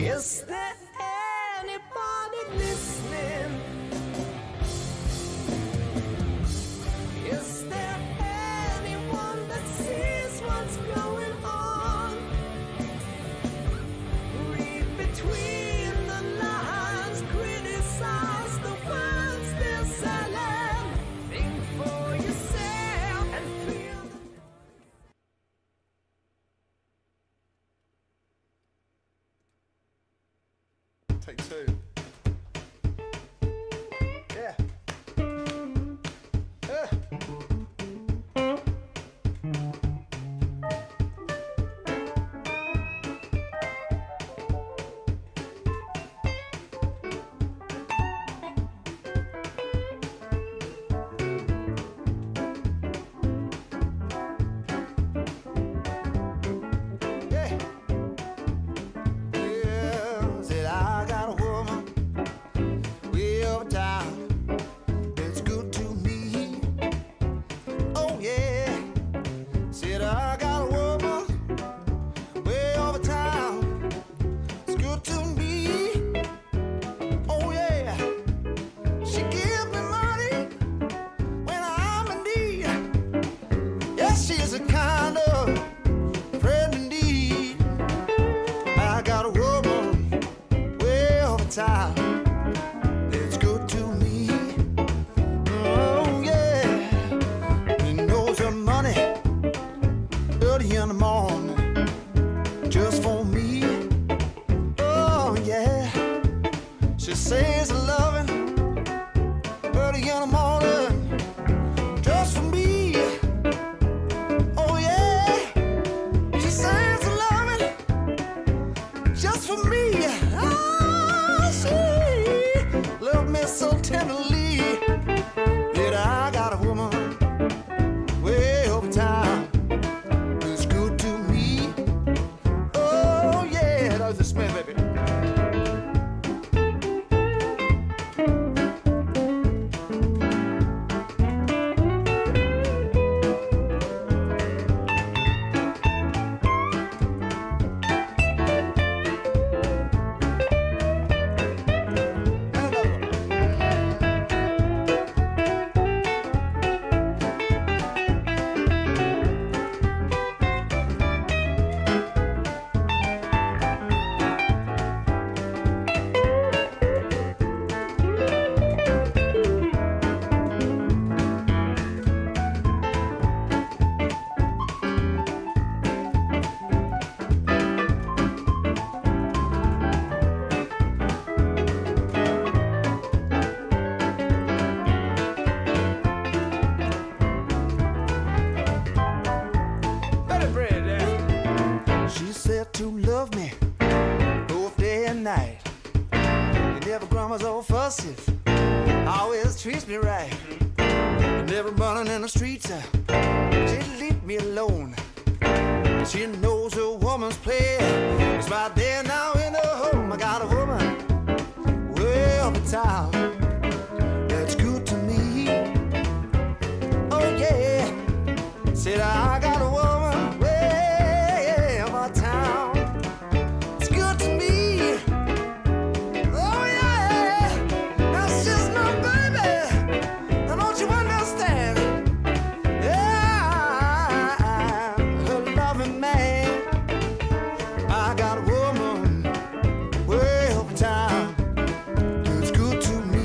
Is there anybody listening? Is there anyone that sees what's going on? Read between the lines, criticize the words they're selling. Think for yourself and feel. Take two. Yeah. Said I got a woman way over town that's good to me. Oh yeah. Said I got a woman way over town that's good to me. Oh yeah. She gives me money when I'm in need. Yes, she's a kind of friend indeed. I got a woman way over town that's good to me. Oh yeah. She knows her money early in the morning just for me. Oh yeah. She says I love it early in the morning just for me. Oh yeah. She says I love it just for me. Oh, she loved me so tenderly that I got a woman way over town that's good to me. Oh yeah, that was the Smith, baby. She said to love me both day and night. He never grumbles or fusses, always treats me right. Never running in the streets, she leave me alone. She knows a woman's place. It's right there now in the home. I got a woman way up in town that's good to me. Oh yeah. Said I got a woman way up in town. It's good to me. Oh yeah. That's just my baby. Now don't you understand? Yeah, I'm her loving man. I got a woman way up in town that's good to me.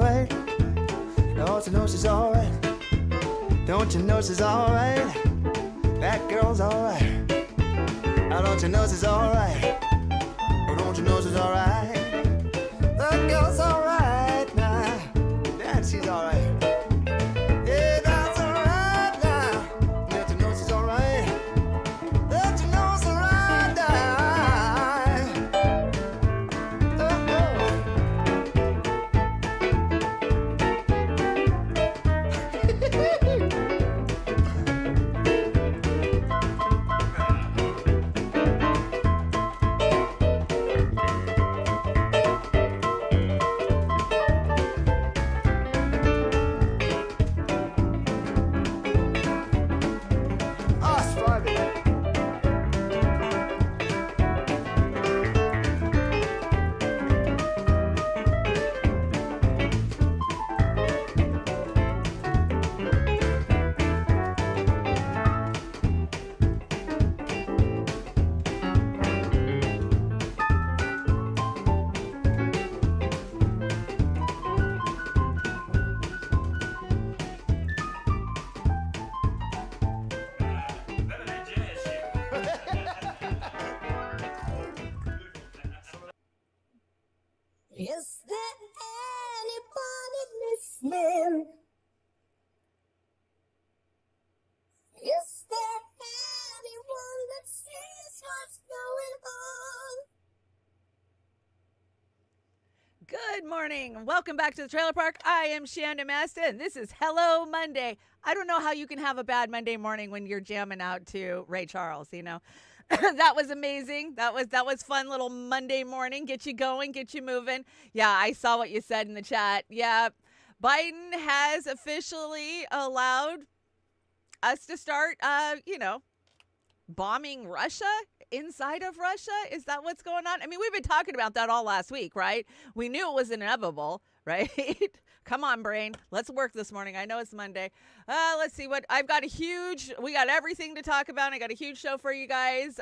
alright? Don't you know she's alright? Don't you know she's alright? That girl's alright. Don't you know she's alright? Oh, don't you know she's alright? That girl's alright now. Yeah, she's alright. Yeah, that's alright now. Don't you know she's alright? Don't you know she's alright now? Oh, oh, it's funny. Is there anybody listening? Is there anyone that sees what's going on? Good morning. Welcome back to the Trailer Park. I am Chanda-Masta, and this is Hello Monday. I don't know how you can have a bad Monday morning when you're jamming out to Ray Charles, you know. That was amazing. That was fun little Monday morning. Get you going, get you moving. Yeah, I saw what you said in the chat. Yeah, Biden has officially allowed us to start, bombing Russia inside of Russia. Is that what's going on? I mean, we've been talking about that all last week, right? We knew it was inevitable, right? Come on, brain. Let's work this morning. I know it's Monday. Let's see what I've got. We got everything to talk about. I got a huge show for you guys.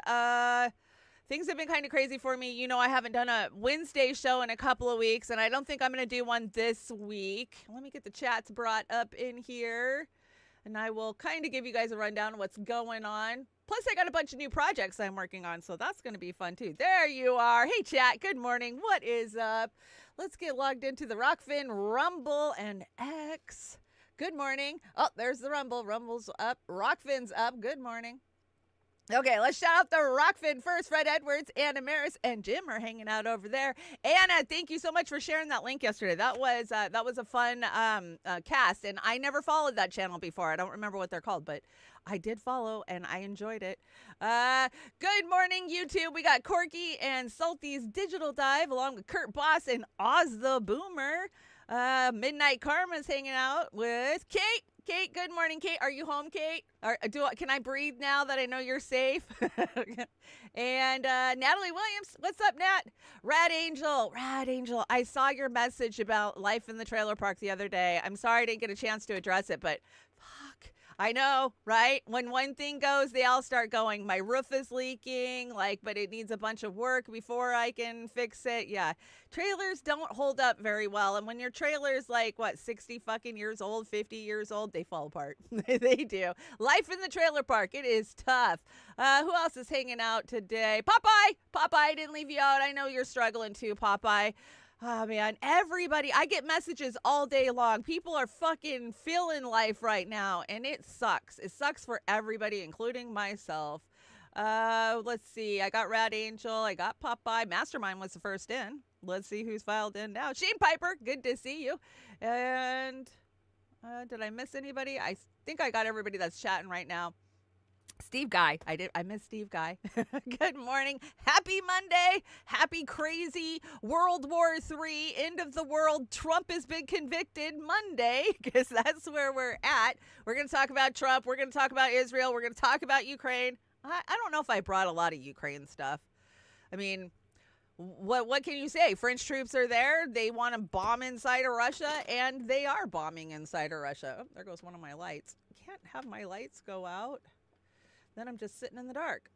Things have been kind of crazy for me. You know, I haven't done a Wednesday show in a couple of weeks, and I don't think I'm going to do one this week. Let me get the chats brought up in here, and I will kind of give you guys a rundown of what's going on. Plus, I got a bunch of new projects I'm working on, so that's going to be fun, too. There you are. Hey, chat. Good morning. What is up? Let's get logged into the Rokfin, Rumble, and X. Good morning. Oh, there's the Rumble. Rumble's up. Rokfin's up. Good morning. Okay, let's shout out the Rokfin first. Fred Edwards, Anna Maris, and Jim are hanging out over there. Anna, thank you so much for sharing that link yesterday. That was a fun cast, and I never followed that channel before. I don't remember what they're called, but I did follow, and I enjoyed it. Good morning, YouTube. We got Corky and Salty's Digital Dive, along with Kurt Boss and Oz the Boomer. Midnight Karma's hanging out with Kate. Kate, good morning, Kate. Are you home, Kate? Can I breathe now that I know you're safe? And Natalie Williams, what's up, Nat? Rad Angel, I saw your message about life in the trailer park the other day. I'm sorry I didn't get a chance to address it, but fuck. I know, right? When one thing goes, they all start going. My roof is leaking, but it needs a bunch of work before I can fix it. Yeah, trailers don't hold up very well. And when your trailer's 60 fucking years old, 50 years old, they fall apart. They do. Life in the trailer park, it is tough. Who else is hanging out today? Popeye, I didn't leave you out. I know you're struggling too, Popeye. Oh, man, everybody, I get messages all day long. People are fucking feeling life right now, and it sucks. It sucks for everybody, including myself. Let's see. I got Rad Angel. I got Popeye. Mastermind was the first in. Let's see who's filed in now. Shane Piper, good to see you. And did I miss anybody? I think I got everybody that's chatting right now. Steve Guy. I missed Steve Guy. Good morning. Happy Monday. Happy crazy World War III, end of the world, Trump has been convicted Monday, because that's where we're at. We're going to talk about Trump. We're going to talk about Israel. We're going to talk about Ukraine. I don't know if I brought a lot of Ukraine stuff. I mean, what can you say? French troops are there. They want to bomb inside of Russia, and they are bombing inside of Russia. Oh, there goes one of my lights. Can't have my lights go out. Then I'm just sitting in the dark.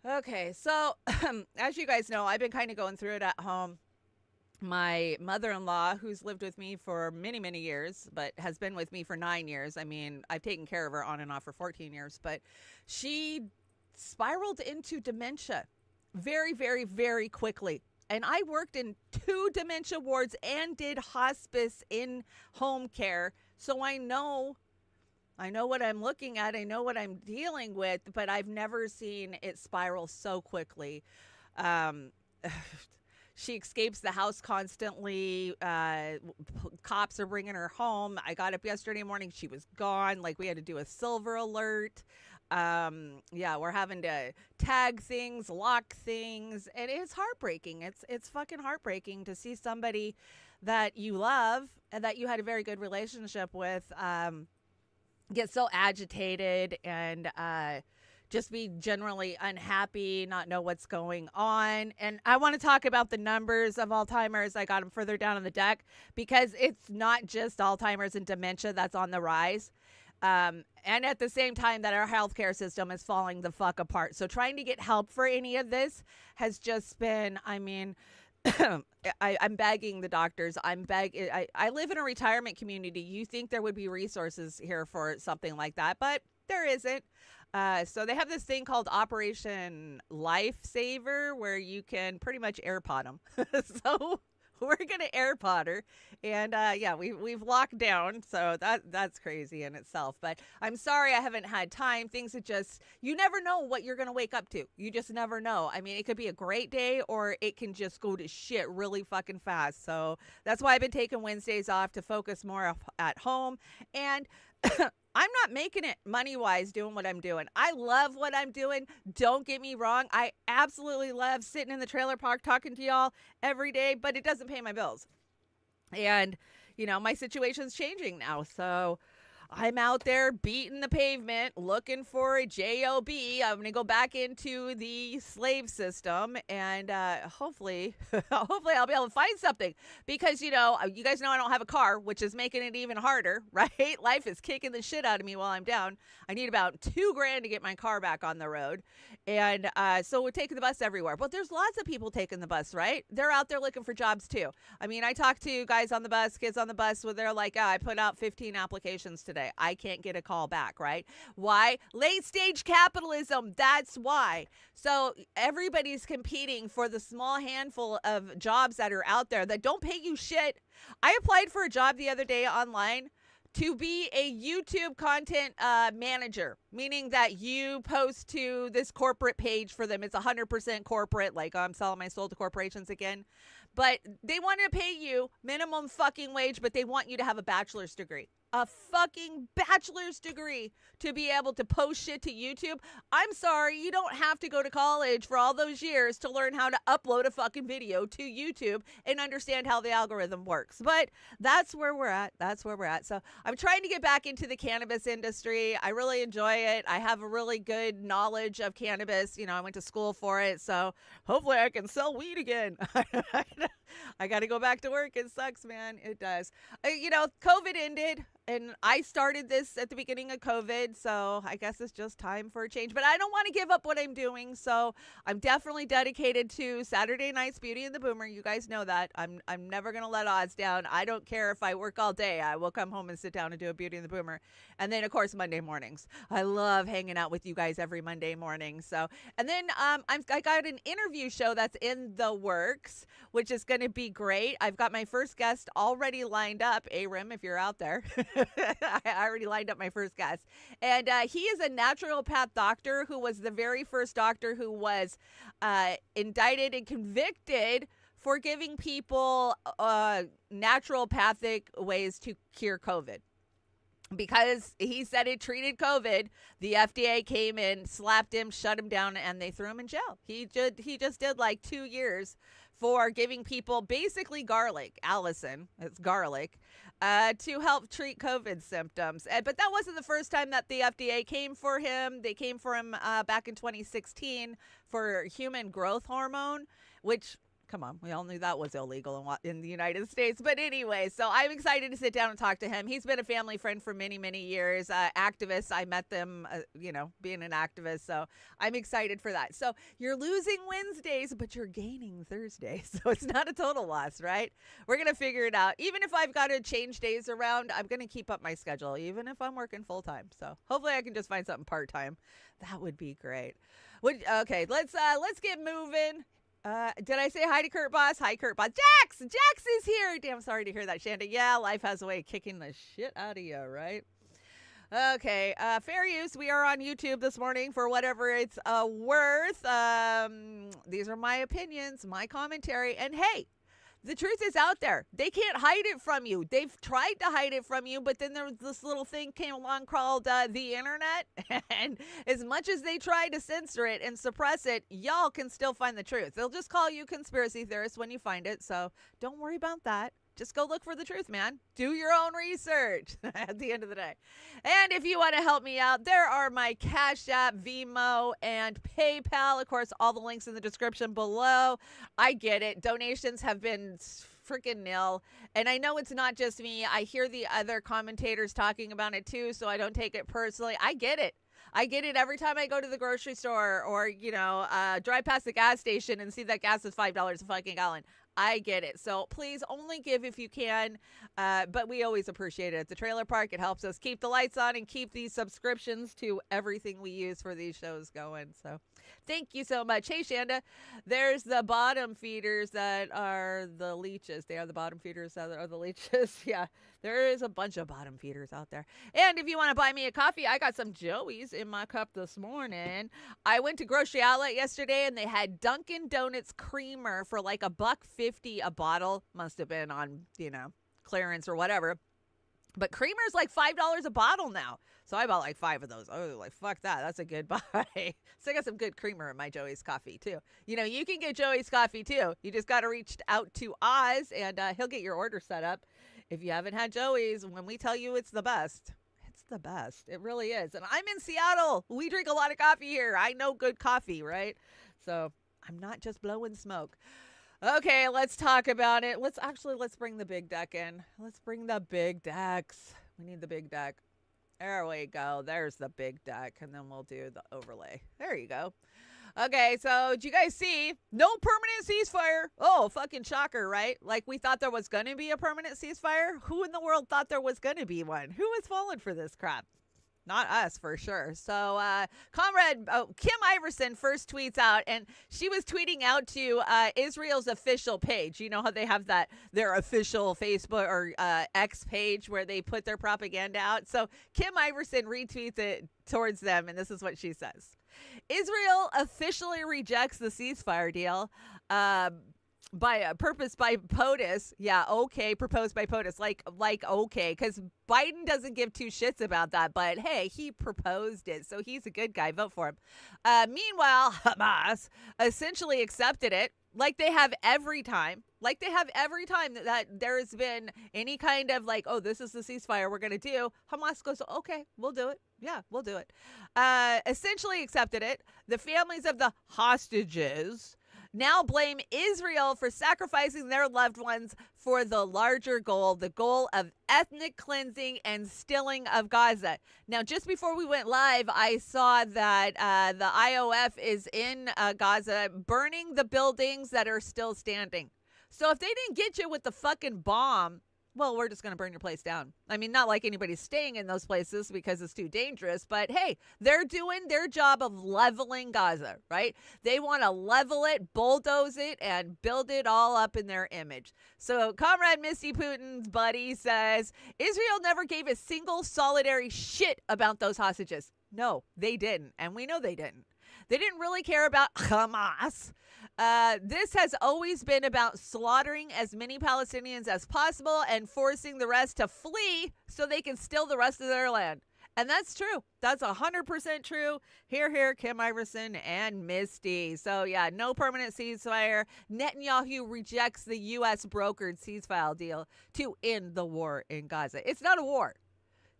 Okay, so as you guys know, I've been kind of going through it at home. my mother-in-law, who's lived with me for many, many years, but has been with me for 9 years. I mean, I've taken care of her on and off for 14 years, but she spiraled into dementia very, very, very quickly. And I worked in 2 dementia wards and did hospice in home care. So I know what I'm looking at. I know what I'm dealing with, but I've never seen it spiral so quickly. She escapes the house constantly. Cops are bringing her home. I got up yesterday morning. She was gone. Like, we had to do a silver alert. Yeah, we're having to tag things, lock things, and it's heartbreaking. It's fucking heartbreaking to see somebody that you love and that you had a very good relationship with get so agitated and just be generally unhappy, not know what's going on. And I want to talk about the numbers of Alzheimer's. I got them further down on the deck because it's not just Alzheimer's and dementia that's on the rise. And at the same time that our healthcare system is falling the fuck apart. So trying to get help for any of this has just been, I mean, I'm begging the doctors. I live in a retirement community. You think there would be resources here for something like that, but there isn't. So they have this thing called Operation Lifesaver where you can pretty much AirPod them. So we're gonna AirPod her, and yeah, we've locked down. So that's crazy in itself. But I'm sorry I haven't had time. Things are just, you never know what you're gonna wake up to. You just never know. I mean, it could be a great day or it can just go to shit really fucking fast. So that's why I've been taking Wednesdays off to focus more at home. And I'm not making it money-wise doing what I'm doing. I love what I'm doing. Don't get me wrong. I absolutely love sitting in the trailer park talking to y'all every day, but it doesn't pay my bills. And, you know, my situation's changing now. So I'm out there beating the pavement, looking for a job. I'm going to go back into the slave system, and hopefully I'll be able to find something. Because, you know, you guys know I don't have a car, which is making it even harder, right? Life is kicking the shit out of me while I'm down. I need about $2,000 to get my car back on the road. And so we're taking the bus everywhere. But there's lots of people taking the bus, right? They're out there looking for jobs too. I mean, I talk to guys on the bus, kids on the bus, where they're like, I put out 15 applications today. I can't get a call back, right? Why? Late stage capitalism. That's why. So everybody's competing for the small handful of jobs that are out there that don't pay you shit. I applied for a job the other day online to be a YouTube content manager, meaning that you post to this corporate page for them. It's 100% corporate, like I'm selling my soul to corporations again. But they want to pay you minimum fucking wage, but they want you to have a bachelor's degree. A fucking bachelor's degree to be able to post shit to YouTube. I'm sorry, you don't have to go to college for all those years to learn how to upload a fucking video to YouTube and understand how the algorithm works. But that's where we're at. That's where we're at. So I'm trying to get back into the cannabis industry. I really enjoy it. I have a really good knowledge of cannabis. You know, I went to school for it. So hopefully I can sell weed again. I got to go back to work. It sucks, man. It does. You know, COVID ended. And I started this at the beginning of COVID, so I guess it's just time for a change. But I don't want to give up what I'm doing, so I'm definitely dedicated to Saturday night's Beauty and the Boomer. You guys know that. I'm never going to let odds down. I don't care if I work all day. I will come home and sit down and do a Beauty and the Boomer. And then, of course, Monday mornings. I love hanging out with you guys every Monday morning. So, and then I got an interview show that's in the works, which is going to be great. I've got my first guest already lined up. Arim, if you're out there. I already lined up my first guest. And he is a naturopath doctor who was the very first doctor who was indicted and convicted for giving people naturopathic ways to cure COVID. Because he said it treated COVID, the FDA came in, slapped him, shut him down, and they threw him in jail. He just did like 2 years for giving people basically garlic, Allison, it's garlic, to help treat COVID symptoms. But that wasn't the first time that the FDA came for him. They came for him back in 2016 for human growth hormone, which Come on. We all knew that was illegal in the United States. But anyway, so I'm excited to sit down and talk to him. He's been a family friend for many, many years. Activists. I met them, being an activist. So I'm excited for that. So you're losing Wednesdays, but you're gaining Thursdays. So it's not a total loss, right? We're going to figure it out. Even if I've got to change days around, I'm going to keep up my schedule, even if I'm working full time. So hopefully I can just find something part time. That would be great. Okay, let's get moving. Did I say hi to Kurt Boss? Hi, Kurt Boss. Jax is here. Damn, sorry to hear that, Chanda. Yeah, life has a way of kicking the shit out of you, right? Okay, fair use. We are on YouTube this morning for whatever it's worth. These are my opinions, my commentary, and hey, the truth is out there. They can't hide it from you. They've tried to hide it from you, but then there was this little thing came along called the internet. And as much as they try to censor it and suppress it, y'all can still find the truth. They'll just call you conspiracy theorists when you find it. So don't worry about that. Just go look for the truth, man. Do your own research at the end of the day. And if you want to help me out, there are my Cash App, Venmo, and PayPal. Of course, all the links in the description below. I get it. Donations have been freaking nil. And I know it's not just me. I hear the other commentators talking about it too, so I don't take it personally. I get it. I get it every time I go to the grocery store or, drive past the gas station and see that gas is $5 a fucking gallon. I get it. So please only give if you can. But we always appreciate it at the trailer park. It helps us keep the lights on and keep these subscriptions to everything we use for these shows going. So thank you so much. Hey, Chanda, there's the bottom feeders that are the leeches. They are the bottom feeders that are the leeches. Yeah, there is a bunch of bottom feeders out there. And if you want to buy me a coffee, I got some Joey's in my cup this morning. I went to Grocery Outlet yesterday and they had Dunkin' Donuts creamer for like $1.50 a bottle. Must have been on, clearance or whatever. But creamer's like $5 a bottle now. So I bought like 5 of those. Oh, like, fuck that. That's a good buy. So I got some good creamer in my Joey's coffee, too. You can get Joey's coffee, too. You just got to reach out to Oz, and he'll get your order set up. If you haven't had Joey's, when we tell you it's the best, it's the best. It really is. And I'm in Seattle. We drink a lot of coffee here. I know good coffee, right? So I'm not just blowing smoke. Okay, let's talk about it. Let's bring the big deck in. Let's bring the big decks. We need the big deck. There we go. There's the big deck. And then we'll do the overlay. There you go. Okay, so did you guys see? No permanent ceasefire. Oh, fucking shocker, right? Like we thought there was going to be a permanent ceasefire. Who in the world thought there was going to be one? Who has fallen for this crap? Not us, for sure. So, Kim Iverson first tweets out, and she was tweeting out to Israel's official page. You know how they have their official Facebook or X page where they put their propaganda out? So Kim Iverson retweets it towards them, and this is what she says. Israel officially rejects the ceasefire deal. By POTUS. Yeah, okay, proposed by POTUS. Like okay, because Biden doesn't give two shits about that, but hey, he proposed it, so he's a good guy. Vote for him. Meanwhile, Hamas essentially accepted it, like they have every time. Like they have every time that there's been any kind of like, oh, this is the ceasefire we're going to do. Hamas goes, okay, we'll do it. Yeah, we'll do it. Essentially accepted it. The families of the hostages now blame Israel for sacrificing their loved ones for the larger goal, the goal of ethnic cleansing and stilling of Gaza. Now, just before we went live, I saw that the IOF is in Gaza burning the buildings that are still standing. So if they didn't get you with the fucking bomb, well, we're just going to burn your place down. I mean, not like anybody's staying in those places because it's too dangerous, but hey, they're doing their job of leveling Gaza, right? They want to level it, bulldoze it, and build it all up in their image. So Comrade Misty Putin's buddy says, Israel never gave a single solitary shit about those hostages. No, they didn't. And we know they didn't. They didn't really care about Hamas. This has always been about slaughtering as many Palestinians as possible and forcing the rest to flee so they can steal the rest of their land. And that's true. That's 100% true. Here, Kim Iverson and Misty. So, yeah, no permanent ceasefire. Netanyahu rejects the U.S. brokered ceasefire deal to end the war in Gaza. It's not a war.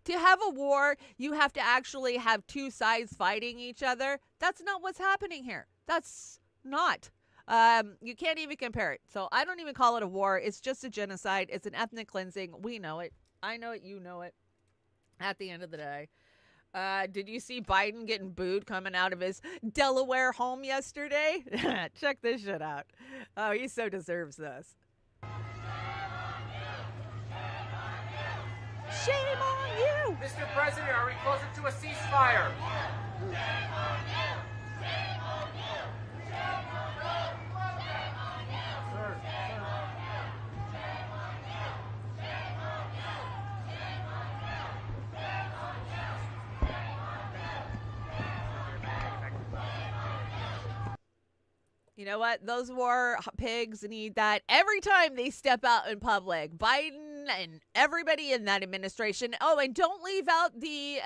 To have a war, you have to actually have two sides fighting each other. That's not what's happening here. That's not. You can't even compare it. So I don't even call it a war. It's just a genocide. It's an ethnic cleansing. We know it. I know it. You know it. At the end of the day. Did you see Biden getting booed coming out of his Delaware home yesterday? Check this shit out. Oh, he so deserves this. Shame on you! Mr. President, are we closer to a ceasefire? You know what? Those war pigs need that every time they step out in public. Biden and everybody in that administration. Oh, and don't leave out the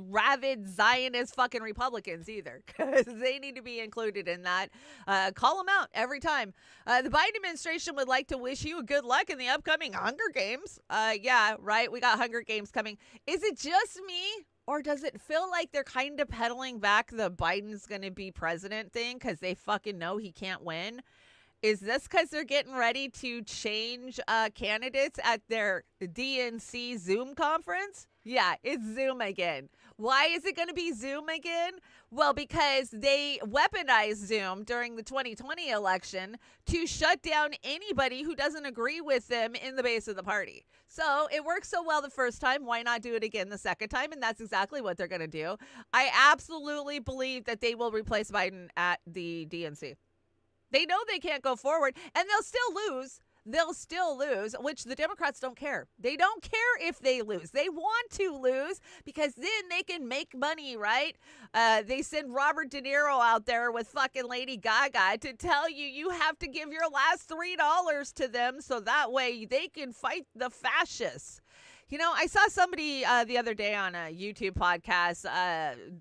rabid Zionist fucking Republicans either, because they need to be included in that. Call them out every time. The Biden administration would like to wish you good luck in the upcoming Hunger Games. Yeah, right. We got Hunger Games coming. Is it just me? Or does it feel like they're kind of peddling back the Biden's going to be president thing because they fucking know he can't win? Is this because they're getting ready to change candidates at their DNC Zoom conference? Yeah, it's Zoom again. Why is it going to be Zoom again? Well, because they weaponized Zoom during the 2020 election to shut down anybody who doesn't agree with them in the base of the party. So it worked so well the first time. Why not do it again the second time? And that's exactly what they're going to do. I absolutely believe that they will replace Biden at the DNC. They know they can't go forward, and they'll still lose. They'll still lose, which the Democrats don't care. They don't care if they lose. They want to lose because then they can make money, right? They send Robert De Niro out there with fucking Lady Gaga to tell you you have to give your last $3 to them so that way they can fight the fascists. You know, I saw somebody the other day on a YouTube podcast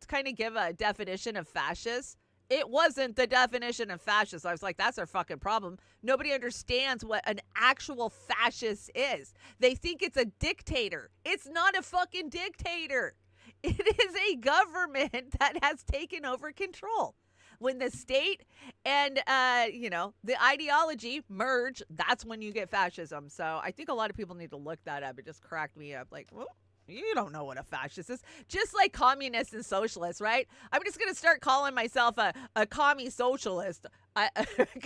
kind of give a definition of fascist. It wasn't the definition of fascist. I was like, that's our fucking problem. Nobody understands what an actual fascist is. They think it's a dictator. It's not a fucking dictator. It is a government that has taken over control. When the state and, the ideology merge, that's when you get fascism. So I think a lot of people need to look that up. It just cracked me up. Like, well, you don't know what a fascist is. Just like communists and socialists, right? I'm just going to start calling myself a commie socialist. I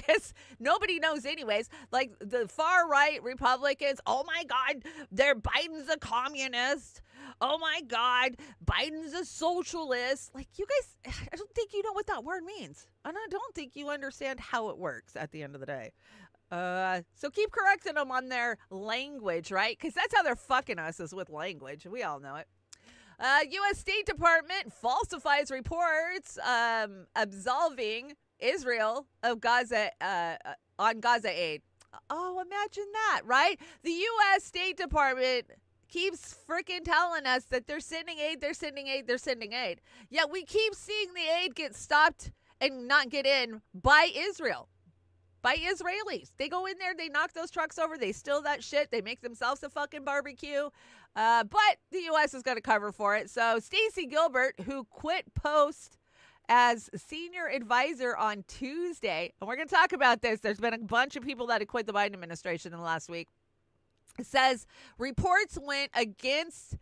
guess nobody knows anyways. Like the far right Republicans, oh my God, Biden's a communist. Oh my God, Biden's a socialist. Like you guys, I don't think you know what that word means. And I don't think you understand how it works at the end of the day. So keep correcting them on their language, right? Because that's how they're fucking us is with language. We all know it. U.S. State Department falsifies reports absolving Israel of Gaza on Gaza aid. Oh, imagine that, right? The U.S. State Department keeps freaking telling us that they're sending aid, they're sending aid, they're sending aid. Yet we keep seeing the aid get stopped and not get in by Israel. By Israelis. They go in there, they knock those trucks over, they steal that shit, they make themselves a fucking barbecue. But the U.S. is going to cover for it. So Stacey Gilbert, who quit post as senior advisor on Tuesday, and we're going to talk about this. There's been a bunch of people that have quit the Biden administration in the last week. It says reports went against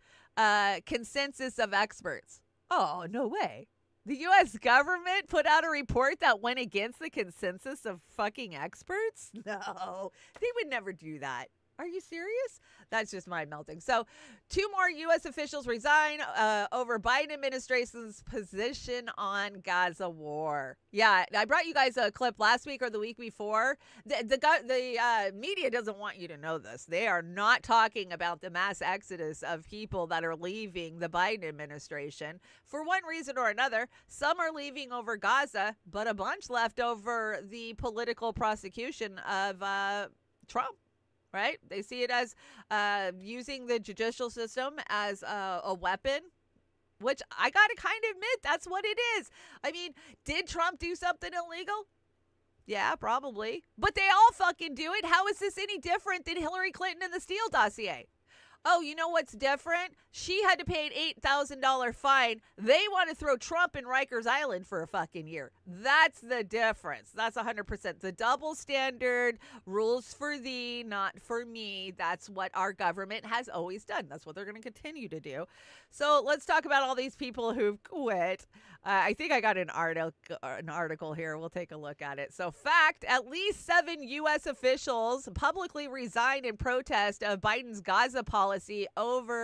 consensus of experts. Oh, no way. The U.S. government put out a report that went against the consensus of fucking experts? No, they would never do that. Are you serious? That's just mind melting. So 2 more U.S. officials resign over Biden administration's position on Gaza war. Yeah, I brought you guys a clip last week or the week before. The media doesn't want you to know this. They are not talking about the mass exodus of people that are leaving the Biden administration for one reason or another. Some are leaving over Gaza, but a bunch left over the political prosecution of Trump. Right? They see it as using the judicial system as a weapon, which I got to kind of admit, that's what it is. I mean, did Trump do something illegal? Yeah, probably. But they all fucking do it. How is this any different than Hillary Clinton and the Steele dossier? Oh, you know what's different? She had to pay an $8,000 fine. They want to throw Trump in Rikers Island for a fucking year. That's the difference. That's 100%. The double standard, rules for thee, not for me. That's what our government has always done. That's what they're going to continue to do. So let's talk about all these people who've quit. I think I got an article here. We'll take a look at it. So, fact, at least 7 U.S. officials publicly resigned in protest of Biden's Gaza policy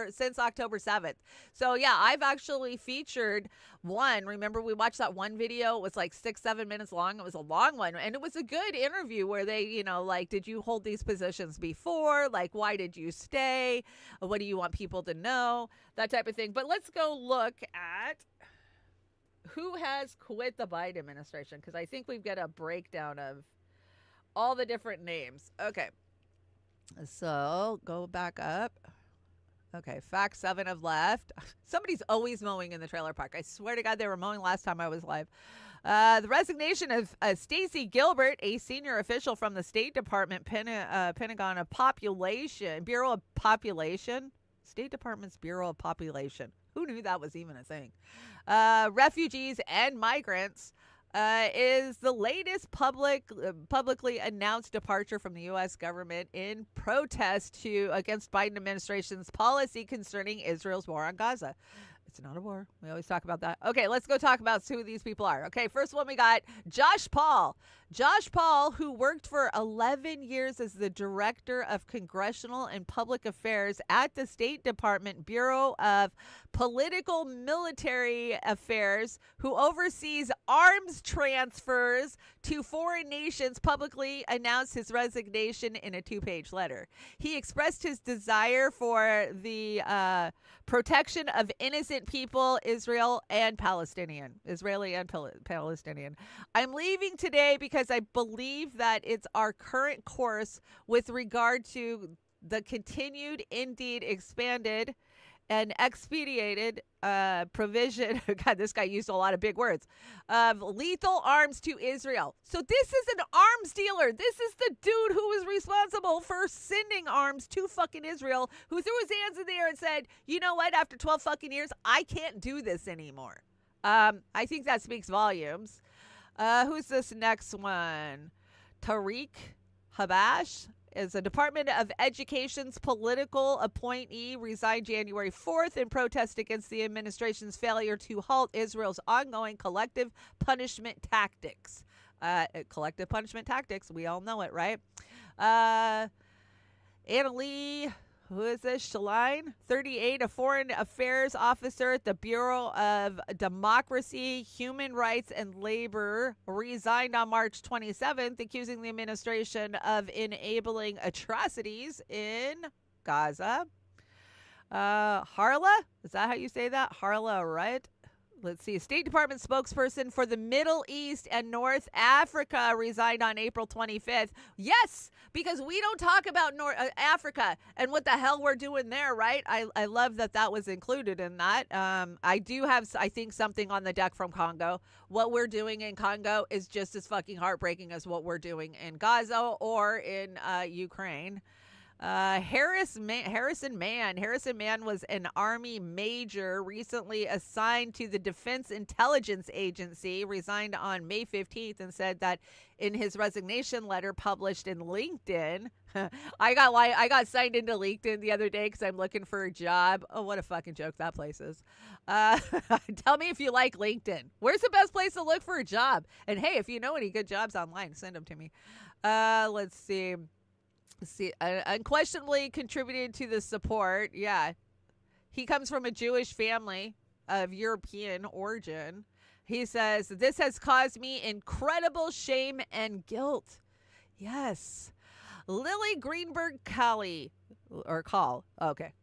since October 7th. So, yeah, I've actually featured one. Remember, we watched that one video. It was like 6-7 minutes long. It was a long one. And it was a good interview where they, like, did you hold these positions before? Like, why did you stay? What do you want people to know? That type of thing. But let's go look at who has quit the Biden administration, because I think we've got a breakdown of all the different names. Okay. So go back up. Okay. Fact 7 have left. Somebody's always mowing in the trailer park. I swear to God, they were mowing last time I was live. The resignation of Stacey Gilbert, a senior official from the State Department, Pentagon of Population, Bureau of Population, State Department's Bureau of Population. Who knew that was even a thing? Refugees and migrants is the latest publicly announced departure from the U.S. government in protest against Biden administration's policy concerning Israel's war on Gaza. It's not a war. We always talk about that. Okay, let's go talk about who these people are. Okay, first one we got Josh Paul. Josh Paul, who worked for 11 years as the Director of Congressional and Public Affairs at the State Department Bureau of Political Military Affairs, who oversees arms transfers to foreign nations, publicly announced his resignation in a 2-page letter. He expressed his desire for the protection of innocent people, Israeli and Palestinian. I'm leaving today because I believe that it's our current course with regard to the continued, indeed expanded and expedited provision. God, this guy used a lot of big words, of lethal arms to Israel. So this is an arms dealer. This is the dude who was responsible for sending arms to fucking Israel, who threw his hands in the air and said, you know what, after 12 fucking years, I can't do this anymore. I think that speaks volumes. Who's this next one? Tariq Habash is a Department of Education's political appointee, resigned January 4th in protest against the administration's failure to halt Israel's ongoing collective punishment tactics. Collective punishment tactics, we all know it, right? Annalee, who is this? Shaline, 38, a foreign affairs officer at the Bureau of Democracy, Human Rights, and Labor, resigned on March 27th, accusing the administration of enabling atrocities in Gaza. Harla, is that how you say that? Harla, right? Let's see. State Department spokesperson for the Middle East and North Africa resigned on April 25th. Yes, because we don't talk about North Africa and what the hell we're doing there, right? I love that was included in that. I do have, I think, something on the deck from Congo. What we're doing in Congo is just as fucking heartbreaking as what we're doing in Gaza or in Ukraine. Harrison Mann was an Army major recently assigned to the Defense Intelligence Agency, resigned on May 15th, and said that in his resignation letter published in LinkedIn. I got signed into LinkedIn the other day because I'm looking for a job. Oh, what a fucking joke that place is. Tell me if you like LinkedIn. Where's the best place to look for a job? And hey, if you know any good jobs online, send them to me. Let's see. Unquestionably contributed to the support. Yeah. He comes from a Jewish family of European origin. He says, this has caused me incredible shame and guilt. Yes. Lily Greenberg Call. Okay.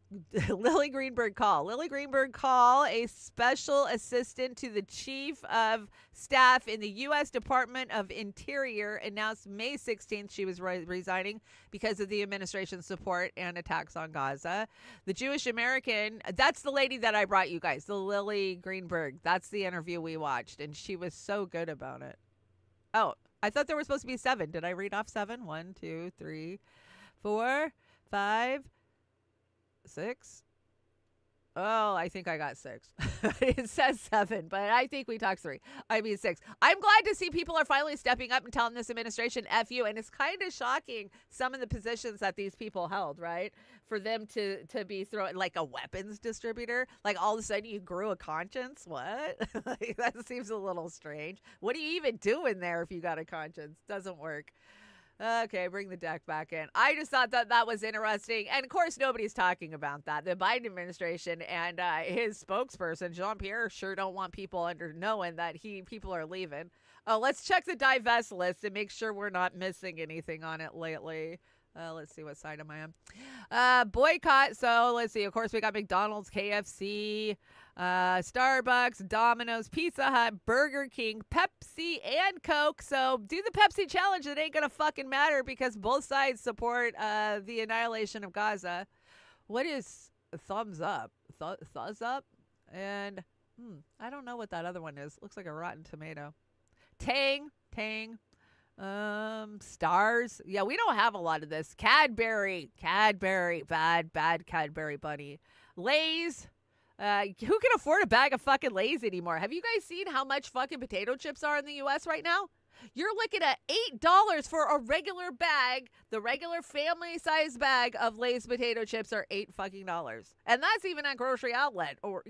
Lily Greenberg Call, a special assistant to the chief of staff in the U.S. Department of Interior, announced May 16th she was resigning because of the administration's support and attacks on Gaza. The Jewish American, that's the lady that I brought you guys, the Lily Greenberg. That's the interview we watched, and she was so good about it. Oh, I thought there were supposed to be 7. Did I read off 7? 1, 2, 3, 4, 5, 6? Oh, I think I got 6. It says 7, but I think we talked 3. I mean 6. I'm glad to see people are finally stepping up and telling this administration F you. And it's kind of shocking some of the positions that these people held, right? For them to be throwing like a weapons distributor. Like all of a sudden you grew a conscience. What? Like, that seems a little strange. What are you even doing there if you got a conscience? Doesn't work. Okay, bring the deck back in. I just thought that was interesting. And of course, nobody's talking about that. The Biden administration and his spokesperson, Jean-Pierre, sure don't want people under knowing that people are leaving. Oh, let's check the divest list and make sure we're not missing anything on it lately. Let's see, what side am I on? Boycott. So let's see. Of course, we got McDonald's, KFC, Starbucks, Domino's, Pizza Hut, Burger King, Pepsi, and Coke. So do the Pepsi challenge. It ain't gonna fucking matter because both sides support the annihilation of Gaza. What is thumbs up? Thumbs up? And I don't know what that other one is. Looks like a rotten tomato. Tang. Stars. Yeah, we don't have a lot of this. Cadbury, bad Cadbury bunny. Lay's. Who can afford a bag of fucking Lay's anymore? Have you guys seen how much fucking potato chips are in the U.S. right now? You're looking at $8 for a regular bag. The regular family-sized bag of Lay's potato chips are $8 fucking dollars. And that's even at grocery outlet or,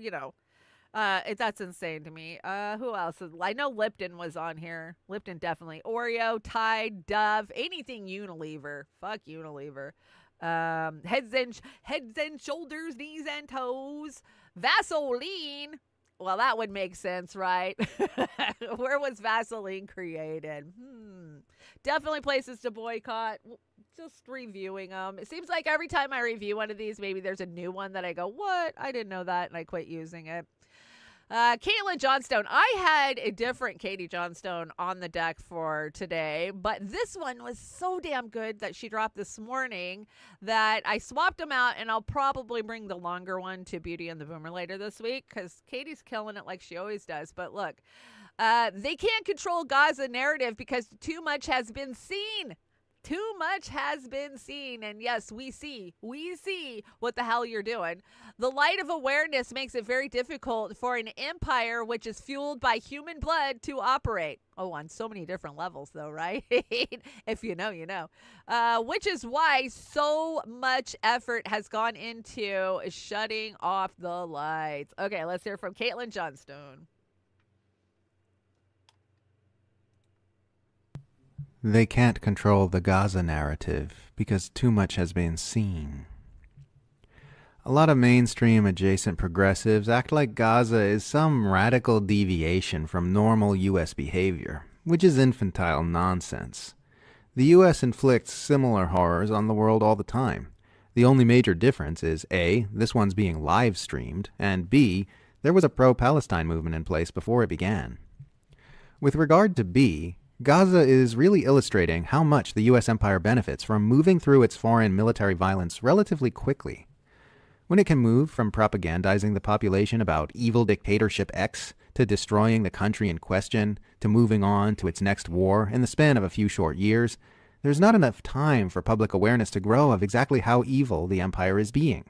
that's insane to me. Who else? I know Lipton was on here. Lipton definitely. Oreo, Tide, Dove, anything Unilever. Fuck Unilever. Heads and shoulders, knees and toes. Vaseline. Well, that would make sense, right? Where was Vaseline created? Definitely places to boycott. Just reviewing them. It seems like every time I review one of these, maybe there's a new one that I go, what? I didn't know that, and I quit using it. Caitlin Johnstone. I had a different Katie Johnstone on the deck for today, but this one was so damn good that she dropped this morning that I swapped them out, and I'll probably bring the longer one to Beauty and the Boomer later this week because Katie's killing it like she always does. But look, they can't control Gaza narrative because too much has been seen. Too much has been seen. And yes, we see what the hell you're doing. The light of awareness makes it very difficult for an empire which is fueled by human blood to operate. Oh, on so many different levels, though, right? If you know, you know. Which is why so much effort has gone into shutting off the lights. Okay, let's hear from Caitlin Johnstone. They can't control the Gaza narrative because too much has been seen. A lot of mainstream adjacent progressives act like Gaza is some radical deviation from normal U.S. behavior, which is infantile nonsense. The U.S. inflicts similar horrors on the world all the time. The only major difference is A, this one's being live streamed, and B, there was a pro-Palestine movement in place before it began. With regard to B, Gaza is really illustrating how much the U.S. empire benefits from moving through its foreign military violence relatively quickly. When it can move from propagandizing the population about evil dictatorship X to destroying the country in question to moving on to its next war in the span of a few short years, there's not enough time for public awareness to grow of exactly how evil the empire is being.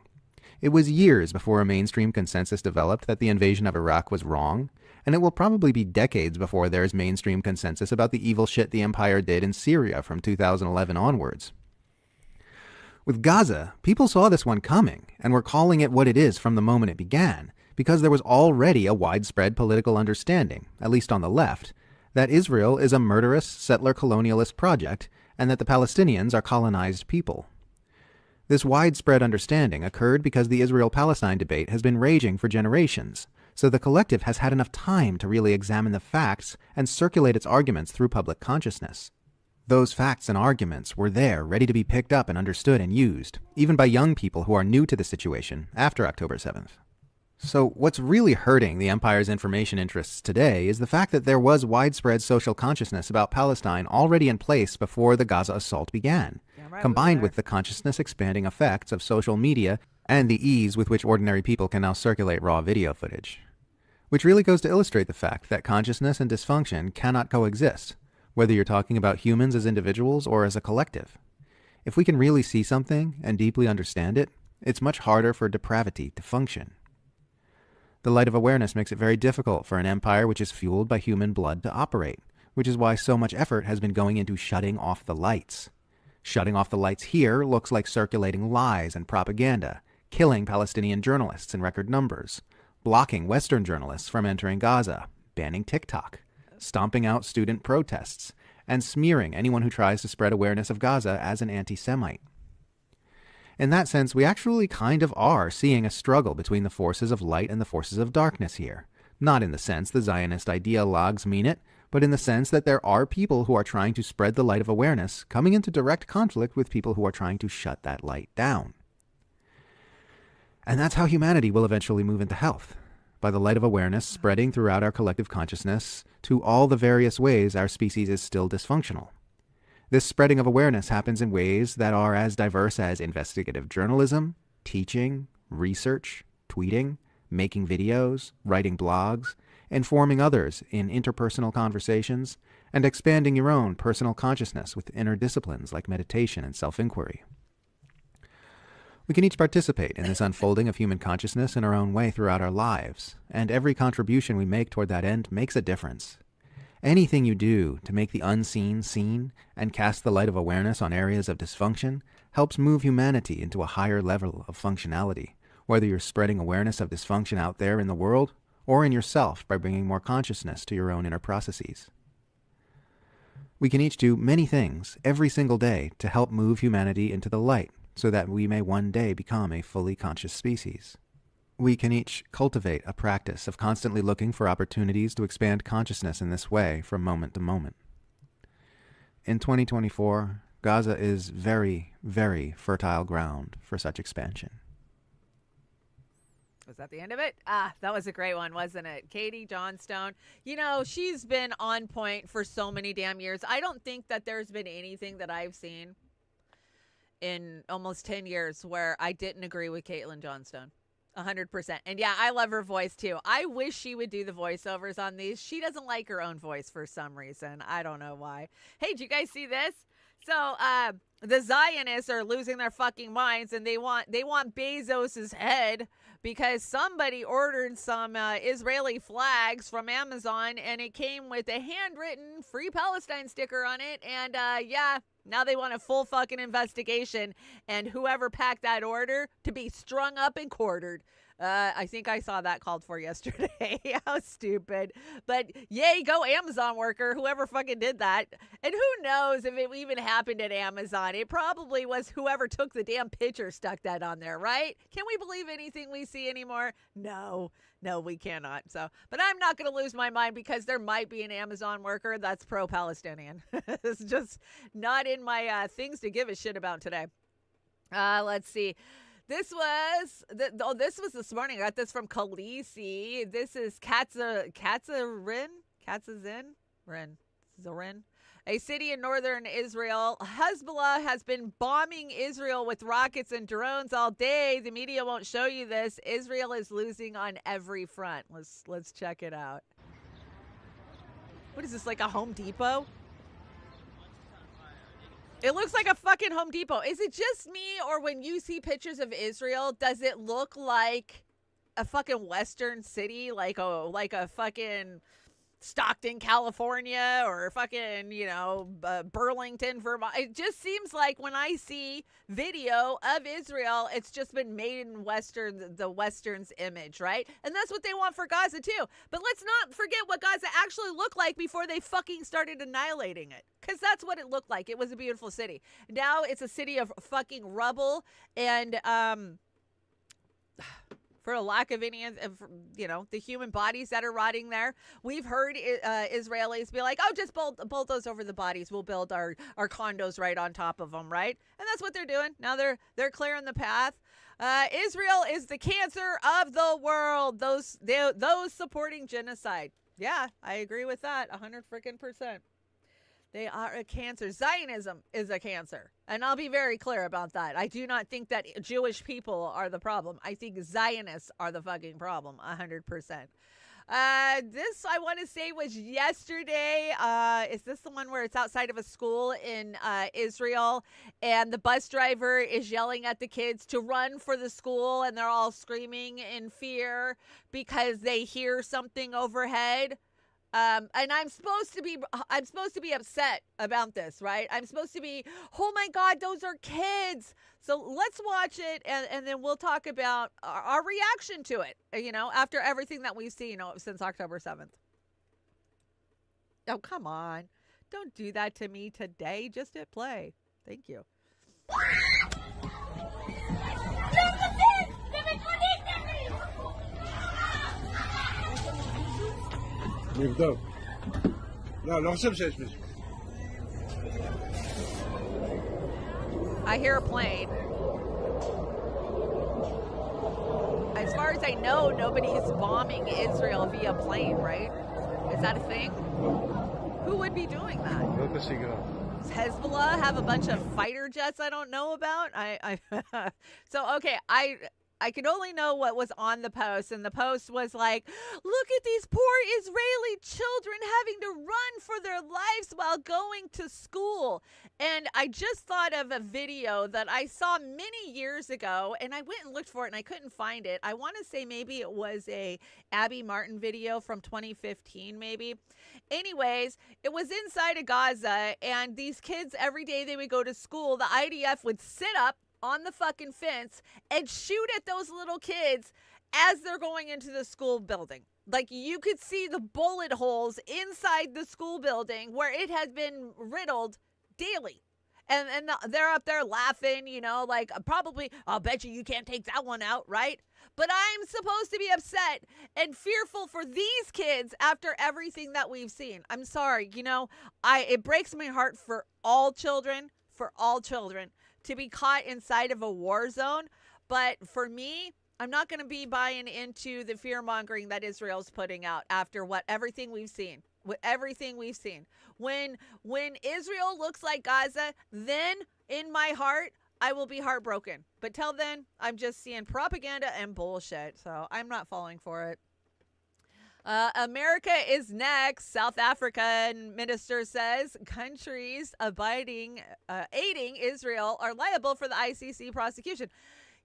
It was years before a mainstream consensus developed that the invasion of Iraq was wrong, and it will probably be decades before there is mainstream consensus about the evil shit the empire did in Syria from 2011 onwards. With Gaza, people saw this one coming, and were calling it what it is from the moment it began, because there was already a widespread political understanding, at least on the left, that Israel is a murderous settler colonialist project, and that the Palestinians are colonized people. This widespread understanding occurred because the Israel-Palestine debate has been raging for generations, so the collective has had enough time to really examine the facts and circulate its arguments through public consciousness. Those facts and arguments were there, ready to be picked up and understood and used, even by young people who are new to the situation after October 7th. So what's really hurting the empire's information interests today is the fact that there was widespread social consciousness about Palestine already in place before the Gaza assault began, combined with the consciousness-expanding effects of social media and the ease with which ordinary people can now circulate raw video footage. Which really goes to illustrate the fact that consciousness and dysfunction cannot coexist, whether you're talking about humans as individuals or as a collective. If we can really see something and deeply understand it, It's much harder for depravity to function. The light of awareness makes it very difficult for an empire which is fueled by human blood to operate, which is why so much effort has been going into shutting off the lights. Shutting off the lights here looks like circulating lies and propaganda, killing Palestinian journalists in record numbers, blocking Western journalists from entering Gaza, banning TikTok, stomping out student protests, and smearing anyone who tries to spread awareness of Gaza as an anti-Semite. In that sense, we actually kind of are seeing a struggle between the forces of light and the forces of darkness here. Not in the sense the Zionist ideologues mean it, but in the sense that there are people who are trying to spread the light of awareness coming into direct conflict with people who are trying to shut that light down. And that's how humanity will eventually move into health, by the light of awareness spreading throughout our collective consciousness to all the various ways our species is still dysfunctional. This spreading of awareness happens in ways that are as diverse as investigative journalism, teaching, research, tweeting, making videos, writing blogs, informing others in interpersonal conversations, and expanding your own personal consciousness with inner disciplines like meditation and self-inquiry. We can each participate in this unfolding of human consciousness in our own way throughout our lives, and every contribution we make toward that end makes a difference. Anything you do to make the unseen seen and cast the light of awareness on areas of dysfunction helps move humanity into a higher level of functionality, whether you're spreading awareness of dysfunction out there in the world or in yourself by bringing more consciousness to your own inner processes. We can each do many things every single day to help move humanity into the light so that we may one day become a fully conscious species. We can each cultivate a practice of constantly looking for opportunities to expand consciousness in this way from moment to moment. In 2024, Gaza is very, very fertile ground for such expansion. Was that the end of it? Ah, that was a great one, wasn't it? Katie Johnstone. You know, she's been on point for so many damn years. I don't think that there's been anything that I've seen in almost 10 years where I didn't agree with Caitlin Johnstone. 100%. And yeah, I love her voice too. I wish she would do the voiceovers on these. She doesn't like her own voice for some reason. I don't know why. Hey, did you guys see this? So, the Zionists are losing their fucking minds, and they want Bezos's head because somebody ordered some Israeli flags from Amazon, and it came with a handwritten Free Palestine sticker on it. And yeah, now they want a full fucking investigation, and whoever packed that order to be strung up and quartered. I think I saw that called for yesterday. How stupid. But yay, go Amazon worker, whoever fucking did that. And who knows if it even happened at Amazon. It probably was whoever took the damn picture stuck that on there, right? Can we believe anything we see anymore? No, we cannot. So, but I'm not going to lose my mind because there might be an Amazon worker that's pro-Palestinian. It's just not in my things to give a shit about today. Let's see. This was this morning. I got this from Khaleesi. This is Katzarin, a city in northern Israel. Hezbollah has been bombing Israel with rockets and drones all day. The media won't show you this. Israel is losing on every front. Let's check it out. What is this, like a Home Depot? It looks like a fucking Home Depot. Is it just me, or when you see pictures of Israel, does it look like a fucking Western city, like a fucking Stockton, California, or fucking, Burlington, Vermont? It just seems like when I see video of Israel, it's just been made in the Western's image, right? And that's what they want for Gaza too. But let's not forget what Gaza actually looked like before they fucking started annihilating it. Because that's what it looked like. It was a beautiful city. Now it's a city of fucking rubble and, for a lack of any, the human bodies that are rotting there. We've heard Israelis be like, oh, just bulldoze over the bodies. We'll build our condos right on top of them, right? And that's what they're doing. Now they're clearing the path. Israel is the cancer of the world. Those supporting genocide. Yeah, I agree with that 100%. They are a cancer. Zionism is a cancer. And I'll be very clear about that. I do not think that Jewish people are the problem. I think Zionists are the fucking problem, 100%. This I want to say was yesterday. Is this the one where it's outside of a school in Israel, and the bus driver is yelling at the kids to run for the school, and they're all screaming in fear because they hear something overhead. And I'm supposed to be upset about this, right? I'm supposed to be, oh my God, those are kids. So let's watch it, and then we'll talk about our reaction to it, after everything that we've seen since October 7th. Oh, come on. Don't do that to me today. Just hit play. Thank you. נבדוק. לא חושב שיש מישהו. I hear a plane. As far as I know, nobody's bombing Israel via plane, right? Is that a thing? Who would be doing that? לא תשיגה. Does Hezbollah have a bunch of fighter jets I don't know about? So, okay, I could only know what was on the post, and the post was like, look at these poor Israeli children having to run for their lives while going to school. And I just thought of a video that I saw many years ago, and I went and looked for it, and I couldn't find it. I want to say maybe it was a Abby Martin video from 2015, maybe. Anyways, it was inside of Gaza, and these kids, every day they would go to school, the IDF would sit up on the fucking fence and shoot at those little kids as they're going into the school building. Like, you could see the bullet holes inside the school building where it has been riddled daily. And they're up there laughing, like, probably, I'll bet you can't take that one out, right? But I'm supposed to be upset and fearful for these kids after everything that we've seen. I'm sorry, it breaks my heart for all children, to be caught inside of a war zone. But for me, I'm not going to be buying into the fear mongering that Israel's putting out after everything we've seen. When Israel looks like Gaza, then in my heart, I will be heartbroken. But till then, I'm just seeing propaganda and bullshit. So I'm not falling for it. America is next. South African minister says countries aiding Israel are liable for the ICC prosecution.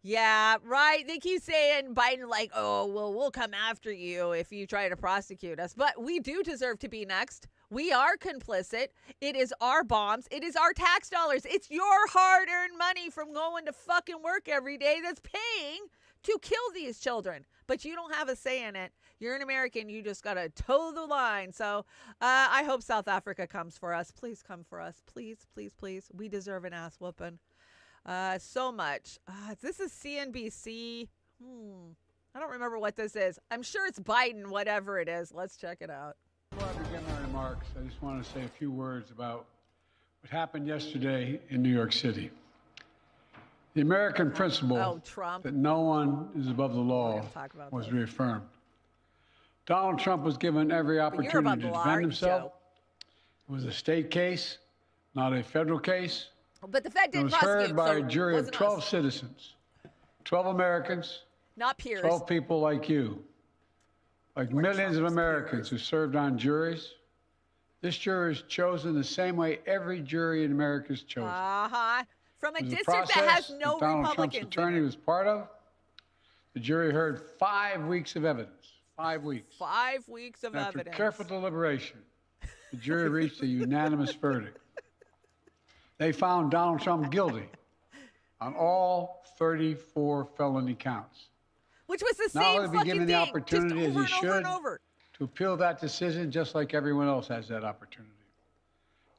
Yeah, right. They keep saying Biden like, oh, well, we'll come after you if you try to prosecute us. But we do deserve to be next. We are complicit. It is our bombs. It is our tax dollars. It's your hard-earned money from going to fucking work every day that's paying to kill these children. But you don't have a say in it. You're an American. You just got to toe the line. So I hope South Africa comes for us. Please come for us. Please, please, please. We deserve an ass whooping. So much. This is CNBC. I don't remember what this is. I'm sure it's Biden, whatever it is. Let's check it out. Before I begin my remarks, I just want to say a few words about what happened yesterday in New York City. The American principle that no one is above the law was reaffirmed. Donald Trump was given every opportunity to defend himself. It was a state case, not a federal case. But the Fed didn't prosecute. It was heard by a jury of 12 citizens, 12 Americans, not peers, 12 people like you, like millions of Americans who served on juries. This jury is chosen the same way every jury in America is chosen. From a district that has no Donald Republicans. Trump's attorney was part of. The jury heard 5 weeks of evidence. 5 weeks. 5 weeks of After evidence. careful deliberation, the jury reached a unanimous verdict. They found Donald Trump guilty on all 34 felony counts. Which was the now same they'll be fucking given thing, the opportunity, as he should, over. to appeal that decision just like everyone else has that opportunity.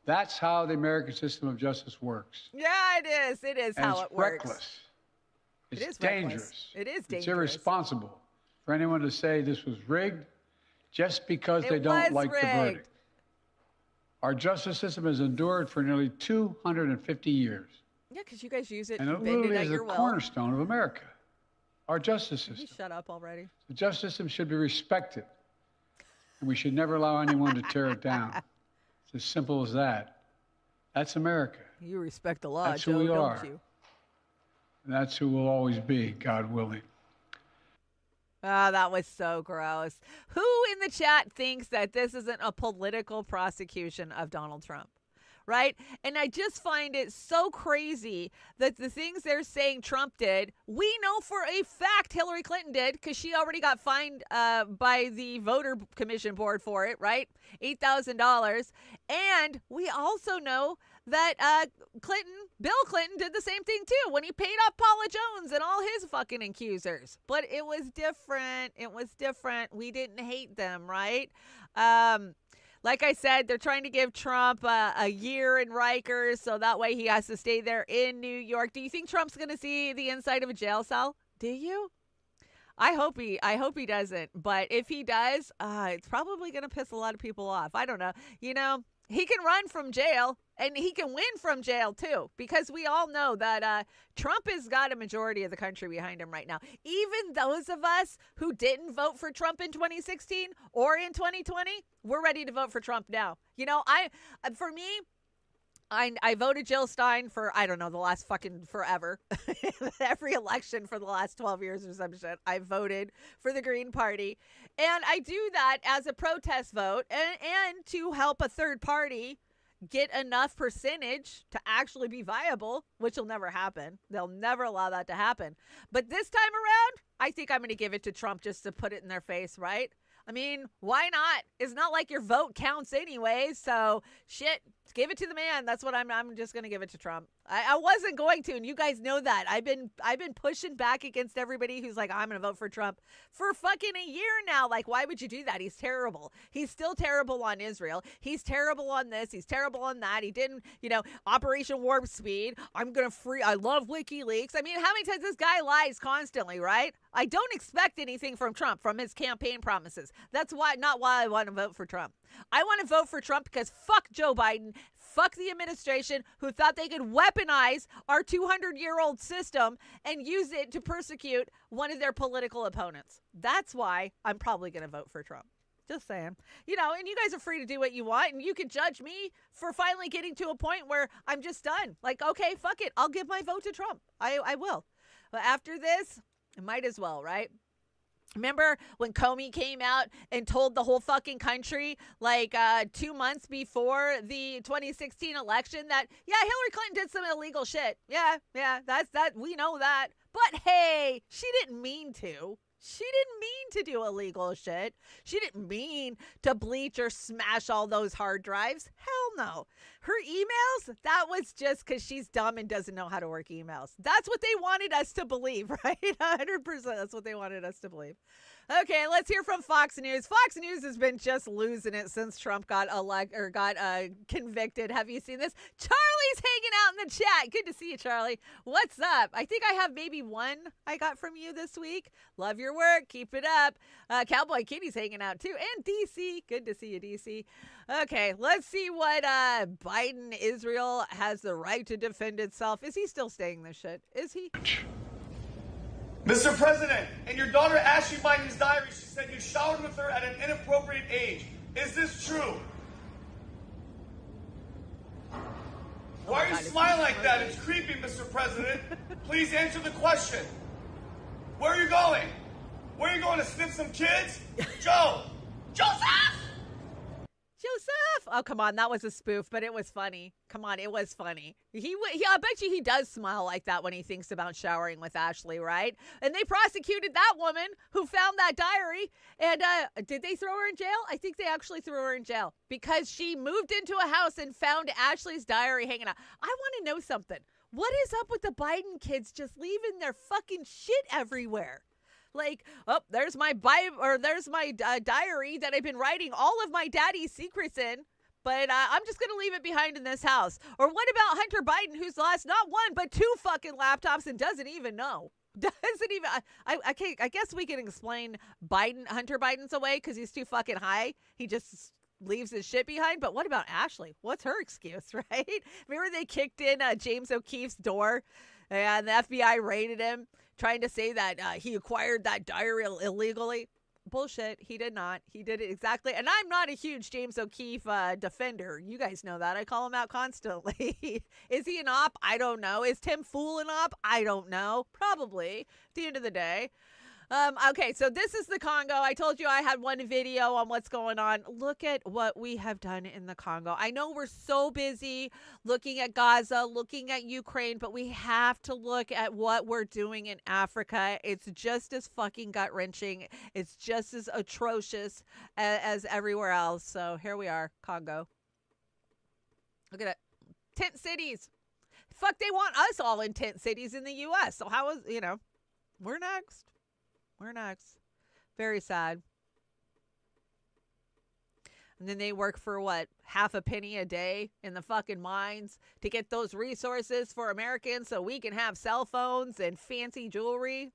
That's how the American system of justice works. Yeah, it is. It is and how it's it works. Reckless. It's It's dangerous. dangerous. It is dangerous. It's irresponsible for anyone to say this was rigged just because they don't like the verdict. Our justice system has endured for nearly 250 years. Yeah, because you guys use it And and it bend it literally at is the your will. cornerstone of America. Our justice Can you system. shut up already? The justice system should be respected. And we should never allow anyone to tear it down. It's as simple as that. That's America. You respect the law, That's Joe, who we don't are. you? And that's who we'll always be, God willing. Oh, that was so gross. Who in the chat thinks that this isn't a political prosecution of Donald Trump? Right? And I just find it so crazy that the things they're saying Trump did, we know for a fact Hillary Clinton did because she already got fined by the voter commission board for it, right? $8,000. And we also know that Bill Clinton did the same thing too when he paid off Paula Jones and all his fucking accusers. But it was different. It was different. We didn't hate them, right? Like I said, they're trying to give Trump a year in Rikers so that way he has to stay there in New York. Do you think Trump's going to see the inside of a jail cell? Do you? I hope he doesn't. But if he does, it's probably going to piss a lot of people off. I don't know. You know, he can run from jail and he can win from jail too, because we all know that Trump has got a majority of the country behind him right now. Even those of us who didn't vote for Trump in 2016 or in 2020, we're ready to vote for Trump now. You know, for me, I voted Jill Stein for, I don't know, the last fucking forever. Every election for the last 12 years or some shit, I voted for the Green Party. And I do that as a protest vote and to help a third party get enough percentage to actually be viable, which will never happen. They'll never allow that to happen. But this time around, I think I'm going to give it to Trump just to put it in their face, right? I mean, why not? It's not like your vote counts anyway, so shit, give it to the man. That's what I'm just going to give it to Trump. I wasn't going to, and you guys know that. I've been pushing back against everybody who's like, I'm going to vote for Trump for fucking a year now. Like, why would you do that? He's terrible. He's still terrible on Israel. He's terrible on this. He's terrible on that. He didn't, Operation Warp Speed. I love WikiLeaks. I mean, how many times this guy lies constantly, right? I don't expect anything from Trump, from his campaign promises. That's not why I want to vote for Trump. I want to vote for Trump because fuck Joe Biden, fuck the administration who thought they could weaponize our 200-year-old system and use it to persecute one of their political opponents. That's why I'm probably going to vote for Trump. Just saying. And you guys are free to do what you want, and you can judge me for finally getting to a point where I'm just done. Like, okay, fuck it. I'll give my vote to Trump. I will. But after this, I might as well, right? Remember when Comey came out and told the whole fucking country, like 2 months before the 2016 election, that, yeah, Hillary Clinton did some illegal shit. Yeah, that's that. We know that. But hey, she didn't mean to. She didn't mean to do illegal shit. She didn't mean to bleach or smash all those hard drives. Hell no. Her emails, that was just because she's dumb and doesn't know how to work emails. That's what they wanted us to believe, right? 100%. That's what they wanted us to believe. Okay, let's hear from Fox News. Fox News has been just losing it since Trump got convicted. Have you seen this? Charlie's hanging out in the chat. Good to see you, Charlie. What's up? I think I have maybe one I got from you this week. Love your work. Keep it up. Cowboy Kitty's hanging out too. And DC. Good to see you, DC. Okay, let's see what Biden, Israel has the right to defend itself. Is he still saying this shit? Is he? Mr. President, in your daughter Ashley Biden's diary, she said you showered with her at an inappropriate age. Is this true? Why are you smiling like that? It's creepy, Mr. President. Please answer the question. Where are you going? Where are you going to sniff some kids? Joe! Joseph! Oh, come on. That was a spoof, but it was funny. Come on. It was funny. I bet you he does smile like that when he thinks about showering with Ashley, right? And they prosecuted that woman who found that diary. And did they throw her in jail? I think they actually threw her in jail because she moved into a house and found Ashley's diary hanging out. I want to know something. What is up with the Biden kids just leaving their fucking shit everywhere? Like, oh, there's my Bible, or there's my diary that I've been writing all of my daddy's secrets in, but I'm just going to leave it behind in this house. Or what about Hunter Biden, who's lost not one, but 2 fucking laptops and doesn't even know? I guess we can explain Hunter Biden's away because he's too fucking high. He just leaves his shit behind. But what about Ashley? What's her excuse, right? Remember they kicked in James O'Keefe's door and the FBI raided him, trying to say that he acquired that diary illegally. Bullshit. He did not. He did it exactly. And I'm not a huge James O'Keefe defender. You guys know that. I call him out constantly. Is he an op? I don't know. Is Tim Fool an op? I don't know. Probably. At the end of the day. Okay, so this is the Congo. I told you I had one video on what's going on. Look at what we have done in the Congo. I know we're so busy looking at Gaza, looking at Ukraine, but we have to look at what we're doing in Africa. It's just as fucking gut-wrenching. It's just as atrocious as everywhere else. So here we are, Congo. Look at it. Tent cities. Fuck, they want us all in tent cities in the U.S. So how is, we're next. We're next. Very sad. And then they work for what? Half a penny a day in the fucking mines to get those resources for Americans so we can have cell phones and fancy jewelry.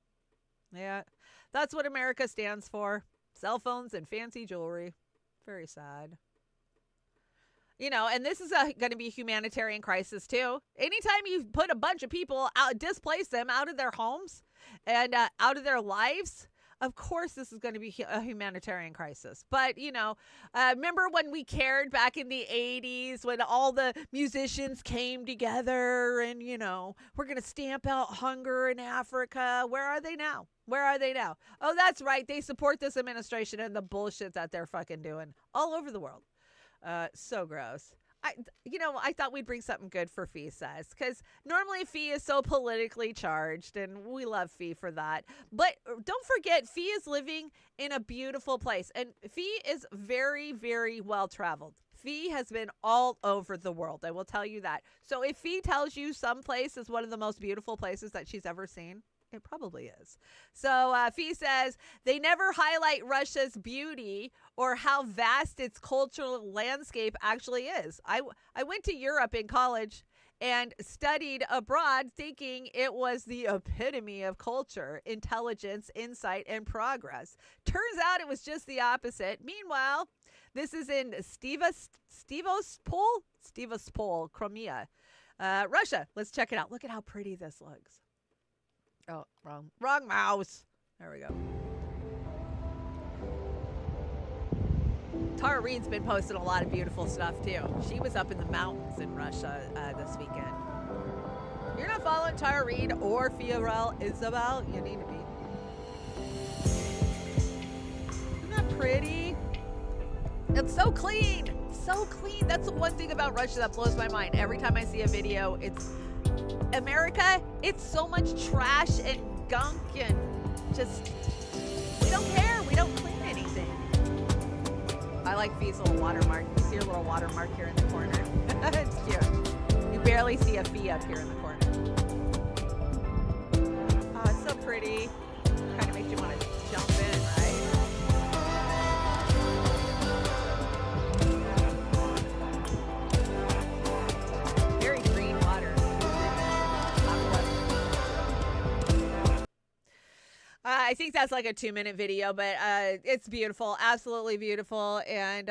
Yeah. That's what America stands for. Cell phones and fancy jewelry. Very sad. And this is going to be a humanitarian crisis too. Anytime you put a bunch of people out, displace them out of their homes and out of their lives, of course this is going to be a humanitarian crisis. But, remember when we cared back in the 80s when all the musicians came together and, we're going to stamp out hunger in Africa. Where are they now? Where are they now? Oh, that's right. They support this administration and the bullshit that they're fucking doing all over the world. So gross. I thought we'd bring something good for Fee Says, because normally Fee is so politically charged, and we love Fee for that. But don't forget, Fee is living in a beautiful place, and Fee is very, very well traveled. Fee has been all over the world, I will tell you that. So if Fee tells you some place is one of the most beautiful places that she's ever seen, it probably is. So Fee says they never highlight Russia's beauty or how vast its cultural landscape actually is. I went to Europe in college and studied abroad thinking it was the epitome of culture, intelligence, insight, and progress. Turns out it was just the opposite. Meanwhile, this is in Sevastopol, Crimea, Russia. Let's check it out. Look at how pretty this looks. Oh, wrong mouse. There we go. Tara Reid's been posting a lot of beautiful stuff too. She was up in the mountains in Russia this weekend. If you're not following Tara Reid or Fiorel Isabel, you need to be. Isn't that pretty? It's so clean. So clean. That's the one thing about Russia that blows my mind. Every time I see a video, it's America, it's so much trash and gunk and just, we don't care. We don't clean anything. I like Fee's little watermark. You see her little watermark here in the corner? It's cute. You barely see a Fee up here in the corner. Oh, it's so pretty. Kind of makes you want to jump in, right? Very green water. I think that's like a 2-minute video, but it's beautiful, absolutely beautiful, and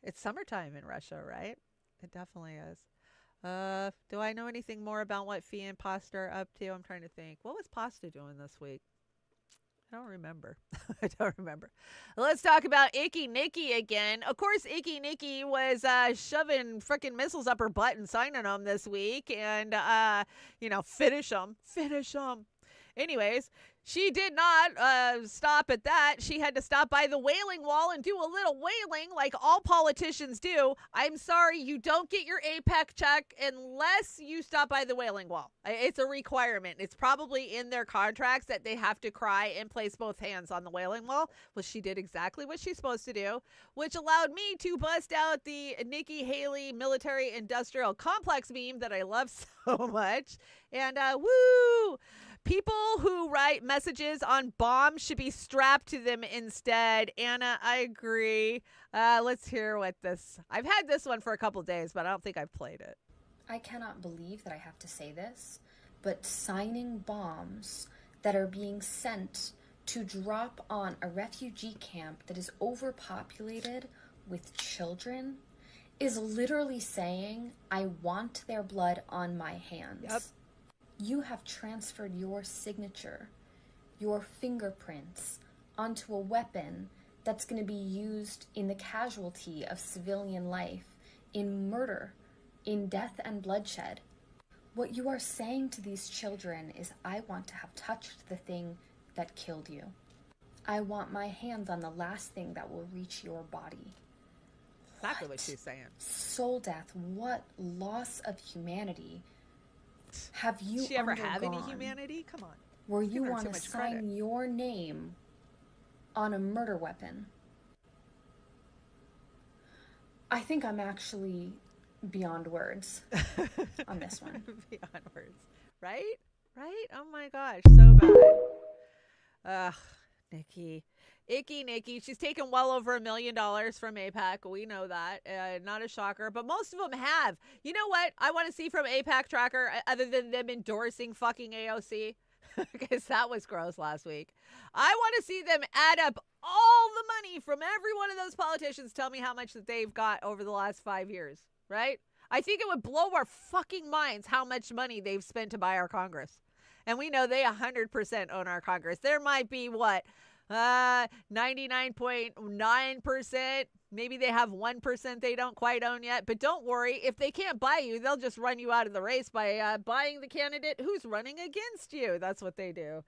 it's summertime in Russia, right? It definitely is. Do I know anything more about what Fee and Pasta are up to? I'm trying to think. What was Pasta doing this week? I don't remember. I don't remember. Let's talk about Icky Nikki again. Of course, Icky Nikki was shoving freaking missiles up her butt and signing them this week, and finish them. Anyways, she did not stop at that. She had to stop by the Wailing Wall and do a little wailing like all politicians do. I'm sorry, you don't get your APEC check unless you stop by the Wailing Wall. It's a requirement. It's probably in their contracts that they have to cry and place both hands on the Wailing Wall. Well, she did exactly what she's supposed to do, which allowed me to bust out the Nikki Haley military industrial complex meme that I love so much. And woo! People who write messages on bombs should be strapped to them instead. Anna, I agree. Let's hear what this... I've had this one for a couple days, but I don't think I've played it. I cannot believe that I have to say this, but signing bombs that are being sent to drop on a refugee camp that is overpopulated with children is literally saying, I want their blood on my hands. Yep. You have transferred your signature, your fingerprints, onto a weapon that's going to be used in the casualty of civilian life, in murder, in death and bloodshed. What you are saying to these children is, I want to have touched the thing that killed you. I want my hands on the last thing that will reach your body. Exactly what she's saying. Soul death, what loss of humanity have you Did she ever undergone have any humanity? Come on. where you want to sign your name on a murder weapon? I think I'm actually beyond words on this one. Beyond words. Right? Right? Oh my gosh, so bad. Ugh, Nikki. Icky Nikki. She's taken well over $1 million from AIPAC. We know that. Not a shocker, but most of them have. You know what I want to see from AIPAC Tracker other than them endorsing fucking AOC? Because that was gross last week. I want to see them add up all the money from every one of those politicians. Tell me how much that they've got over the last 5 years, right? I think it would blow our fucking minds how much money they've spent to buy our Congress. And we know they 100% own our Congress. There might be, 99.9%. Maybe they have 1% they don't quite own yet. But don't worry. If they can't buy you, they'll just run you out of the race by buying the candidate who's running against you. That's what they do.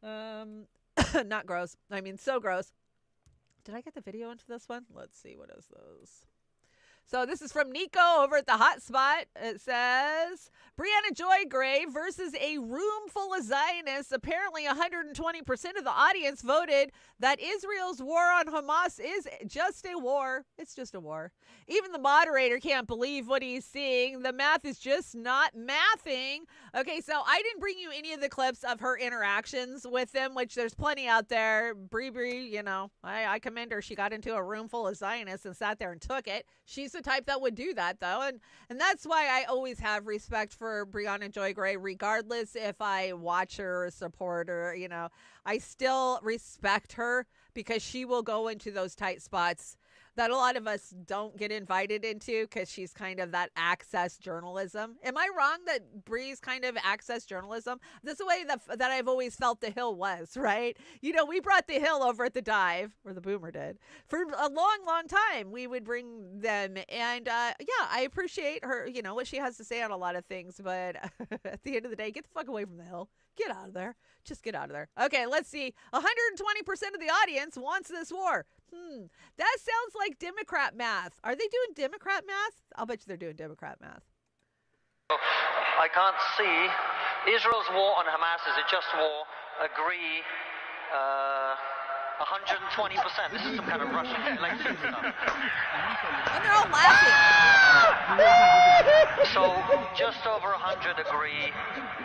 Not gross. I mean, so gross. Did I get the video into this one? Let's see. What is those? So this is from Nico over at the Hotspot. It says, Brianna Joy Gray versus a room full of Zionists. Apparently 120% of the audience voted that Israel's war on Hamas is just a war. It's just a war. Even the moderator can't believe what he's seeing. The math is just not mathing. Okay, so I didn't bring you any of the clips of her interactions with them, which there's plenty out there. Bree, you know, I commend her. She got into a room full of Zionists and sat there and took it. She's the type that would do that, though. And that's why I always have respect for Brianna Joy Gray, regardless if I watch her or support her. You know, I still respect her because she will go into those tight spots that a lot of us don't get invited into because she's kind of that access journalism. Am I wrong that Bree's kind of access journalism? That's the way that I've always felt The Hill was, right? You know, we brought The Hill over at the Dive, or the Boomer did, for a long, long time. We would bring them. And yeah, I appreciate her, you know, what she has to say on a lot of things. But at the end of the day, get the fuck away from The Hill. Get out of there. Just get out of there. Okay, let's see. 120% of the audience wants this war. That sounds like Democrat math. Are they doing Democrat math? I'll bet you they're doing Democrat math. I can't see. Israel's war on Hamas is a just war. Agree. 120%. This is some kind of Russian election stuff. And they're all laughing. So just over 100 agree,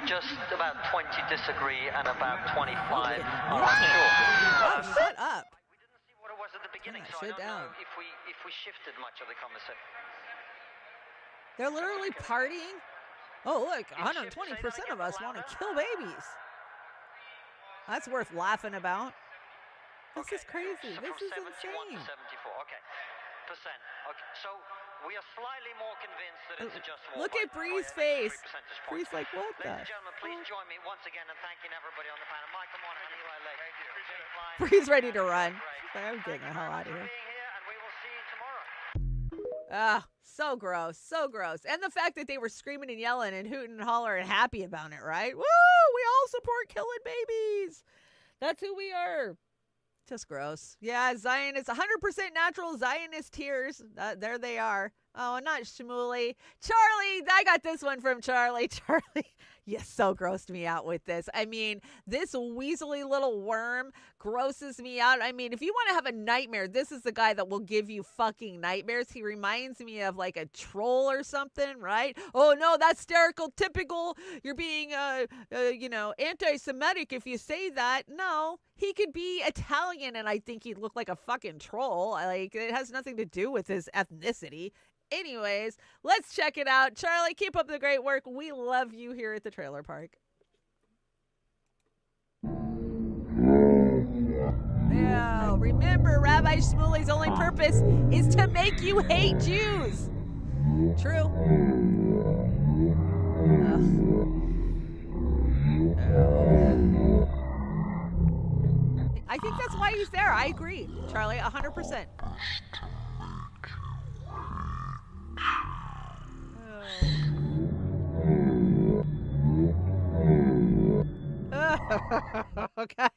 just about 20 disagree, and about 25 are unsure. Oh, shut up. We didn't see what it was at the beginning, so I don't know if we shifted much of the conversation. They're literally partying. Oh, look, 120% of us want to kill babies. That's worth laughing about. This is crazy. This is insane. 71 to 74. Okay. Percent. Okay. So we are slightly more convinced that it's a just war. Look at Bree's face. Bree's like, what the? Ladies and gentlemen, please join me once again in thanking everybody on the panel. Mike, come on, and Eli Lake. Thank you. Bree's ready to run. I'm getting the hell out of here. And we will see you tomorrow. Ah, so gross. So gross. And the fact that they were screaming and yelling and hooting and hollering happy about it, right? Woo! We all support killing babies. That's who we are. Just gross. Yeah, Zionist, 100% natural Zionist tears. There they are. Oh, not Shmuley. Charlie, I got this one from Charlie. Charlie, you so grossed me out with this. I mean, this weaselly little worm grosses me out. I mean, if you want to have a nightmare, this is the guy that will give you fucking nightmares. He reminds me of like a troll or something, right? Oh, no, that's stereotypical. You're being, anti-Semitic if you say that. No, he could be Italian, and I think he'd look like a fucking troll. Like, it has nothing to do with his ethnicity. Anyways, let's check it out. Charlie, keep up the great work. We love you here at the trailer park. Now, remember, Rabbi Shmuley's only purpose is to make you hate Jews. True. I think that's why he's there. I agree, Charlie, 100%. Okay.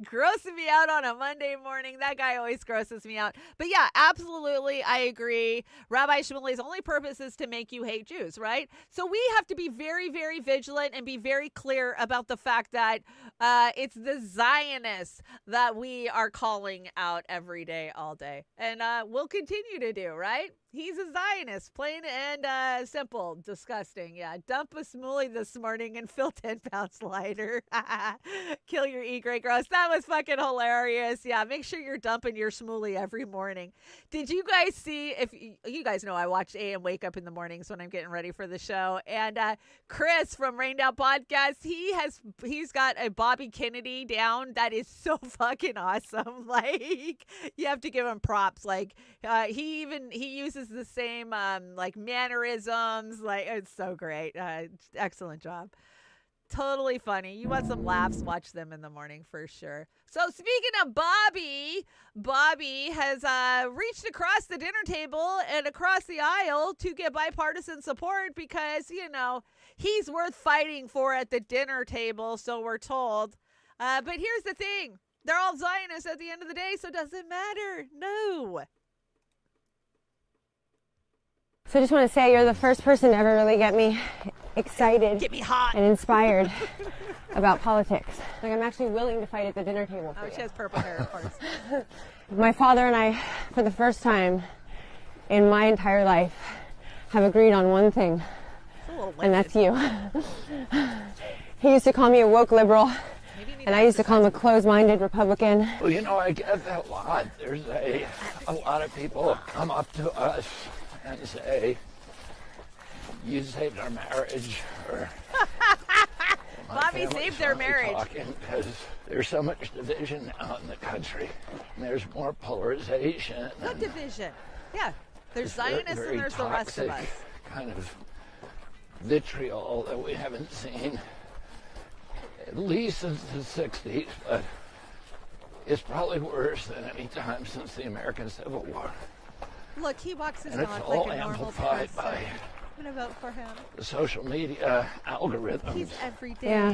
Grossing me out on a Monday morning. That guy always grosses me out. But yeah, absolutely, I agree. Rabbi Shmuley's only purpose is to make you hate Jews, right? So we have to be very, very vigilant and be very clear about the fact that it's the Zionists that we are calling out every day, all day. And we'll continue to do, right? He's a Zionist, plain and simple. Disgusting. Yeah. Dump a Shmuley this morning and feel 10 pounds lighter. Kill your E. Great Gross. That was fucking hilarious. Yeah. Make sure you're dumping your Shmuley every morning. Did you guys see, if you guys know, I watch AM Wake Up in the mornings when I'm getting ready for the show. And Chris from Rained Out Podcast, he's got a Bobby Kennedy down that is so fucking awesome. Like, you have to give him props. Like, he uses the same like mannerisms. Like, it's so great. Excellent job. Totally funny. You want some laughs, watch them in the morning for sure. So speaking of Bobby has reached across the dinner table and across the aisle to get bipartisan support because, you know, he's worth fighting for at the dinner table, so we're told. But here's the thing. They're all Zionists at the end of the day, so it doesn't matter. No. So I just want to say you're the first person to ever really get me excited, get me hot, and inspired about politics. Like, I'm actually willing to fight at the dinner table for you. She has purple hair, of course. My father and I, for the first time in my entire life, have agreed on one thing, and that's you. He used to call me a woke liberal, and I used to call him a closed-minded Republican. Well, you know, I get that a lot. There's a lot of people come up to us and say, you saved our marriage, or Bobby saved their marriage. Because there's so much division now in the country, and there's more polarization. What division? Yeah, there's Zionists and there's the rest of us. Kind of vitriol that we haven't seen at least since the 60s, but it's probably worse than any time since the American Civil War. Look, he walks his and dog it's like all a normal amplified person. by I'm gonna vote for him. The social media algorithms. He's everyday. Yeah.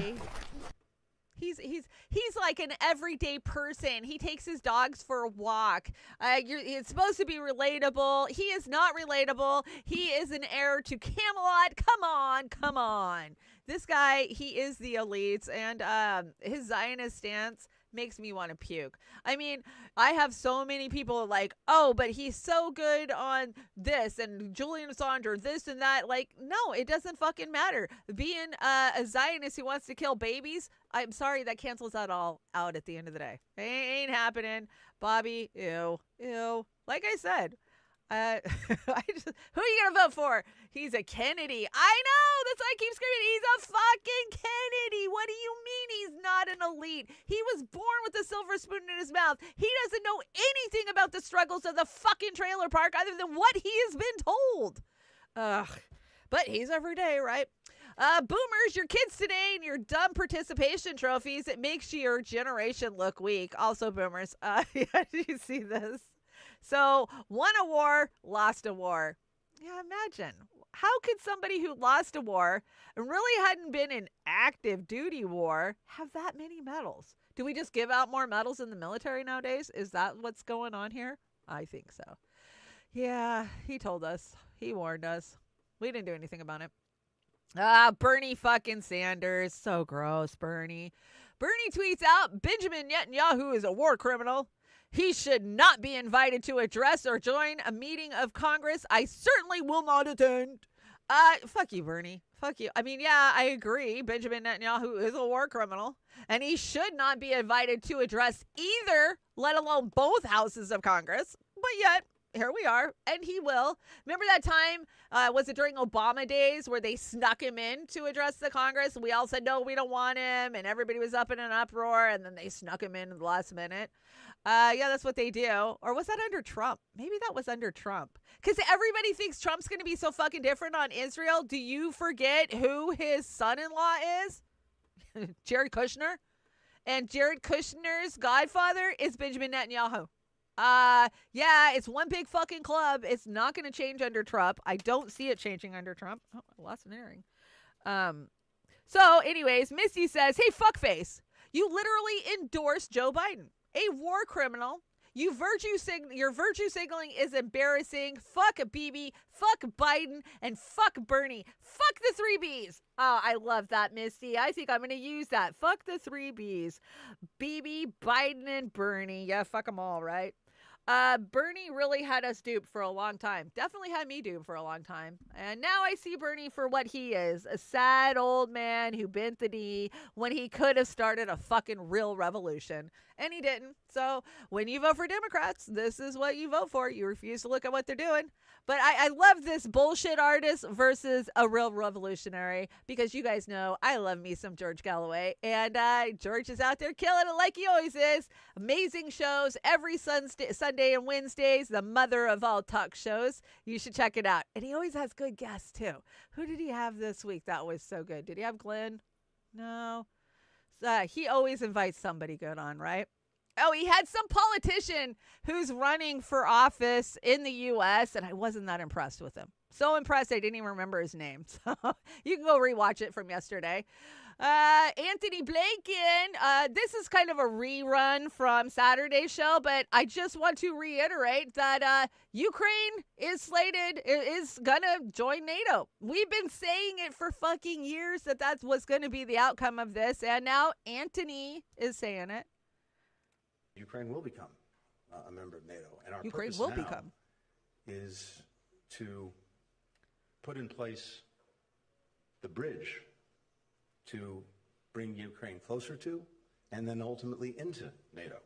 He's like an everyday person. He takes his dogs for a walk. It's supposed to be relatable. He is not relatable. He is an heir to Camelot. Come on. This guy, he is the elites, and his Zionist stance makes me want to puke. I mean, I have so many people like, oh, but he's so good on this and Julian Assange, this and that. Like, no, it doesn't fucking matter. Being a Zionist who wants to kill babies, I'm sorry, that cancels that all out at the end of the day. Ain't happening. Bobby, ew. Like I said, who are you gonna vote for? He's a Kennedy. I know. That's why I keep screaming. He's a fucking Kennedy. What do you mean he's not an elite? He was born with a silver spoon in his mouth. He doesn't know anything about the struggles of the fucking trailer park other than what he has been told. But he's every day, right? Boomers, your kids today and your dumb participation trophies, it makes your generation look weak. Also, boomers, did you see this? So, won a war, lost a war. Yeah, imagine. How could somebody who lost a war and really hadn't been in active duty war have that many medals? Do we just give out more medals in the military nowadays? Is that what's going on here? I think so. Yeah, he told us. He warned us. We didn't do anything about it. Bernie fucking Sanders. So gross, Bernie. Bernie tweets out, Benjamin Netanyahu is a war criminal. He should not be invited to address or join a meeting of Congress. I certainly will not attend. Fuck you, Bernie. Fuck you. I mean, yeah, I agree. Benjamin Netanyahu is a war criminal, and he should not be invited to address either, let alone both houses of Congress. But yet, here we are, and he will. Remember that time, was it during Obama days, where they snuck him in to address the Congress? We all said, no, we don't want him, and everybody was up in an uproar, and then they snuck him in the last minute. Yeah, that's what they do. Or was that under Trump? Maybe that was under Trump. Because everybody thinks Trump's going to be so fucking different on Israel. Do you forget who his son-in-law is? Jared Kushner. And Jared Kushner's godfather is Benjamin Netanyahu. Yeah, it's one big fucking club. It's not going to change under Trump. I don't see it changing under Trump. Oh, I lost an earring. So, anyways, Misty says, hey, fuckface, you literally endorse Joe Biden, a war criminal. Your virtue signaling is embarrassing. Fuck Bibi, fuck Biden, and fuck Bernie. Fuck the 3 Bs. Oh, I love that, Misty. I think I'm going to use that. Fuck the 3 Bs. Bibi, Biden, and Bernie. Yeah, fuck them all, right? Bernie really had us duped for a long time. Definitely had me duped for a long time. And now I see Bernie for what he is. A sad old man who bent the knee when he could have started a fucking real revolution. And he didn't. So when you vote for Democrats, this is what you vote for. You refuse to look at what they're doing. But I love this bullshit artist versus a real revolutionary, because you guys know I love me some George Galloway. And George is out there killing it like he always is. Amazing shows every Sunday and Wednesdays, the mother of all talk shows. You should check it out. And he always has good guests, too. Who did he have this week that was so good? Did he have Glenn? No. He always invites somebody good on, right? Oh, he had some politician who's running for office in the U.S., and I wasn't that impressed with him. So impressed I didn't even remember his name. So you can go rewatch it from yesterday. Anthony Blinken, this is kind of a rerun from Saturday's show, but I just want to reiterate that Ukraine is gonna join NATO. We've been saying it for fucking years that was going to be the outcome of this, and now Anthony is saying it. Ukraine will become a member of NATO, and our Ukraine purpose will now become is to put in place the bridge to bring Ukraine closer to, and then ultimately into NATO.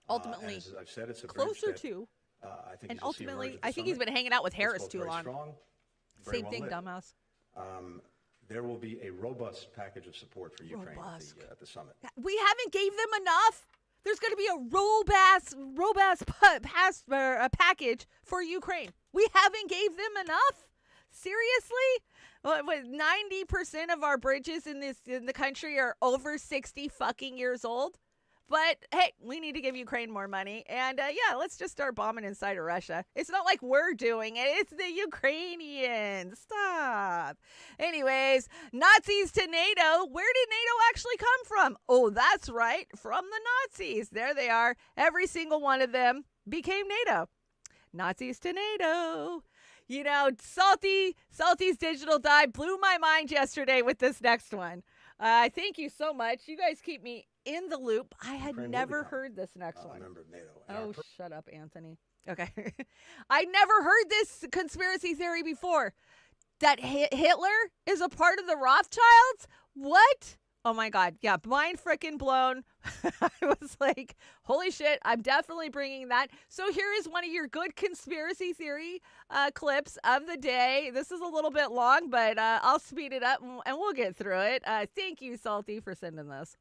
Ultimately, as I've said, it's a closer bridge that, to, I think, and you'll see ultimately, emerge at the I think he's summit. been hanging out with Harris It's both too very long. strong, very Same well thing, lit. dumbass. There will be a robust package of support for Ukraine at the summit. We haven't gave them enough. There's going to be a robust package for Ukraine. We haven't gave them enough. Seriously? What, 90% of our bridges in the country are over 60 fucking years old. But hey, we need to give Ukraine more money. And yeah, let's just start bombing inside of Russia. It's not like we're doing it. It's the Ukrainians. Stop. Anyways, Nazis to NATO. Where did NATO actually come from? Oh, that's right. From the Nazis. There they are. Every single one of them became NATO. Nazis to NATO. You know, Salty's digital dive blew my mind yesterday with this next one. Thank you so much. You guys keep me in the loop. I had never heard this next one. Member of NATO. Oh, shut up, Anthony. Okay. I never heard this conspiracy theory before. That Hitler is a part of the Rothschilds? What? Oh my God. Yeah, mind freaking blown. I was like, holy shit, I'm definitely bringing that. So here is one of your good conspiracy theory clips of the day. This is a little bit long, but I'll speed it up and we'll get through it. Thank you, Salty, for sending this.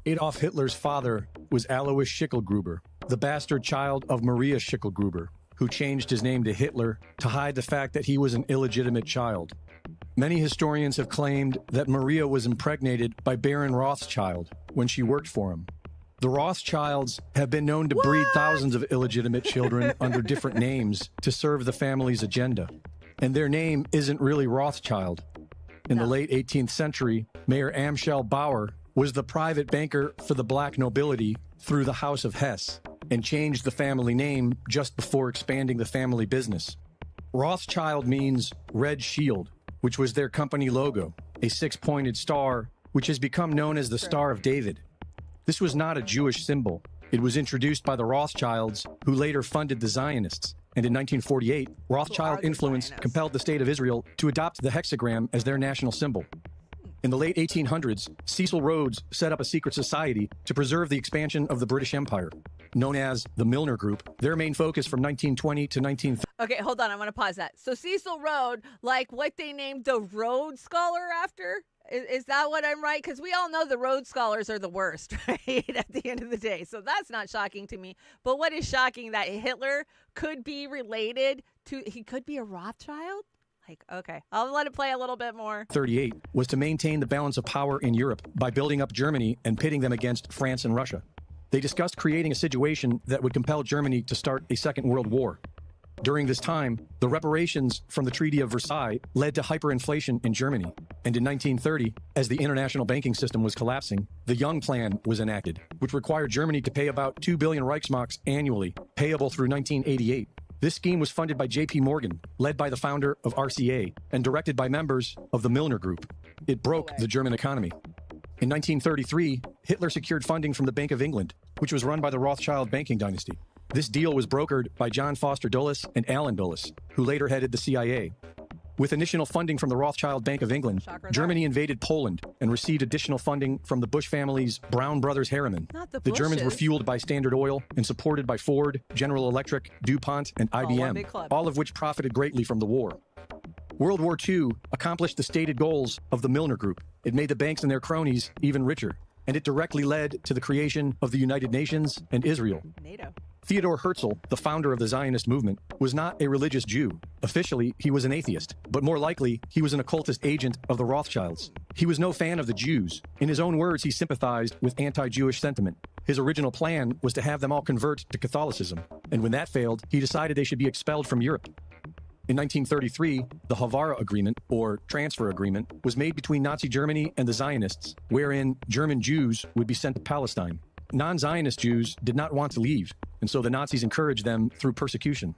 Adolf Hitler's father was Alois Schicklgruber, the bastard child of Maria Schicklgruber, who changed his name to Hitler to hide the fact that he was an illegitimate child. Many historians have claimed that Maria was impregnated by Baron Rothschild when she worked for him. The Rothschilds have been known to breed thousands of illegitimate children under different names to serve the family's agenda. And their name isn't really Rothschild. In the late 18th century, Mayor Amschel Bauer was the private banker for the black nobility through the House of Hesse and changed the family name just before expanding the family business. Rothschild means Red Shield, which was their company logo, a six-pointed star, which has become known as the Star of David. This was not a Jewish symbol. It was introduced by the Rothschilds, who later funded the Zionists. And in 1948, Rothschild influence compelled the State of Israel to adopt the hexagram as their national symbol. In the late 1800s, Cecil Rhodes set up a secret society to preserve the expansion of the British Empire, known as the Milner Group. Their main focus from 1920 to 1930. Okay, hold on. I want to pause that. So Cecil Rhodes, like what they named the Rhodes Scholar after? Is that what I'm right? Because we all know the Rhodes Scholars are the worst, right? At the end of the day. So that's not shocking to me. But what is shocking that Hitler could be related to, he could be a Rothschild? Like, okay, I'll let it play a little bit more. 38 was to maintain the balance of power in Europe by building up Germany and pitting them against France and Russia. They discussed creating a situation that would compel Germany to start a Second World War. During this time, the reparations from the Treaty of Versailles led to hyperinflation in Germany. And in 1930, as the international banking system was collapsing, the Young Plan was enacted, which required Germany to pay about 2 billion Reichsmarks annually, payable through 1988. This scheme was funded by J.P. Morgan, led by the founder of RCA, and directed by members of the Milner Group. It broke the German economy. In 1933, Hitler secured funding from the Bank of England, which was run by the Rothschild banking dynasty. This deal was brokered by John Foster Dulles and Allen Dulles, who later headed the CIA. With initial funding from the Rothschild Bank of England, Germany invaded Poland and received additional funding from the Bush family's Brown Brothers Harriman. The Germans were fueled by Standard Oil and supported by Ford, General Electric, DuPont, and IBM, all of which profited greatly from the war. World War II accomplished the stated goals of the Milner Group. It made the banks and their cronies even richer, and it directly led to the creation of the United Nations and Israel. NATO. Theodor Herzl, the founder of the Zionist movement, was not a religious Jew. Officially, he was an atheist, but more likely, he was an occultist agent of the Rothschilds. He was no fan of the Jews. In his own words, he sympathized with anti-Jewish sentiment. His original plan was to have them all convert to Catholicism, and when that failed, he decided they should be expelled from Europe. In 1933, the Havara Agreement, or Transfer Agreement, was made between Nazi Germany and the Zionists, wherein German Jews would be sent to Palestine. Non-Zionist Jews did not want to leave, and so the Nazis encouraged them through persecution.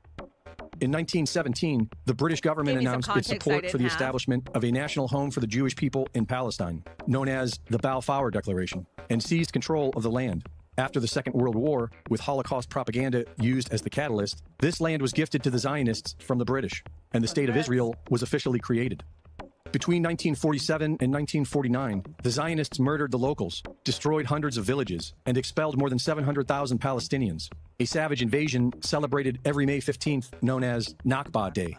In 1917, the British government announced its support for the establishment of a national home for the Jewish people in Palestine, known as the Balfour Declaration, and seized control of the land. After the Second World War, with Holocaust propaganda used as the catalyst, this land was gifted to the Zionists from the British, and the State of Israel was officially created. Between 1947 and 1949, the Zionists murdered the locals, destroyed hundreds of villages, and expelled more than 700,000 Palestinians. A savage invasion celebrated every May 15th, known as Nakba Day.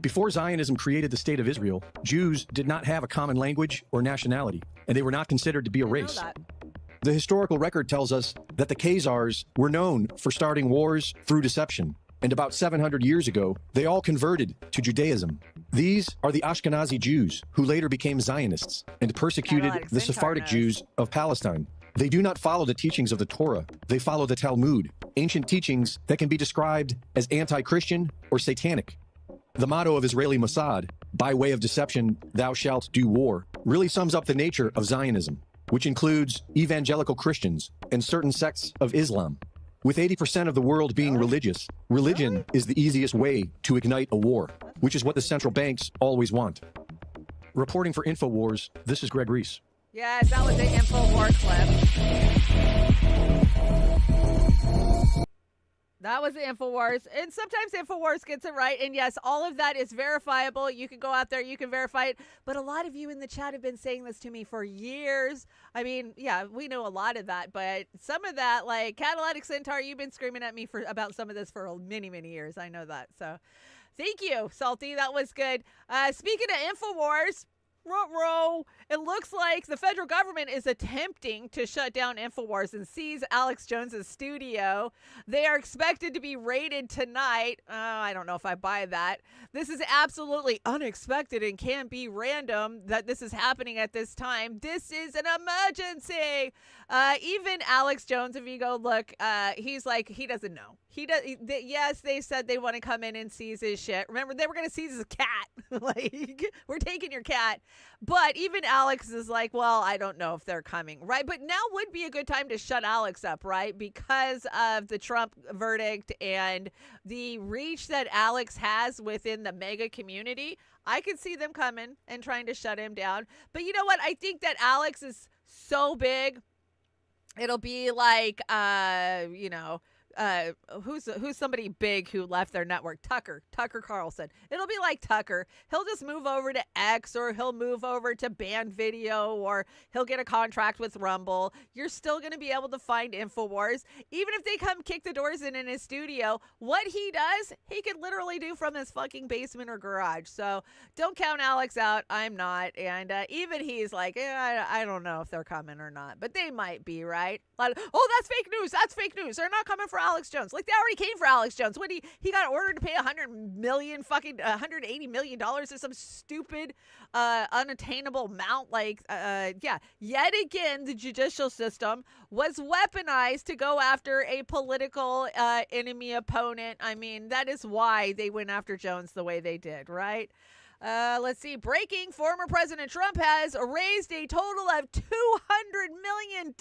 Before Zionism created the State of Israel, Jews did not have a common language or nationality, and they were not considered to be a race. The historical record tells us that the Khazars were known for starting wars through deception, and about 700 years ago, they all converted to Judaism. These are the Ashkenazi Jews, who later became Zionists and persecuted the Sephardic Jews of Palestine. They do not follow the teachings of the Torah. They follow the Talmud, ancient teachings that can be described as anti-Christian or satanic. The motto of Israeli Mossad, by way of deception, thou shalt do war, really sums up the nature of Zionism, which includes evangelical Christians and certain sects of Islam. With 80% of the world being religious, religion is the easiest way to ignite a war, which is what the central banks always want. Reporting for InfoWars, this is Greg Reese. Yes, that was the InfoWars clip. That was the InfoWars. And sometimes InfoWars gets it right. And yes, all of that is verifiable. You can go out there, you can verify it. But a lot of you in the chat have been saying this to me for years. I mean, yeah, we know a lot of that. But some of that, like Catalytic Centaur, you've been screaming at me about some of this for many, many years. I know that. So thank you, Salty. That was good. Speaking of InfoWars, it looks like the federal government is attempting to shut down InfoWars and seize Alex Jones's studio. They are expected to be raided tonight. I don't know if I buy that. This is absolutely unexpected and can't be random that this is happening at this time. This is an emergency. Even Alex Jones, if you go look, he's like, he doesn't know. Yes, they said they want to come in and seize his shit. Remember, they were going to seize his cat. Like, we're taking your cat. But even Alex is like, well, I don't know if they're coming, right? But now would be a good time to shut Alex up, right? Because of the Trump verdict and the reach that Alex has within the mega community. I could see them coming and trying to shut him down. But you know what? I think that Alex is so big. It'll be like, who's somebody big who left their network? Tucker Carlson. It'll be like Tucker. He'll just move over to X, or he'll move over to Band Video, or he'll get a contract with Rumble. You're still going to be able to find InfoWars. Even if they come kick the doors in his studio, what he does, he could literally do from his fucking basement or garage. So don't count Alex out. I'm not. And even he's like, I don't know if they're coming or not, but they might be, right? Like, oh, that's fake news. That's fake news. They're not coming for Alex Jones. Like, they already came for Alex Jones. When he got ordered to pay $180 million to some stupid, unattainable amount. Like, yet again, the judicial system was weaponized to go after a political enemy opponent. I mean, that is why they went after Jones the way they did, right? Let's see. Breaking, former President Trump has raised a total of $200 million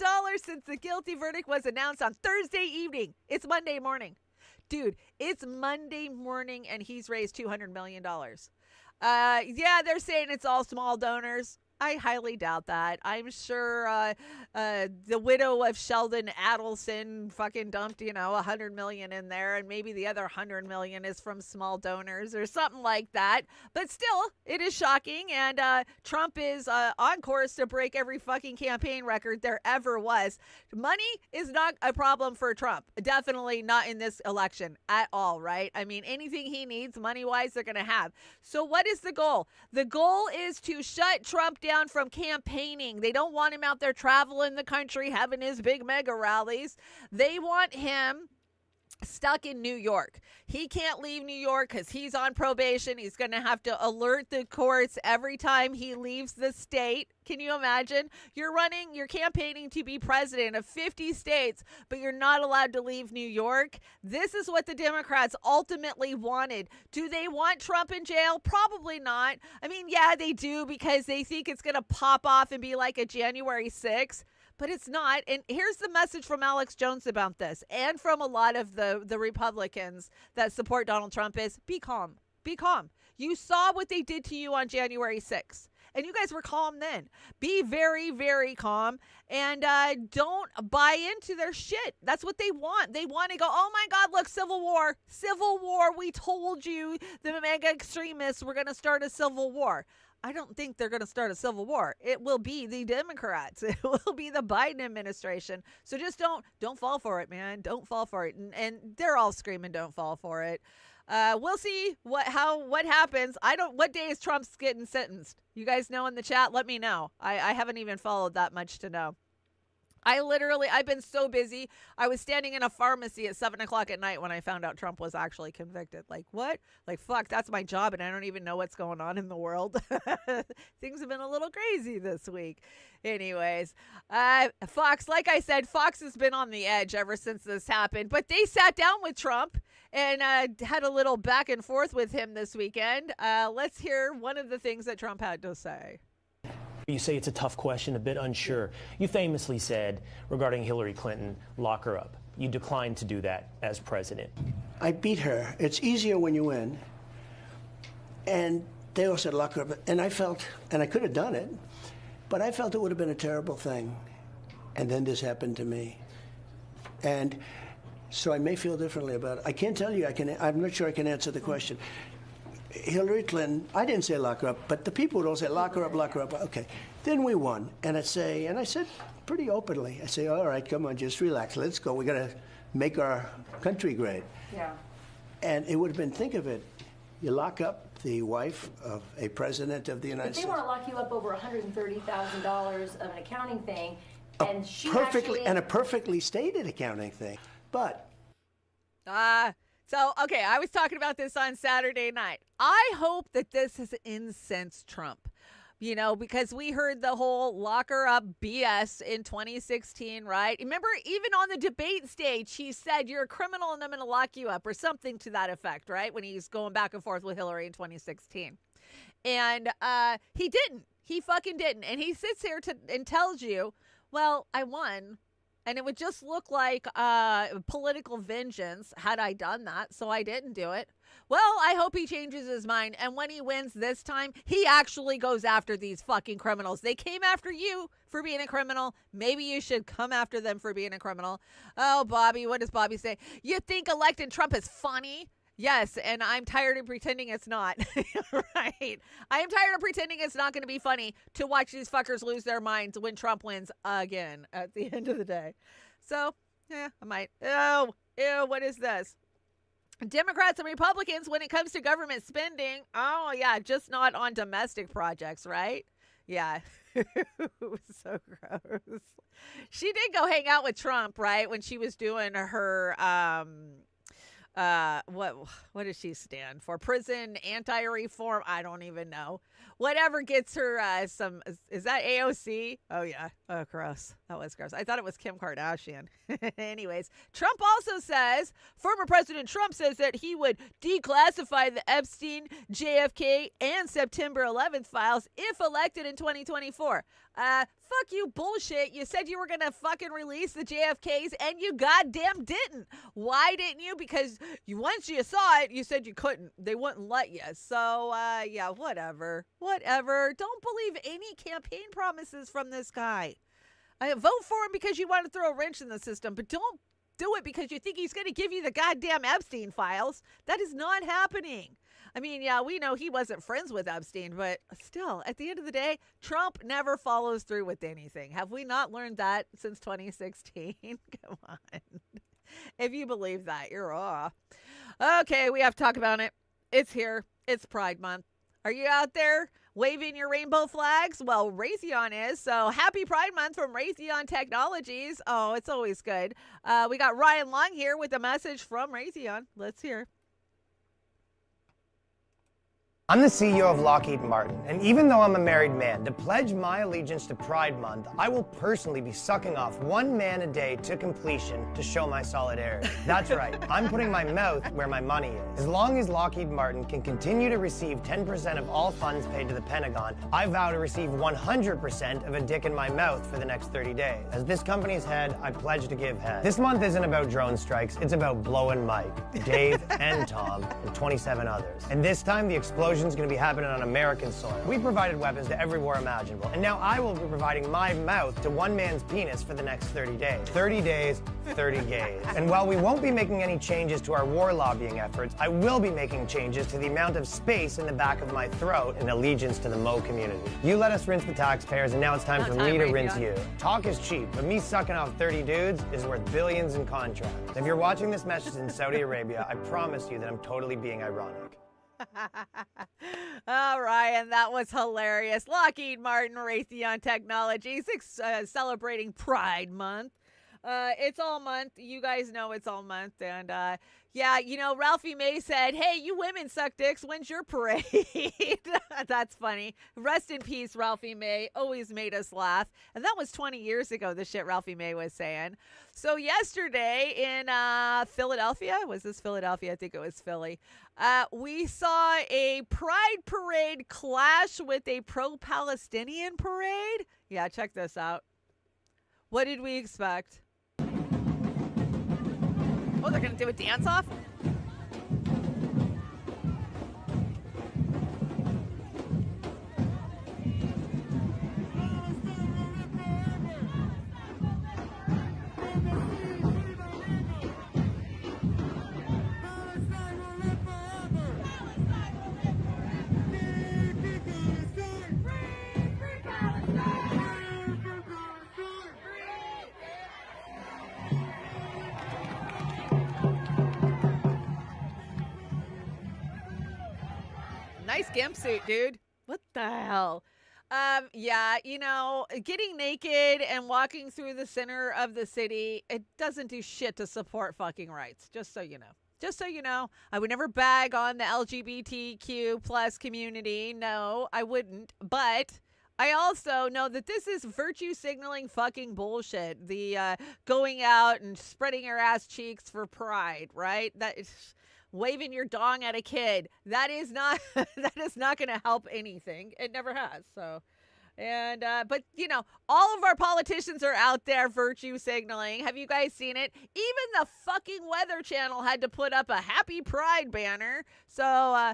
since the guilty verdict was announced on Thursday evening. It's Monday morning. Dude, it's Monday morning and he's raised $200 million. They're saying it's all small donors. I highly doubt that. I'm sure the widow of Sheldon Adelson fucking dumped, $100 million in there, and maybe the other $100 million is from small donors or something like that. But still, it is shocking, and Trump is on course to break every fucking campaign record there ever was. Money is not a problem for Trump. Definitely not in this election at all, right? I mean, anything he needs money-wise, they're going to have. So what is the goal? The goal is to shut Trump down from campaigning. They don't want him out there traveling the country, having his big mega rallies. They want him stuck in New York. He can't leave New York because he's on probation. He's going to have to alert the courts every time he leaves the state. Can you imagine? You're campaigning to be president of 50 states, but you're not allowed to leave New York. This is what the Democrats ultimately wanted. Do they want Trump in jail? Probably not. I mean, yeah, they do, because they think it's going to pop off and be like a January 6th. But it's not. And here's the message from Alex Jones about this, and from a lot of the Republicans that support Donald Trump is, be calm. Be calm. You saw what they did to you on January 6th. And you guys were calm then. Be very, very calm, and don't buy into their shit. That's what they want. They want to go, oh my God, look, civil war. Civil war. We told you, the mega extremists, were going to start a civil war. I don't think they're going to start a civil war. It will be the Democrats. It will be the Biden administration. So just don't fall for it, man. Don't fall for it. And they're all screaming, don't fall for it. We'll see what happens. What day is Trump's getting sentenced? You guys know in the chat? Let me know. I haven't even followed that much to know. I've been so busy. I was standing in a pharmacy at 7:00 at night when I found out Trump was actually convicted. Like, what? Like, fuck, that's my job, and I don't even know what's going on in the world. Things have been a little crazy this week. Anyways, Fox, like I said, Fox has been on the edge ever since this happened, but they sat down with Trump and had a little back and forth with him this weekend. Let's hear one of the things that Trump had to say. You say it's a tough question, a bit unsure. You famously said regarding Hillary Clinton, lock her up. You declined to do that as president. I beat her. It's easier when you win. And they all said lock her up. And I felt, and I could have done it, but I felt it would have been a terrible thing. And then this happened to me. And so I may feel differently about it. I can't tell you, I'm not sure I can answer the question. Hillary Clinton, I didn't say lock her up, but the people would all say lock her up, lock her up. Okay. Then we won. And I said pretty openly, I say, all right, come on, just relax. Let's go. We got to make our country great. Yeah. And it would have been, think of it, you lock up the wife of a president of the United States. But they want to lock you up over $130,000 of an accounting thing, and a perfectly stated accounting thing. But So, okay, I was talking about this on Saturday night. I hope that this has incensed Trump, because we heard the whole lock her up BS in 2016, right? Remember, even on the debate stage, he said, you're a criminal and I'm going to lock you up, or something to that effect, right? When he's going back and forth with Hillary in 2016. And he didn't. He fucking didn't. And he sits here and tells you, well, I won. And it would just look like political vengeance had I done that, so I didn't do it. Well, I hope he changes his mind, and when he wins this time, he actually goes after these fucking criminals. They came after you for being a criminal. Maybe you should come after them for being a criminal. Oh, Bobby, what does Bobby say? You think electing Trump is funny? Yes, and I'm tired of pretending it's not. Right. I am tired of pretending it's not going to be funny to watch these fuckers lose their minds when Trump wins again at the end of the day. So, I might. Oh, ew, what is this? Democrats and Republicans, when it comes to government spending, oh, yeah, just not on domestic projects, right? Yeah. It was so gross. She did go hang out with Trump, right? When she was doing her what does she stand for? Prison anti-reform? I don't even know. Whatever gets her some, is that AOC? Oh yeah. Oh, gross. That was gross. I thought it was Kim Kardashian. Anyways, Trump also says, former President Trump says that he would declassify the Epstein, JFK, and September 11th files if elected in 2024. Fuck you, bullshit. You said you were going to fucking release the JFKs and you goddamn didn't. Why didn't you? Because once you saw it, you said you couldn't. They wouldn't let you. So, yeah, whatever. Whatever. Don't believe any campaign promises from this guy. Vote for him because you want to throw a wrench in the system, but don't do it because you think he's going to give you the goddamn Epstein files. That is not happening. I mean, yeah, we know he wasn't friends with Epstein, but still, at the end of the day, Trump never follows through with anything. Have we not learned that since 2016? Come on. If you believe that, you're off. Okay, we have to talk about it. It's here. It's Pride Month. Are you out there waving your rainbow flags? Well, Raytheon is. So happy Pride Month from Raytheon Technologies. Oh, it's always good. We got Ryan Long here with a message from Raytheon. Let's hear. I'm the CEO of Lockheed Martin, and even though I'm a married man, to pledge my allegiance to Pride Month, I will personally be sucking off one man a day to completion to show my solidarity. That's right, I'm putting my mouth where my money is. As long as Lockheed Martin can continue to receive 10% of all funds paid to the Pentagon, I vow to receive 100% of a dick in my mouth for the next 30 days. As this company's head, I pledge to give head. This month isn't about drone strikes, it's about blowing Mike, Dave, and Tom, and 27 others. And this time, the explosion is going to be happening on American soil. We provided weapons to every war imaginable, and now I will be providing my mouth to one man's penis for the next 30 days. 30 days, 30 gays. And while we won't be making any changes to our war lobbying efforts, I will be making changes to the amount of space in the back of my throat in allegiance to the Mo community. You let us rinse the taxpayers, and now it's time for me to rinse you. Talk is cheap, but me sucking off 30 dudes is worth billions in contracts. If you're watching this message in Saudi Arabia, I promise you that I'm totally being ironic. All right, and that was hilarious. Lockheed Martin, Raytheon Technologies, celebrating Pride Month. It's all month. You guys know it's all month. And yeah, you know, Ralphie May said, hey, you women suck dicks. When's your parade? That's funny. Rest in peace, Ralphie May. Always made us laugh. And that was 20 years ago, the shit Ralphie May was saying. So yesterday in Philadelphia, was this Philadelphia? I think it was Philly. We saw a pride parade clash with a pro-Palestinian parade. Yeah, check this out. What did we expect? Oh, they're going to do a dance-off? Nice gimp suit, dude. What the hell? Yeah, you know, getting naked and walking through the center of the city, it doesn't do shit to support fucking rights, just so you know. Just so you know, I would never bag on the LGBTQ plus community. No, I wouldn't. But I also know that this is virtue signaling fucking bullshit. The going out and spreading your ass cheeks for pride, right? That is waving your dong at a kid. That is not going to help anything. It never has. So, and but you know, all of our politicians are out there virtue signaling. Have you guys seen it? Even the fucking Weather Channel had to put up a happy Pride banner. So,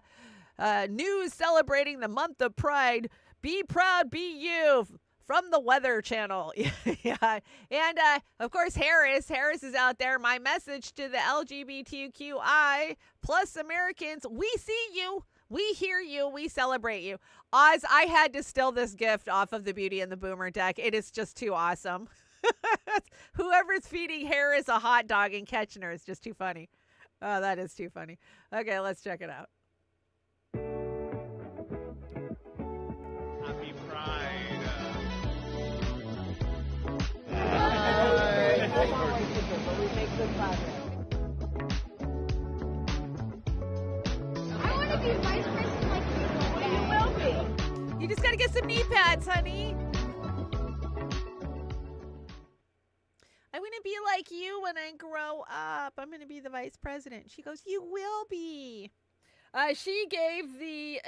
news celebrating the month of Pride. Be proud, be you. From the Weather Channel. Yeah. And, of course, Harris is out there. My message to the LGBTQI plus Americans, we see you. We hear you. We celebrate you. Oz, I had to steal this gift off of the Beauty and the Boomer deck. It is just too awesome. Whoever's feeding Harris a hot dog and catching her is just too funny. Oh, that is too funny. Okay, let's check it out. Happy Pride. You just got to get some knee pads, honey. I want to be like you when I grow up. I'm going to be the vice president. She goes, you will be. She gave the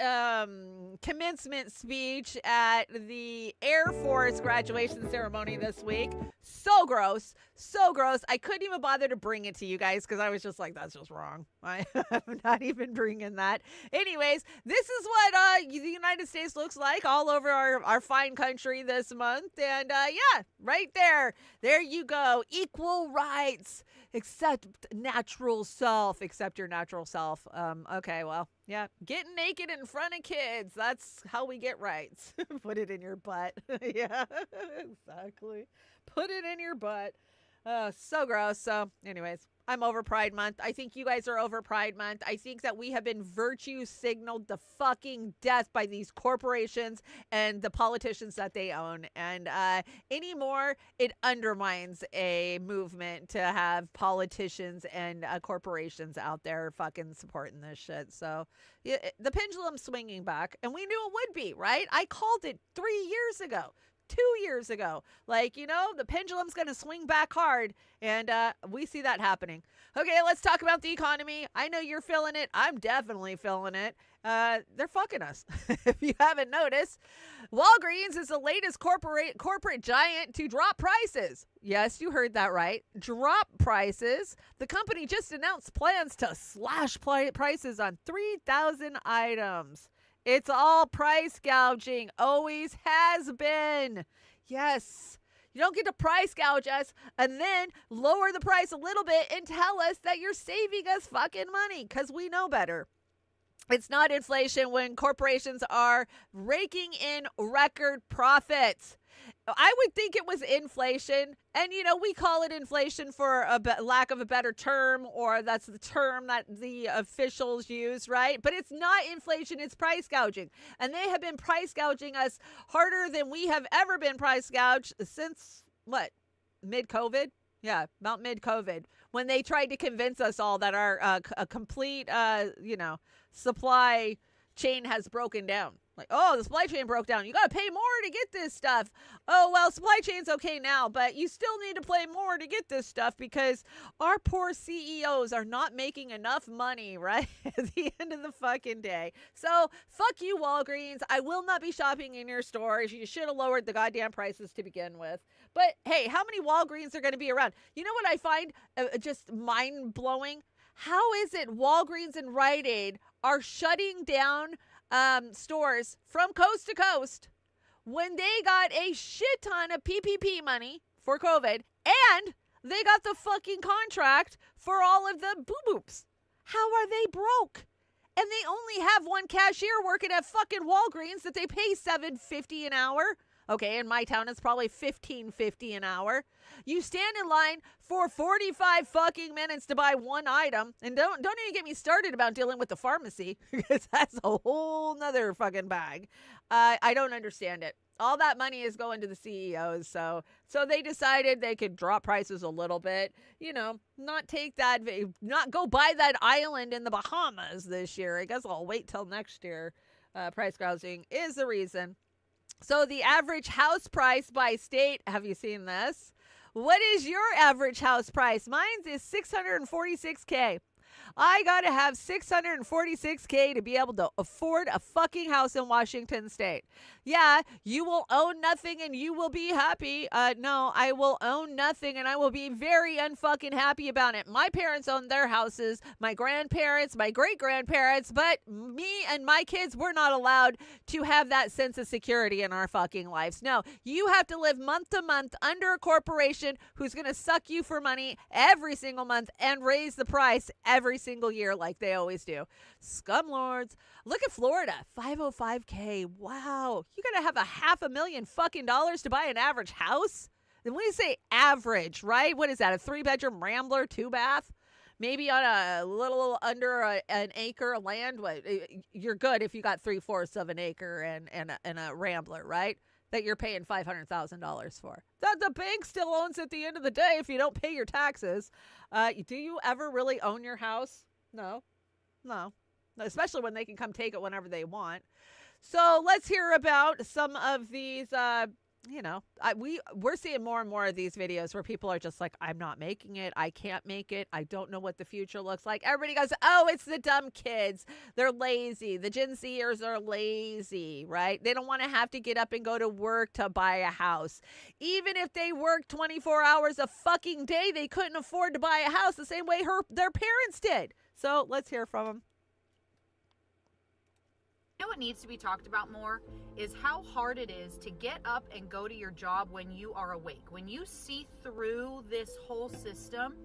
commencement speech at the Air Force graduation ceremony this week. So gross. So gross. I couldn't even bother to bring it to you guys because I was just like, that's just wrong. I'm not even bringing that. Anyways, this is what the United States looks like all over our fine country this month. And yeah, right there. There you go. Equal rights. Except natural self. Except your natural self. Okay, well, yeah. Getting naked in front of kids. That's how we get rights. Put it in your butt. Yeah, exactly. Put it in your butt. So gross. So anyways, I'm over Pride Month. I think you guys are over Pride Month. I think that we have been virtue signaled to fucking death by these corporations and the politicians that they own. And anymore, it undermines a movement to have politicians and corporations out there fucking supporting this shit. So yeah, the pendulum's swinging back, and we knew it would be, right? I called it 3 years ago. 2 years ago. Like, you know, the pendulum's going to swing back hard, and we see that happening. Okay, let's talk about the economy. I know you're feeling it. I'm definitely feeling it. They're fucking us. If you haven't noticed, Walgreens is the latest corporate giant to drop prices. Yes, you heard that right. Drop prices. The company just announced plans to slash prices on 3,000 items. It's all price gouging. Always has been. Yes. You don't get to price gouge us and then lower the price a little bit and tell us that you're saving us fucking money because we know better. It's not inflation when corporations are raking in record profits. I would think it was inflation. And, you know, we call it inflation for a lack of a better term, or that's the term that the officials use, right? But it's not inflation. It's price gouging. And they have been price gouging us harder than we have ever been price gouged since, what, mid-COVID? Yeah, about mid-COVID, when they tried to convince us all that our a complete, supply chain has broken down. Like, oh, the supply chain broke down. You got to pay more to get this stuff. Oh, well, supply chain's okay now, but you still need to pay more to get this stuff because our poor CEOs are not making enough money, right? At the end of the fucking day. So, fuck you, Walgreens. I will not be shopping in your stores. You should have lowered the goddamn prices to begin with. But, hey, how many Walgreens are going to be around? You know what I find just mind-blowing? How is it Walgreens and Rite Aid are shutting down stores from coast to coast when they got a shit ton of PPP money for COVID and they got the fucking contract for all of the boo-boops? How are they broke? And they only have one cashier working at fucking Walgreens that they pay $7.50 an hour. Okay, in my town, it's probably $15.50 an hour. You stand in line for 45 fucking minutes to buy one item. And don't even get me started about dealing with the pharmacy, because that's a whole nother fucking bag. I don't understand it. All that money is going to the CEOs. So they decided they could drop prices a little bit, you know, not go buy that island in the Bahamas this year. I guess I'll wait till next year. Price gouging is the reason. So the average house price by state, have you seen this? What is your average house price? Mine's is $646K. I got to have $646K to be able to afford a fucking house in Washington State. Yeah, you will own nothing and you will be happy. No, I will own nothing and I will be very unfucking happy about it. My parents owned their houses, my grandparents, my great-grandparents, but me and my kids were not allowed to have that sense of security in our fucking lives. No, you have to live month to month under a corporation who's going to suck you for money every single month and raise the price every single year like they always do. Scumlords. Look at Florida, $505K. Wow. You got to have $500,000 fucking dollars to buy an average house? And when you say average, right? What is that? A 3-bedroom Rambler, 2-bath? Maybe on a little under an acre of land. You're good if you got 3/4 of an acre and a Rambler, right? That you're paying $500,000 for. That the bank still owns at the end of the day if you don't pay your taxes. Do you ever really own your house? No. Especially when they can come take it whenever they want. So let's hear about some of these, we're seeing more and more of these videos where people are just like, I'm not making it. I can't make it. I don't know what the future looks like. Everybody goes, oh, it's the dumb kids. They're lazy. The Gen Zers are lazy, right? They don't want to have to get up and go to work to buy a house. Even if they worked 24 hours a fucking day, they couldn't afford to buy a house the same way their parents did. So let's hear from them. You know what needs to be talked about more is how hard it is to get up and go to your job when you are awake. When you see through this whole system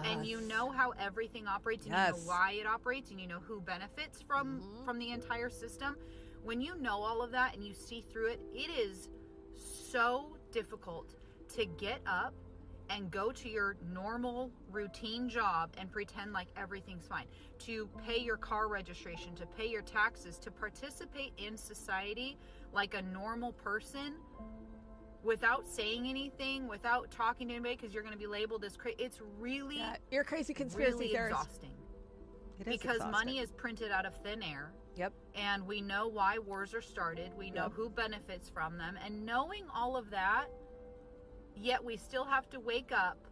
and you know how everything operates and you know why it operates and you know who benefits from the entire system. When you know all of that and you see through it, it is so difficult to get up and go to your normal routine job and pretend like everything's fine, to pay your car registration, to pay your taxes, to participate in society like a normal person without saying anything, without talking to anybody because you're going to be labeled as crazy. It's really, you're crazy conspiracy really theorist. Exhausting. It is because exhausting. Money is printed out of thin air. Yep. And we know why wars are started. We know who benefits from them. And knowing all of that, yet we still have to wake up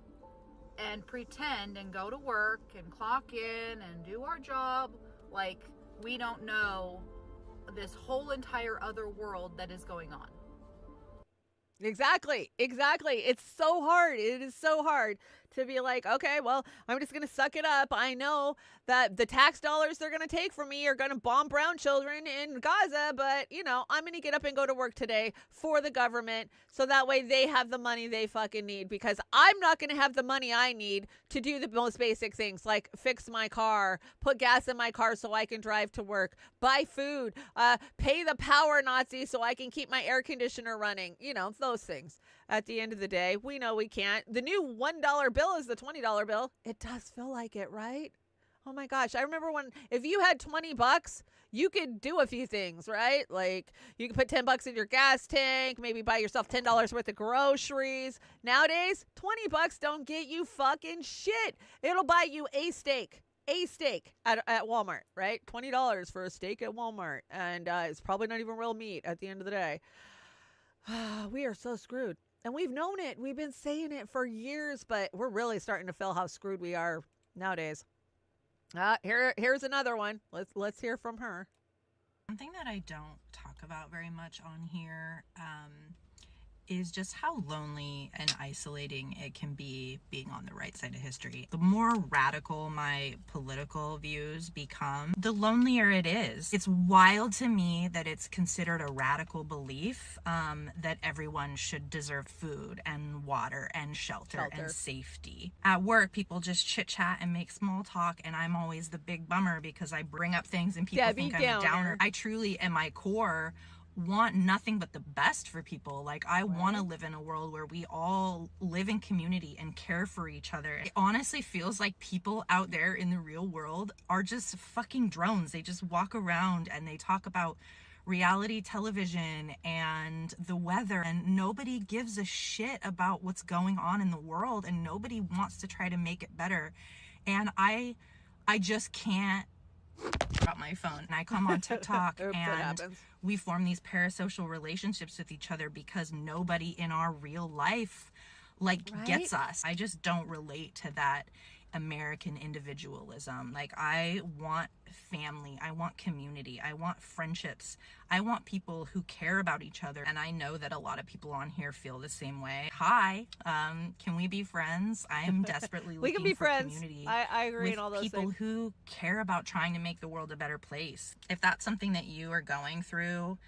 and pretend and go to work and clock in and do our job like we don't know this whole entire other world that is going on. Exactly. It's so hard. It is so hard to be like, okay, well, I'm just going to suck it up. I know that the tax dollars they're going to take from me are going to bomb brown children in Gaza, but, I'm going to get up and go to work today for the government so that way they have the money they fucking need, because I'm not going to have the money I need to do the most basic things like fix my car, put gas in my car so I can drive to work, buy food, pay the power Nazi so I can keep my air conditioner running, those things. At the end of the day, we know we can't. The new $1 bill is the $20 bill. It does feel like it, right? Oh my gosh. I remember if you had $20, you could do a few things, right? Like you could put $10 in your gas tank, maybe buy yourself $10 worth of groceries. Nowadays, $20 don't get you fucking shit. It'll buy you a steak at Walmart, right? $20 for a steak at Walmart. And it's probably not even real meat at the end of the day. We are so screwed. And we've known it. We've been saying it for years, but we're really starting to feel how screwed we are nowadays. Here's another one. Let's hear from her. Something that I don't talk about very much on here is just how lonely and isolating it can be being on the right side of history. The more radical my political views become, the lonelier it is. It's wild to me that it's considered a radical belief that everyone should deserve food and water and shelter and safety. At work, people just chit-chat and make small talk, and I'm always the big bummer because I bring up things and people think I'm a downer. I truly, at my core, want nothing but the best for people. Like, I want to live in a world where we all live in community and care for each other. It honestly feels like people out there in the real world are just fucking drones. They just walk around and they talk about reality television and the weather, and nobody gives a shit about what's going on in the world, and nobody wants to try to make it better. And I just can't drop my phone. And I come on TikTok and we form these parasocial relationships with each other because nobody in our real life gets us. I just don't relate to that American individualism. Like, I want family, I want community, I want friendships, I want people who care about each other, and I know that a lot of people on here feel the same way. Hi, can we be friends? I am desperately looking we can be for friends. Community. I agree with in all those people things. Who care about trying to make the world a better place. If that's something that you are going through,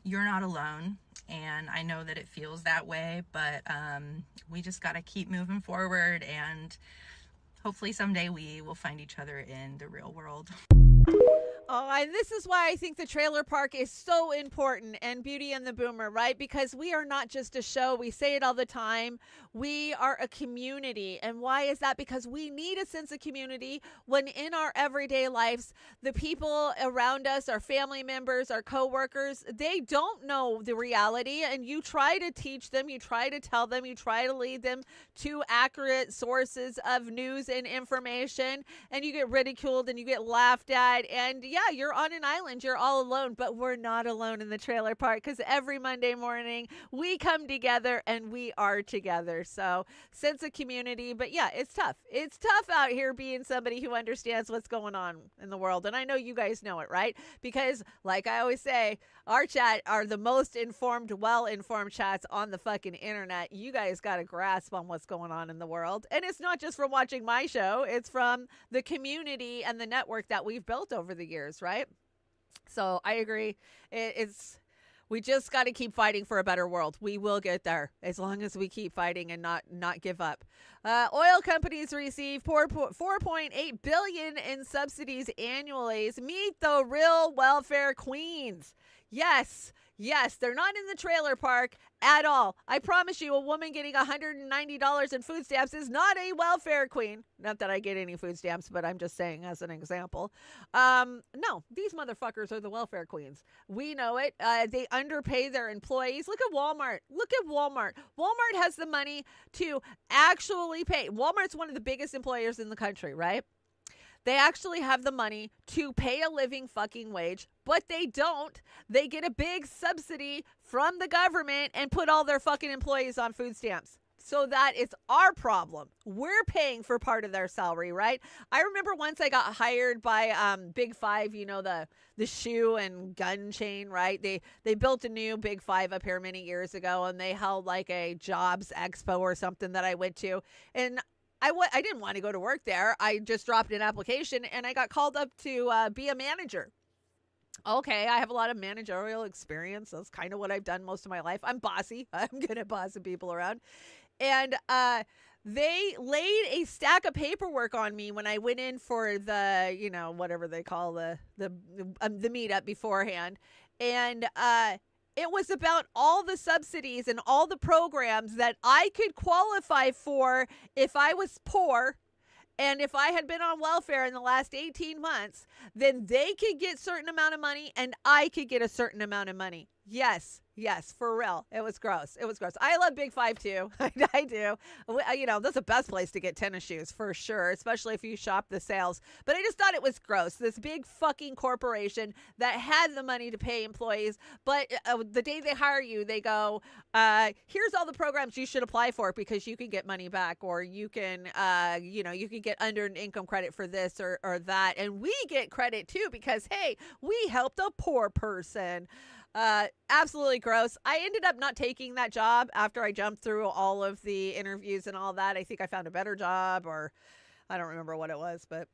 you're not alone, and I know that it feels that way, but we just got to keep moving forward, and hopefully someday we will find each other in the real world. Oh, and this is why I think the trailer park is so important, and Beauty and the Boomer, right? Because we are not just a show. We say it all the time. We are a community. And why is that? Because we need a sense of community when in our everyday lives, the people around us, our family members, our coworkers, they don't know the reality. And you try to teach them, you try to tell them, you try to lead them to accurate sources of news and information, and you get ridiculed and you get laughed at outside, and yeah, you're on an island. You're all alone, but we're not alone in the trailer park because every Monday morning we come together and we are together. So sense of community. But yeah, it's tough. It's tough out here being somebody who understands what's going on in the world. And I know you guys know it, right? Because like I always say, our chat are the most informed, well-informed chats on the fucking internet. You guys got a grasp on what's going on in the world. And it's not just from watching my show. It's from the community and the network that we've built over the years, right? So I agree. We just got to keep fighting for a better world. We will get there as long as we keep fighting and not give up. Oil companies receive $4.8 billion in subsidies annually. Meet the real welfare queens. Yes, they're not in the trailer park at all. I promise you, a woman getting $190 in food stamps is not a welfare queen. Not that I get any food stamps, but I'm just saying as an example. No, these motherfuckers are the welfare queens. We know it. They underpay their employees. Look at Walmart. Walmart has the money to actually pay. Walmart's one of the biggest employers in the country, right? They actually have the money to pay a living fucking wage, but they don't. They get a big subsidy from the government and put all their fucking employees on food stamps. So that is our problem. We're paying for part of their salary, right? I remember once I got hired by Big Five, you know, the shoe and gun chain, right? They built a new Big Five up here many years ago, and they held like a jobs expo or something that I went to. And I didn't want to go to work there. I just dropped an application and I got called up to be a manager. Okay, I have a lot of managerial experience. That's kind of what I've done most of my life. I'm bossy. I'm good at bossing people around. And they laid a stack of paperwork on me when I went in for the, you know, whatever they call the meetup beforehand. And it was about all the subsidies and all the programs that I could qualify for if I was poor. And if I had been on welfare in the last 18 months, then they could get a certain amount of money and I could get a certain amount of money. Yes, for real. It was gross. I love Big Five too. I do. You know, that's the best place to get tennis shoes for sure, especially if you shop the sales. But I just thought it was gross. This big fucking corporation that had the money to pay employees, but the day they hire you, they go, here's all the programs you should apply for because you can get money back, or you can, you can get under an income credit for this or that. And we get credit too because, hey, we helped a poor person. Absolutely gross. I ended up not taking that job after I jumped through all of the interviews and all that. I think I found a better job, or I don't remember what it was, but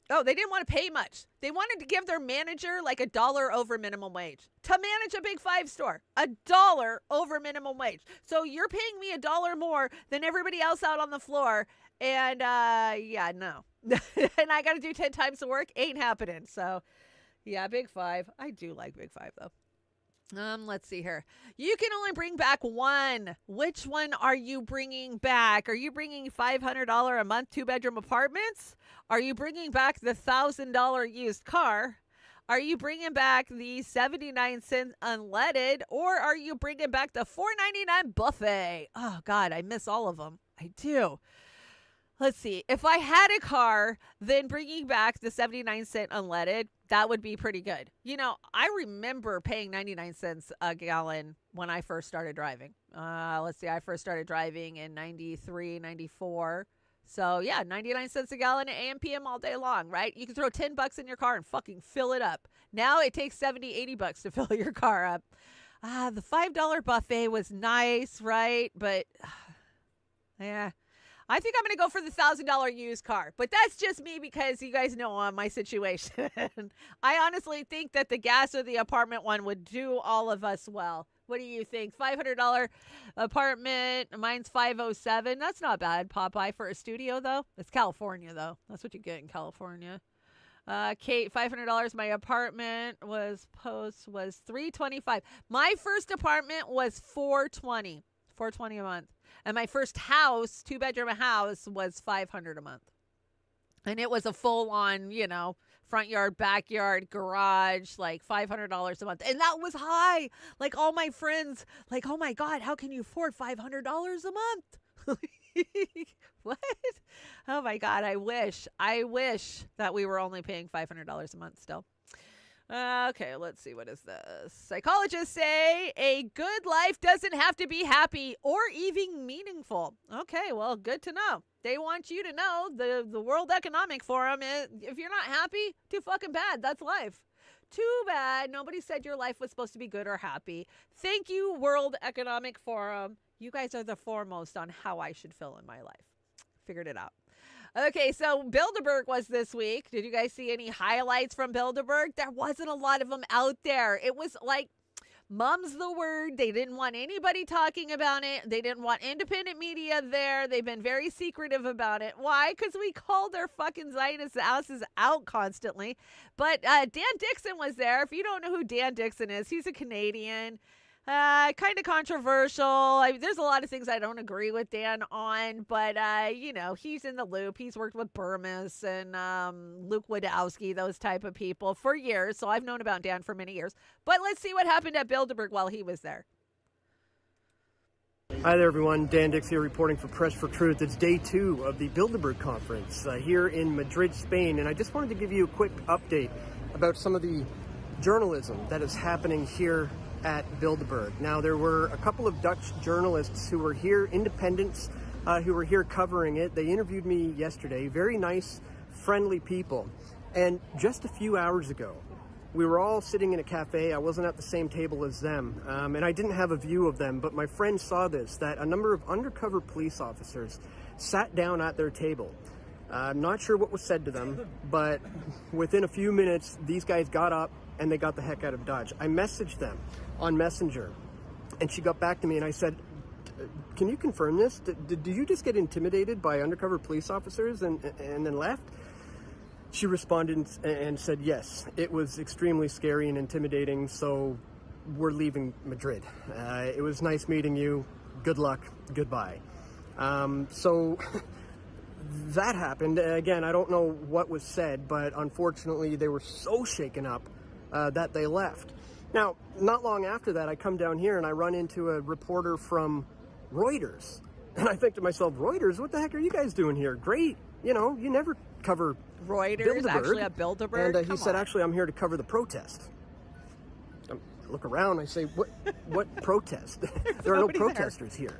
they didn't want to pay much. They wanted to give their manager like $1 over minimum wage to manage a Big Five store. $1 over minimum wage. So you're paying me $1 more than everybody else out on the floor. And no. And I got to do 10 times the work. Ain't happening. So yeah, Big Five. I do like Big Five though. Let's see here. You can only bring back one. Which one are you bringing back? Are you bringing $500 a month 2-bedroom apartments? Are you bringing back the $1,000 used car? Are you bringing back the 79-cent unleaded? Or are you bringing back the $4.99 buffet? Oh, God, I miss all of them. I do. Let's see. If I had a car, then bringing back the 79-cent unleaded, that would be pretty good. You know, I remember paying 99 cents a gallon when I first started driving. Let's see. I first started driving in 93, 94. So, yeah, 99 cents a gallon at AM, PM all day long, right? You can throw $10 in your car and fucking fill it up. Now it takes $70, $80 to fill your car up. The $5 buffet was nice, right? But, yeah. I think I'm going to go for the $1,000 used car, but that's just me because you guys know my situation. I honestly think that the gas or the apartment one would do all of us well. What do you think? $500 apartment. Mine's $507. That's not bad, Popeye, for a studio, though. It's California, though. That's what you get in California. Kate, $500. My apartment was $325. My first apartment was $420 a month. And my first house, 2-bedroom house, was $500 a month. And it was a full-on, front yard, backyard, garage, like $500 a month. And that was high. Like all my friends, like, oh my God, how can you afford $500 a month? What? Oh my God. I wish that we were only paying $500 a month still. Okay, let's see. What is this? Psychologists say a good life doesn't have to be happy or even meaningful. Okay, well, good to know. They want you to know the World Economic Forum is, if you're not happy, too fucking bad. That's life. Too bad. Nobody said your life was supposed to be good or happy. Thank you, World Economic Forum. You guys are the foremost on how I should feel in my life. Figured it out. Okay, so Bilderberg was this week. Did you guys see any highlights from Bilderberg? There wasn't a lot of them out there. It was like, mum's the word. They didn't want anybody talking about it. They didn't want independent media there. They've been very secretive about it. Why? Because we called their fucking Zionist asses out constantly. But Dan Dixon was there. If you don't know who Dan Dixon is, he's a Canadian. Kind of controversial. There's a lot of things I don't agree with Dan on, but, he's in the loop. He's worked with Burmis and Luke Wadowski, those type of people for years. So I've known about Dan for many years. But let's see what happened at Bilderberg while he was there. Hi there, everyone. Dan Dix here reporting for Press for Truth. It's day 2 of the Bilderberg conference here in Madrid, Spain. And I just wanted to give you a quick update about some of the journalism that is happening here at Bilderberg. Now, there were a couple of Dutch journalists who were here, independents, who were here covering it. They interviewed me yesterday. Very nice, friendly people. And just a few hours ago, we were all sitting in a cafe. I wasn't at the same table as them, and I didn't have a view of them, but my friend saw this, that a number of undercover police officers sat down at their table. I'm not sure what was said to them, but within a few minutes, these guys got up and they got the heck out of Dodge. I messaged them on Messenger, and she got back to me, and I said, can you confirm this? Did you just get intimidated by undercover police officers and then left? She responded and said, yes, it was extremely scary and intimidating, so we're leaving Madrid. It was nice meeting you. Good luck. Goodbye. So that happened. Again, I don't know what was said, but unfortunately they were so shaken up that they left. Now, not long after that, I come down here and I run into a reporter from Reuters. And I think to myself, Reuters, what the heck are you guys doing here? Great. You never cover Reuters, Bilderberg. Actually at Bilderberg? And he said, actually, I'm here to cover the protest. I look around, I say, what protest? There are no protesters here.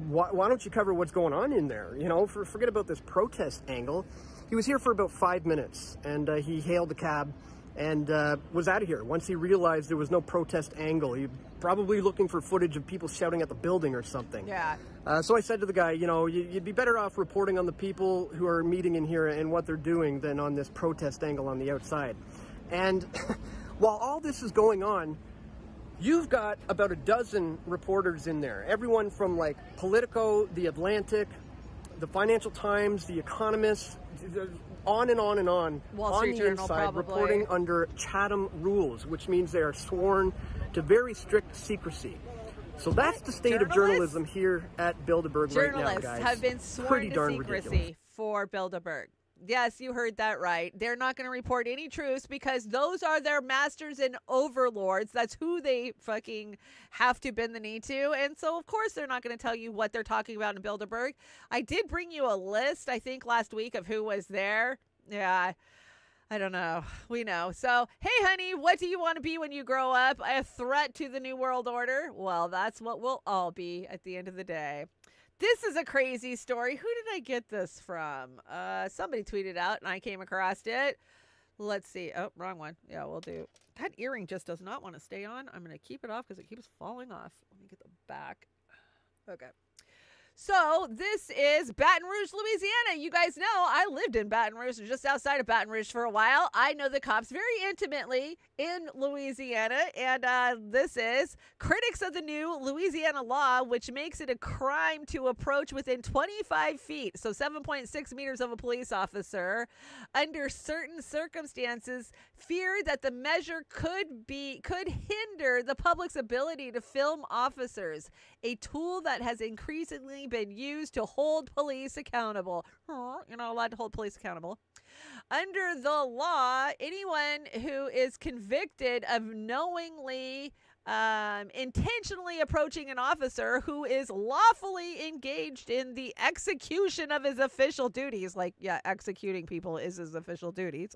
Why don't you cover what's going on in there? Forget about this protest angle. He was here for about 5 minutes, and he hailed a cab and was out of here. Once he realized there was no protest angle, he probably looking for footage of people shouting at the building or something. Yeah. So I said to the guy, you'd be better off reporting on the people who are meeting in here and what they're doing than on this protest angle on the outside. And while all this is going on, you've got about a dozen reporters in there. Everyone from like Politico, The Atlantic, the Financial Times, The Economist, on and on and on. Wall on Street the Journal, inside, probably. reporting under Chatham rules, which means they are sworn to very strict secrecy. So that's the state of journalism here at Bilderberg right now, guys. Journalists have been sworn Pretty to darn secrecy ridiculous. for Bilderberg. Yes, you heard that right. They're not going to report any truths because those are their masters and overlords. That's who they fucking have to bend the knee to. And so, of course, they're not going to tell you what they're talking about in Bilderberg. I did bring you a list, I think, last week of who was there. Yeah, I don't know. We know. So, hey, honey, what do you want to be when you grow up? A threat to the New World Order? Well, that's what we'll all be at the end of the day. This is a crazy story. Who did I get this from? Somebody tweeted out and I came across it. Let's see. Oh, wrong one. Yeah, we'll do. That earring just does not want to stay on. I'm going to keep it off because it keeps falling off. Let me get the back. Okay. So this is Baton Rouge, Louisiana. You guys know I lived in Baton Rouge, just outside of Baton Rouge for a while. I know the cops very intimately in Louisiana. And this is critics of the new Louisiana law, which makes it a crime to approach within 25 feet. So 7.6 meters of a police officer under certain circumstances, fear that the measure could hinder the public's ability to film officers, a tool that has increasingly been used to hold police accountable. You're not allowed to hold police accountable. Under the law, anyone who is convicted of knowingly intentionally approaching an officer who is lawfully engaged in the execution of his official duties. Like, yeah, executing people is his official duties.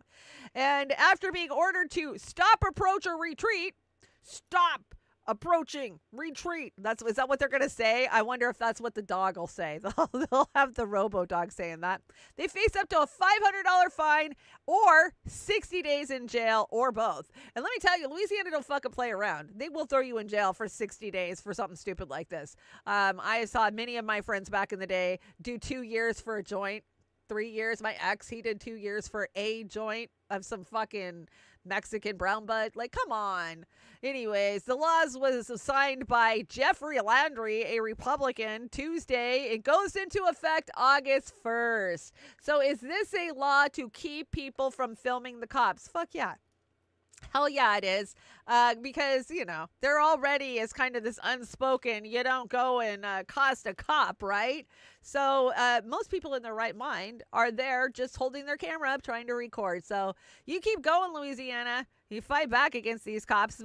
And after being ordered to stop, approach, or retreat, stop, approaching, retreat. Is that what they're going to say? I wonder if that's what the dog will say. They'll have the robo dog saying that. They face up to a $500 fine or 60 days in jail or both. And let me tell you, Louisiana don't fucking play around. They will throw you in jail for 60 days for something stupid like this. I saw many of my friends back in the day do 2 years for a joint, 3 years. My ex, he did 2 years for a joint of some fucking Mexican brown bud. Like, come on. Anyways, the laws was signed by Jeffrey Landry, a Republican, Tuesday. It goes into effect August 1st. So is this a law to keep people from filming the cops? Fuck yeah. Hell yeah, it is. Because, you know, there already is kind of this unspoken, you don't go and cost a cop, right? So most people in their right mind are there just holding their camera up trying to record. So you keep going, Louisiana. You fight back against these cops.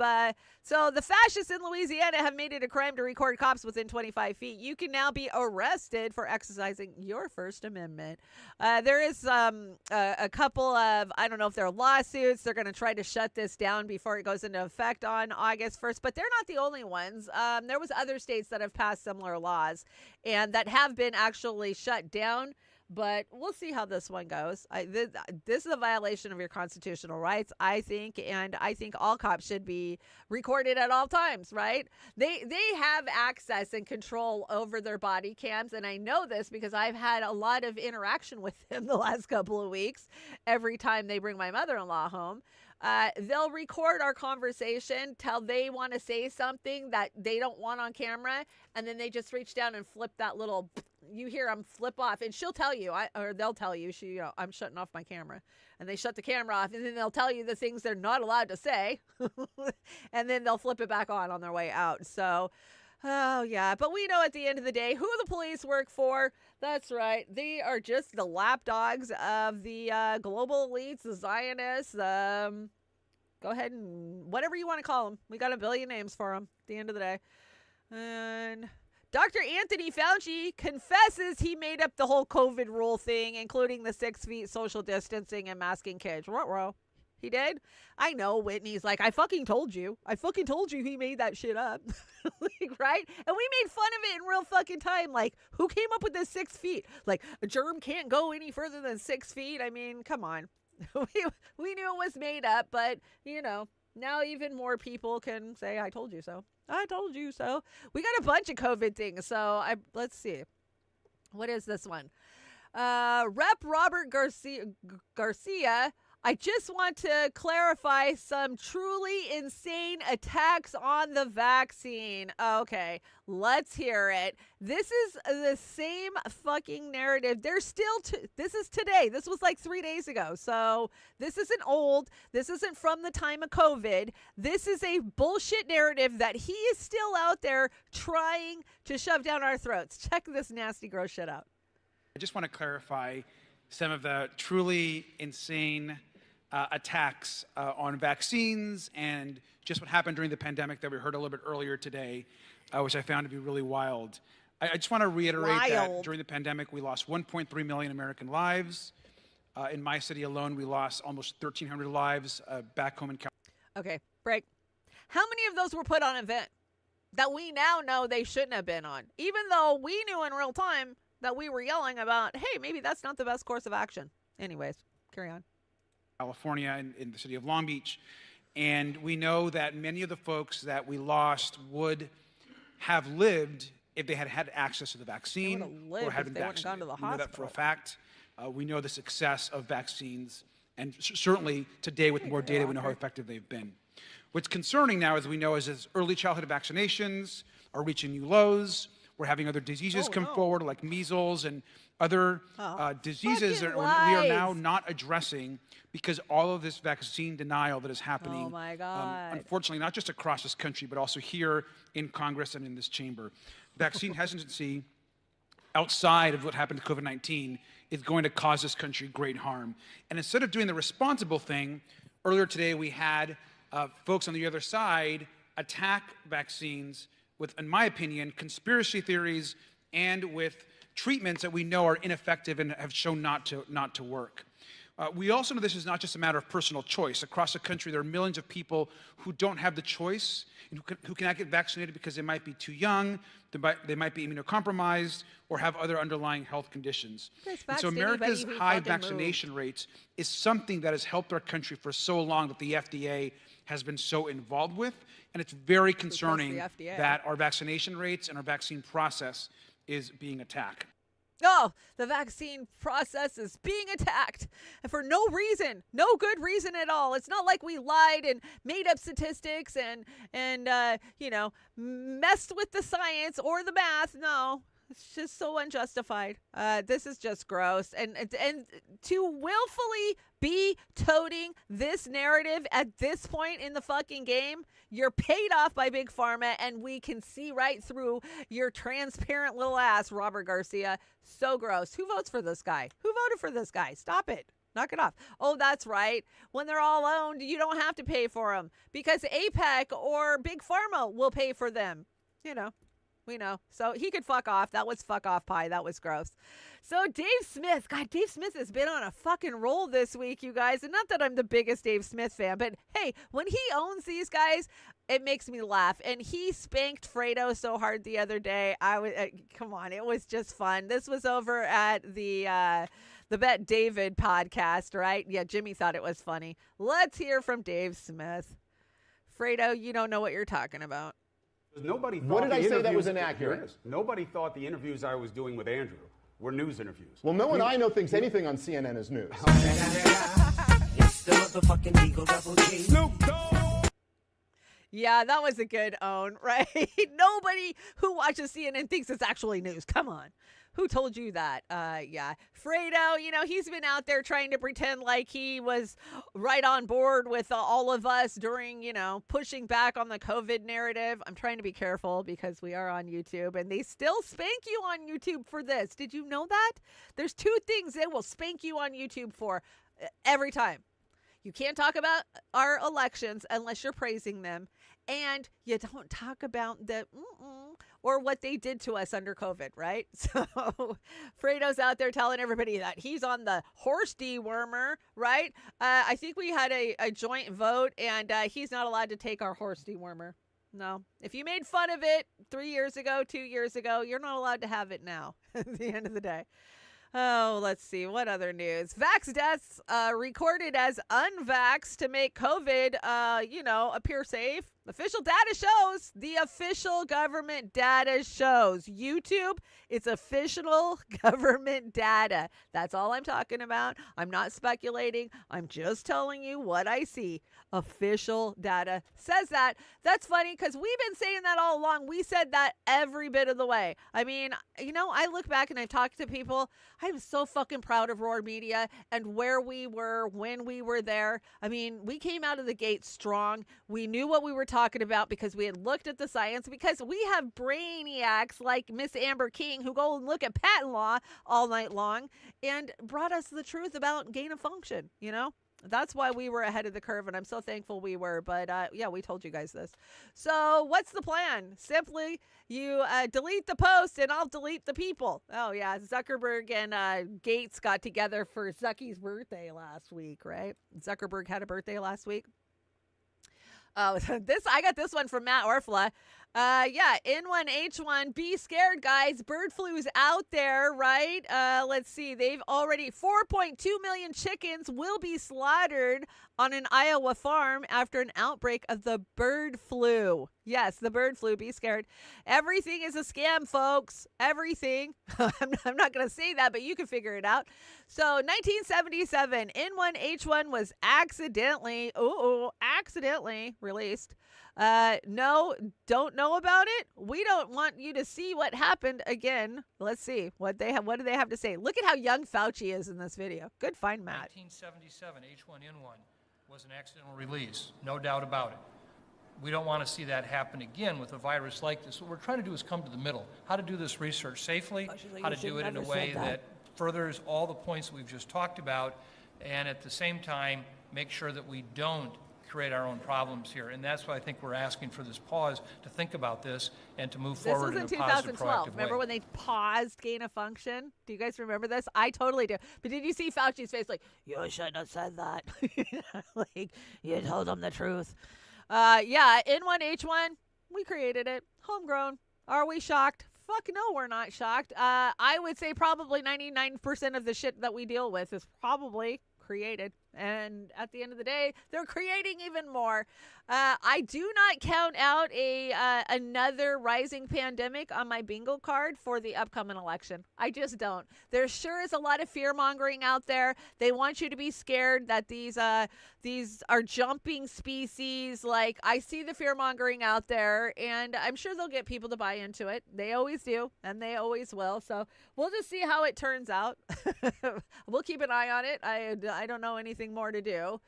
So the fascists in Louisiana have made it a crime to record cops within 25 feet. You can now be arrested for exercising your First Amendment. There is a couple of, I don't know if they're lawsuits. They're going to try to shut this down before it goes into effect on August 1st. But they're not the only ones. There was other states that have passed similar laws and that have been actually shut down. But we'll see how this one goes. This is a violation of your constitutional rights, I think, and I think all cops should be recorded at all times, right? They have access and control over their body cams, and I know this because I've had a lot of interaction with them the last couple of weeks. Every time they bring my mother-in-law home, they'll record our conversation till they want to say something that they don't want on camera, and then they just reach down and flip that little, you hear them flip off, and she'll tell you, or they'll tell you, I'm shutting off my camera, and they shut the camera off, and then they'll tell you the things they're not allowed to say, and then they'll flip it back on their way out. So, oh yeah, but we know at the end of the day who the police work for. That's right, they are just the lapdogs of the global elites, the Zionists. Go ahead and whatever you want to call them. We got a billion names for them at the end of the day. And Dr. Anthony Fauci confesses he made up the whole COVID rule thing, including the 6 feet social distancing and masking kids. Ruh-roh. He did? I know. Whitney's like, I fucking told you he made that shit up. Like, right? And we made fun of it in real fucking time. Like, who came up with the 6 feet? Like, a germ can't go any further than 6 feet. I mean, come on. We knew it was made up, but, you know, now even more people can say, I told you so. I told you so. We got a bunch of COVID things. So let's see. What is this one? Rep. Robert Garcia. I just want to clarify some truly insane attacks on the vaccine. Okay, let's hear it. This is the same fucking narrative. They're still, this is today. This was like 3 days ago. So this isn't old. This isn't from the time of COVID. This is a bullshit narrative that he is still out there trying to shove down our throats. Check this nasty, gross shit out. I just want to clarify some of the truly insane attacks on vaccines and just what happened during the pandemic that we heard a little bit earlier today, which I found to be really wild. I just want to reiterate that during the pandemic, we lost 1.3 million American lives. In my city alone, we lost almost 1,300 lives back home in California. Okay, break. How many of those were put on event that we now know they shouldn't have been on, even though we knew in real time that we were yelling about, hey, maybe that's not the best course of action. Anyways, carry on. California in the city of Long Beach. And we know that many of the folks that we lost would have lived if they had had access to the vaccine or had been vaccinated. We know that for a fact. We know the success of vaccines, and certainly today with more data, we know how effective they've been. What's concerning now, as we know, is as early childhood vaccinations are reaching new lows. We're having other diseases come forward, like measles and other diseases that we are now not addressing because all of this vaccine denial that is happening, oh my God. Unfortunately, not just across this country, but also here in Congress and in this chamber. Vaccine hesitancy outside of what happened to COVID-19 is going to cause this country great harm. And instead of doing the responsible thing, earlier today we had folks on the other side attack vaccines with, in my opinion, conspiracy theories and with treatments that we know are ineffective and have shown not to work. We also know this is not just a matter of personal choice. Across the country, there are millions of people who don't have the choice and who cannot get vaccinated because they might be too young, they might be immunocompromised, or have other underlying health conditions. And so America's high vaccination rates is something that has helped our country for so long that the FDA has been so involved with. And it's very concerning that our vaccination rates and our vaccine process is being attacked. Oh, the vaccine process is being attacked, and for no reason, no good reason at all. It's not like we lied and made up statistics and messed with the science or the math. No, it's just so unjustified. This is just gross, and to willfully be toting this narrative at this point in the fucking game, you're paid off by Big Pharma, and we can see right through your transparent little ass, Robert Garcia. So gross. Who votes for this guy? Who voted for this guy? Stop it. Knock it off. Oh, that's right. When they're all owned, you don't have to pay for them because APEC or Big Pharma will pay for them. We know. So he could fuck off. That was fuck off pie. That was gross. So Dave Smith. God, Dave Smith has been on a fucking roll this week, you guys. And not that I'm the biggest Dave Smith fan, but hey, when he owns these guys, it makes me laugh. And he spanked Fredo so hard the other day. Come on, it was just fun. This was over at the Bet David podcast, right? Yeah, Jimmy thought it was funny. Let's hear from Dave Smith. Fredo, you don't know what you're talking about. Nobody thought what did I say that was inaccurate? Nobody thought the interviews I was doing with Andrew were news interviews. Well, no one I know thinks anything on CNN is news. Yeah, that was a good own, right? Nobody who watches CNN thinks it's actually news. Come on. Who told you that? Yeah. Fredo, he's been out there trying to pretend like he was right on board with all of us during, pushing back on the COVID narrative. I'm trying to be careful because we are on YouTube and they still spank you on YouTube for this. Did you know that? There's two things they will spank you on YouTube for every time. You can't talk about our elections unless you're praising them. And you don't talk about the or what they did to us under COVID, right? So Fredo's out there telling everybody that he's on the horse dewormer, right? I think we had a joint vote, and he's not allowed to take our horse dewormer. No. If you made fun of it 3 years ago, 2 years ago, you're not allowed to have it now at the end of the day. Oh, let's see. What other news? Vax deaths recorded as unvaxxed to make COVID, appear safe. Official data shows. The official government data shows. YouTube, it's official government data. That's all I'm talking about. I'm not speculating. I'm just telling you what I see. Official data says that. That's funny because we've been saying that all along. We said that every bit of the way. I mean, I look back and I've talked to people. I'm so fucking proud of Roar Media and where we were when we were there. I mean, we came out of the gate strong. We knew what we were talking about because we had looked at the science, because we have brainiacs like Miss Amber King who go and look at patent law all night long and brought us the truth about gain of function, That's why we were ahead of the curve, and I'm so thankful we were. But, yeah, we told you guys this. So what's the plan? Simply, you delete the post, and I'll delete the people. Oh, yeah, Zuckerberg and Gates got together for Zucky's birthday last week, right? Zuckerberg had a birthday last week. Oh, I got this one from Matt Orfla. Yeah, N1H1, be scared, guys. Bird flu's out there, right? Let's see. They've already 4.2 million chickens will be slaughtered on an Iowa farm after an outbreak of the bird flu. Yes, the bird flu. Be scared. Everything is a scam, folks. Everything. I'm not going to say that, but you can figure it out. So 1977, N1H1 was accidentally released. No, don't know about it. We don't want you to see what happened again. Let's see what do they have to say. Look at how young Fauci is in this video. Good find, Matt. 1977 H1N1 was an accidental release, no doubt about it. We don't want to see that happen again with a virus like this. What we're trying to do is come to the middle. How to do this research safely, how to do it in a way that furthers all the points we've just talked about, and at the same time, make sure that we don't create our own problems here. And that's why I think we're asking for this pause to think about this and to move forward in a This was in positive, 2012. proactive Remember way. when they paused gain of function? Do you guys remember this? I totally do. But did you see Fauci's face? Like, you shouldn't have said that. Like, you told them the truth. Yeah, N1H1, we created it. Homegrown. Are we shocked? Fuck no, we're not shocked. I would say probably 99% of the shit that we deal with is probably created. And at the end of the day, they're creating even more. I do not count out another rising pandemic on my bingo card for the upcoming election. I just don't. There sure is a lot of fear mongering out there. They want you to be scared that these are jumping species. Like, I see the fear mongering out there, and I'm sure they'll get people to buy into it. They always do, and they always will. So we'll just see how it turns out. We'll keep an eye on it. I don't know anything more to do.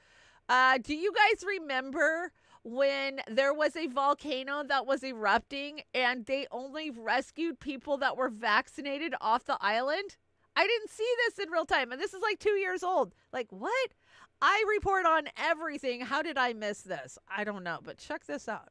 Do you guys remember when there was a volcano that was erupting and they only rescued people that were vaccinated off the island? I didn't see this in real time, and this is like 2 years old. Like, what? I report on everything. How did I miss this? I don't know, but check this out.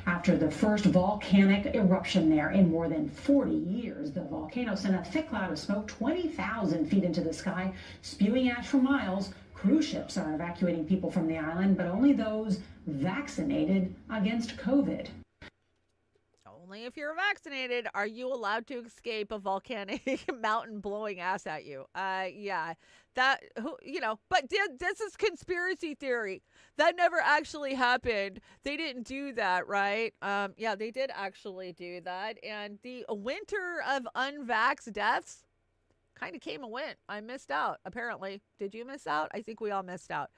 After the first volcanic eruption there in more than 40 years, the volcano sent a thick cloud of smoke 20,000 feet into the sky, spewing ash for miles. Cruise ships are evacuating people from the island, but only those vaccinated against COVID. Only if you're vaccinated are you allowed to escape a volcanic mountain blowing ass at you. Yeah, that, but this is conspiracy theory. That never actually happened. They didn't do that, right? Yeah, they did actually do that. And the winter of unvaxxed deaths kind of came and went. I missed out, apparently. Did you miss out? I think we all missed out.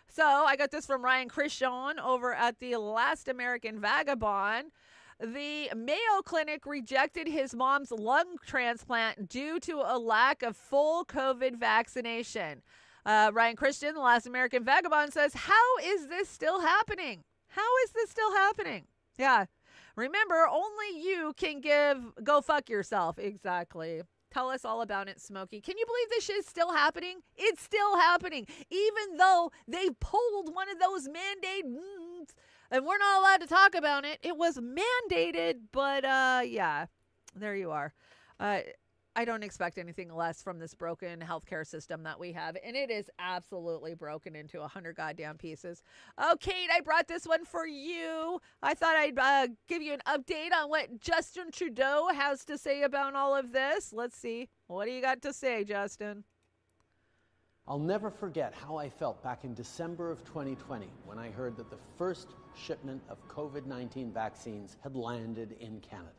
So I got this from Ryan Christian over at the Last American Vagabond. The Mayo Clinic rejected his mom's lung transplant due to a lack of full COVID vaccination. Ryan Christian, the Last American Vagabond, says, how is this still happening? How is this still happening? Yeah. Remember, only you can go fuck yourself. Exactly. Tell us all about it, Smokey. Can you believe this shit is still happening? It's still happening. Even though they pulled one of those mandates and we're not allowed to talk about it. It was mandated, but yeah, there you are. I don't expect anything less from this broken healthcare system that we have, and it is absolutely broken into 100 goddamn pieces. Oh, Kate, I brought this one for you. I thought I'd give you an update on what Justin Trudeau has to say about all of this. Let's see. What do you got to say, Justin? I'll never forget how I felt back in December of 2020 when I heard that the first shipment of COVID-19 vaccines had landed in Canada.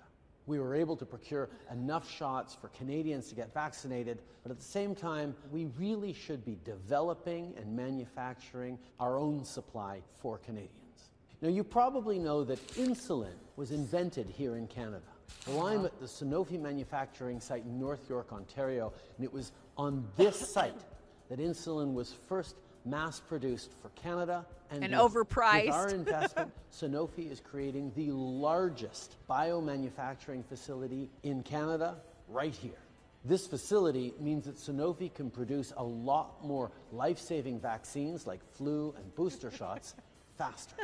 We were able to procure enough shots for Canadians to get vaccinated, but at the same time, we really should be developing and manufacturing our own supply for Canadians. Now, you probably know that insulin was invented here in Canada. Well, I'm at the Sanofi manufacturing site in North York, Ontario, and it was on this site that insulin was first mass-produced for Canada and overpriced. With our investment, Sanofi is creating the largest biomanufacturing facility in Canada right here. This facility means that Sanofi can produce a lot more life-saving vaccines like flu and booster shots faster.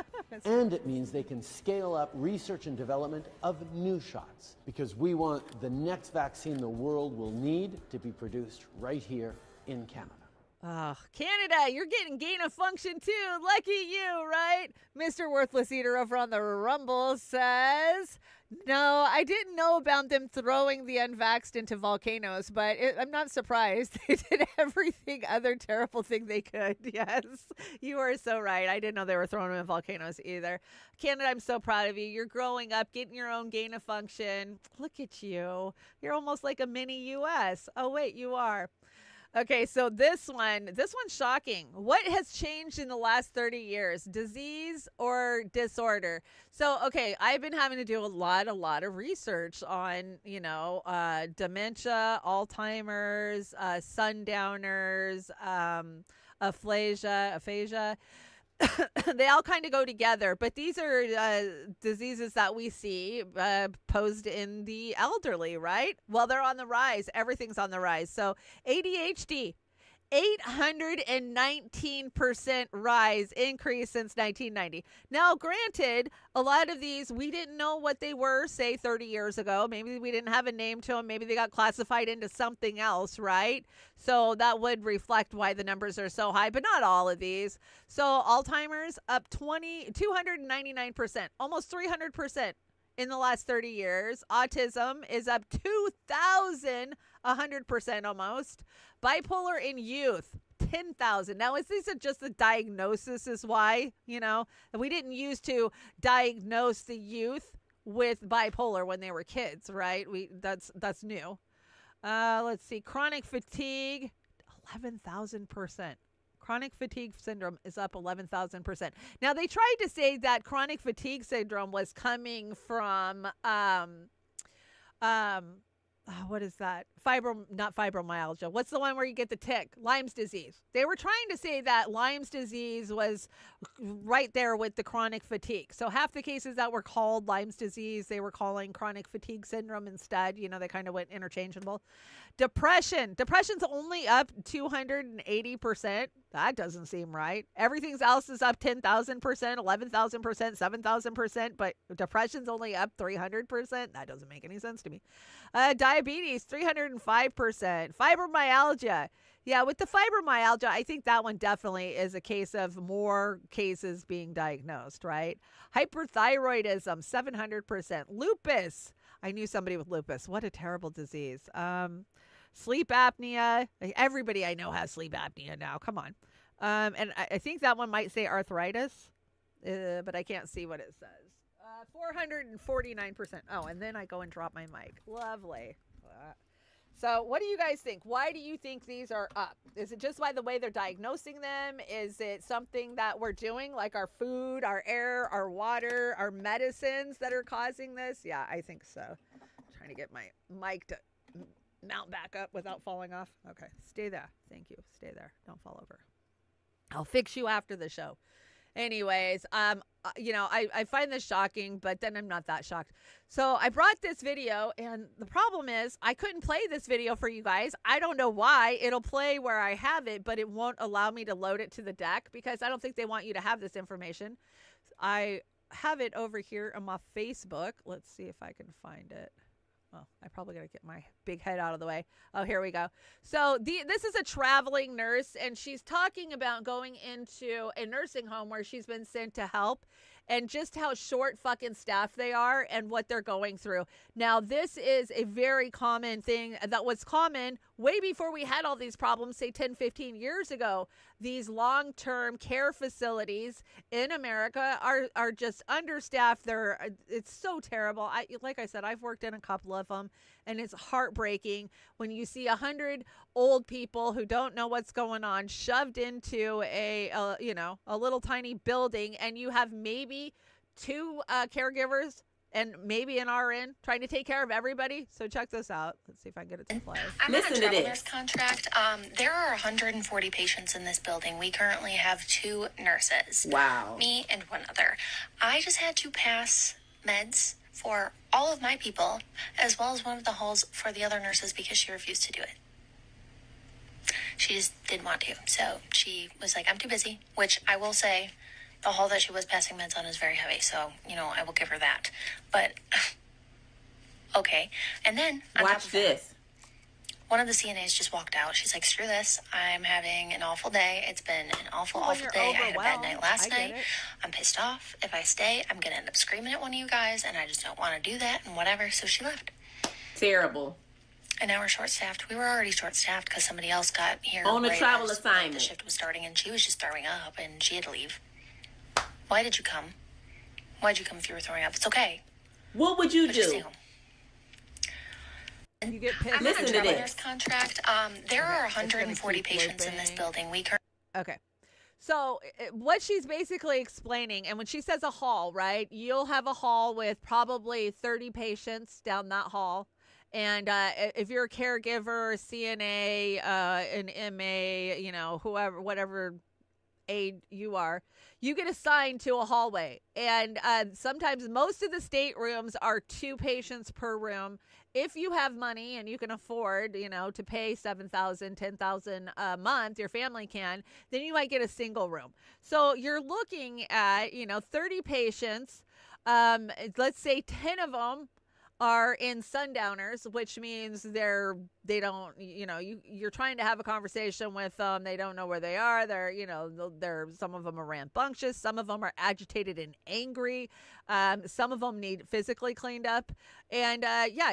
And it means they can scale up research and development of new shots because we want the next vaccine the world will need to be produced right here in Canada. Oh, Canada, you're getting gain of function too. Lucky you, right? Mr. Worthless Eater over on the Rumble says, no, I didn't know about them throwing the unvaxxed into volcanoes, but I'm not surprised. They did everything other terrible thing they could. Yes, you are so right. I didn't know they were throwing them in volcanoes either. Canada, I'm so proud of you. You're growing up, getting your own gain of function. Look at you. You're almost like a mini U.S. Oh, wait, you are. Okay, so this one's shocking. What has changed in the last 30 years? Disease or disorder? So, okay, I've been having to do a lot of research on, dementia, Alzheimer's, sundowners, aphasia. They all kind of go together, but these are diseases that we see posed in the elderly, right? Well, they're on the rise. Everything's on the rise. So ADHD 819% rise increase since 1990. Now, granted, a lot of these, we didn't know what they were, say, 30 years ago. Maybe we didn't have a name to them. Maybe they got classified into something else, right? So that would reflect why the numbers are so high, but not all of these. So Alzheimer's up 299%, almost 300% in the last 30 years. Autism is up 2,100% almost. Bipolar in youth, 10,000. Now, these are just the diagnosis is why, we didn't used to diagnose the youth with bipolar when they were kids, right? That's new. Let's see. Chronic fatigue, 11,000%. Chronic fatigue syndrome is up 11,000%. Now, they tried to say that chronic fatigue syndrome was coming from, what is that? Not fibromyalgia. What's the one where you get the tick? Lyme's disease. They were trying to say that Lyme's disease was right there with the chronic fatigue. So half the cases that were called Lyme's disease, they were calling chronic fatigue syndrome instead. They kind of went interchangeable. Depression's only up 280%. That doesn't seem right. Everything else is up 10,000%, 11,000%, 7,000%, but depression's only up 300%. That doesn't make any sense to me. Diabetes, 305%. Fibromyalgia. Yeah, with the fibromyalgia, I think that one definitely is a case of more cases being diagnosed, right? Hyperthyroidism, 700%. Lupus. I knew somebody with lupus. What a terrible disease. Sleep apnea. Everybody I know has sleep apnea now. Come on. And I think that one might say arthritis, but I can't see what it says. 449%. Oh, and then I go and drop my mic. Lovely. So what do you guys think? Why do you think these are up? Is it just by the way they're diagnosing them? Is it something that we're doing, like our food, our air, our water, our medicines that are causing this? Yeah, I think so. I'm trying to get my mic to mount back up without falling off. Okay, stay there. Thank you. Stay there. Don't fall over. I'll fix you after the show. Anyways, I find this shocking, but then I'm not that shocked. So I brought this video, and the problem is I couldn't play this video for you guys. I don't know why. It'll play where I have it, but it won't allow me to load it to the deck because I don't think they want you to have this information. I have it over here on my Facebook. Let's see if I can find it. Oh, I probably got to get my big head out of the way. Oh, here we go. So this is a traveling nurse, and she's talking about going into a nursing home where she's been sent to help and just how short fucking staff they are and what they're going through. Now, this is a very common thing that was common way before we had all these problems, say 10, 15 years ago. These long-term care facilities in America are just understaffed. It's so terrible. Like I said, I've worked in a couple of them, and it's heartbreaking when you see 100 old people who don't know what's going on shoved into a little tiny building, and you have maybe two caregivers and maybe an RN trying to take care of everybody. So check this out. Let's see if I can get it to play. I'm on a travel nurse contract. There are 140 patients in this building. We currently have 2 nurses. Wow. Me and one other. I just had to pass meds for all of my people, as well as one of the halls for the other nurses because she refused to do it. She just didn't want to. So she was like, I'm too busy, which I will say, the hall that she was passing meds on is very heavy, so, I will give her that. But, okay. And then, watch this. One of the CNAs just walked out. She's like, screw this. I'm having an awful day. It's been an awful day. I had a bad night last night. I'm pissed off. If I stay, I'm going to end up screaming at one of you guys, and I just don't want to do that, and whatever. So she left. Terrible. And now we're short-staffed. We were already short-staffed because somebody else got here. On a travel assignment. The shift was starting, and she was just throwing up, and she had to leave. Why did you come? Why'd you come if you were throwing up? It's okay. What would you do? You get pissed. Listen to this. Contract. There are 140 patients in this building. Okay. So what she's basically explaining, and when she says a hall, right, you'll have a hall with probably 30 patients down that hall. And if you're a caregiver, a CNA, an MA, whoever, whatever age you are, you get assigned to a hallway. And sometimes most of the staterooms are 2 patients per room. If you have money and you can afford, to pay $7,000, $10,000 a month, your family can, then you might get a single room. So you're looking at, 30 patients. Let's say 10 of them are in sundowners, which means they don't, you're trying to have a conversation with them. They don't know where they are. They're some of them are rambunctious. Some of them are agitated and angry. Some of them need physically cleaned up. And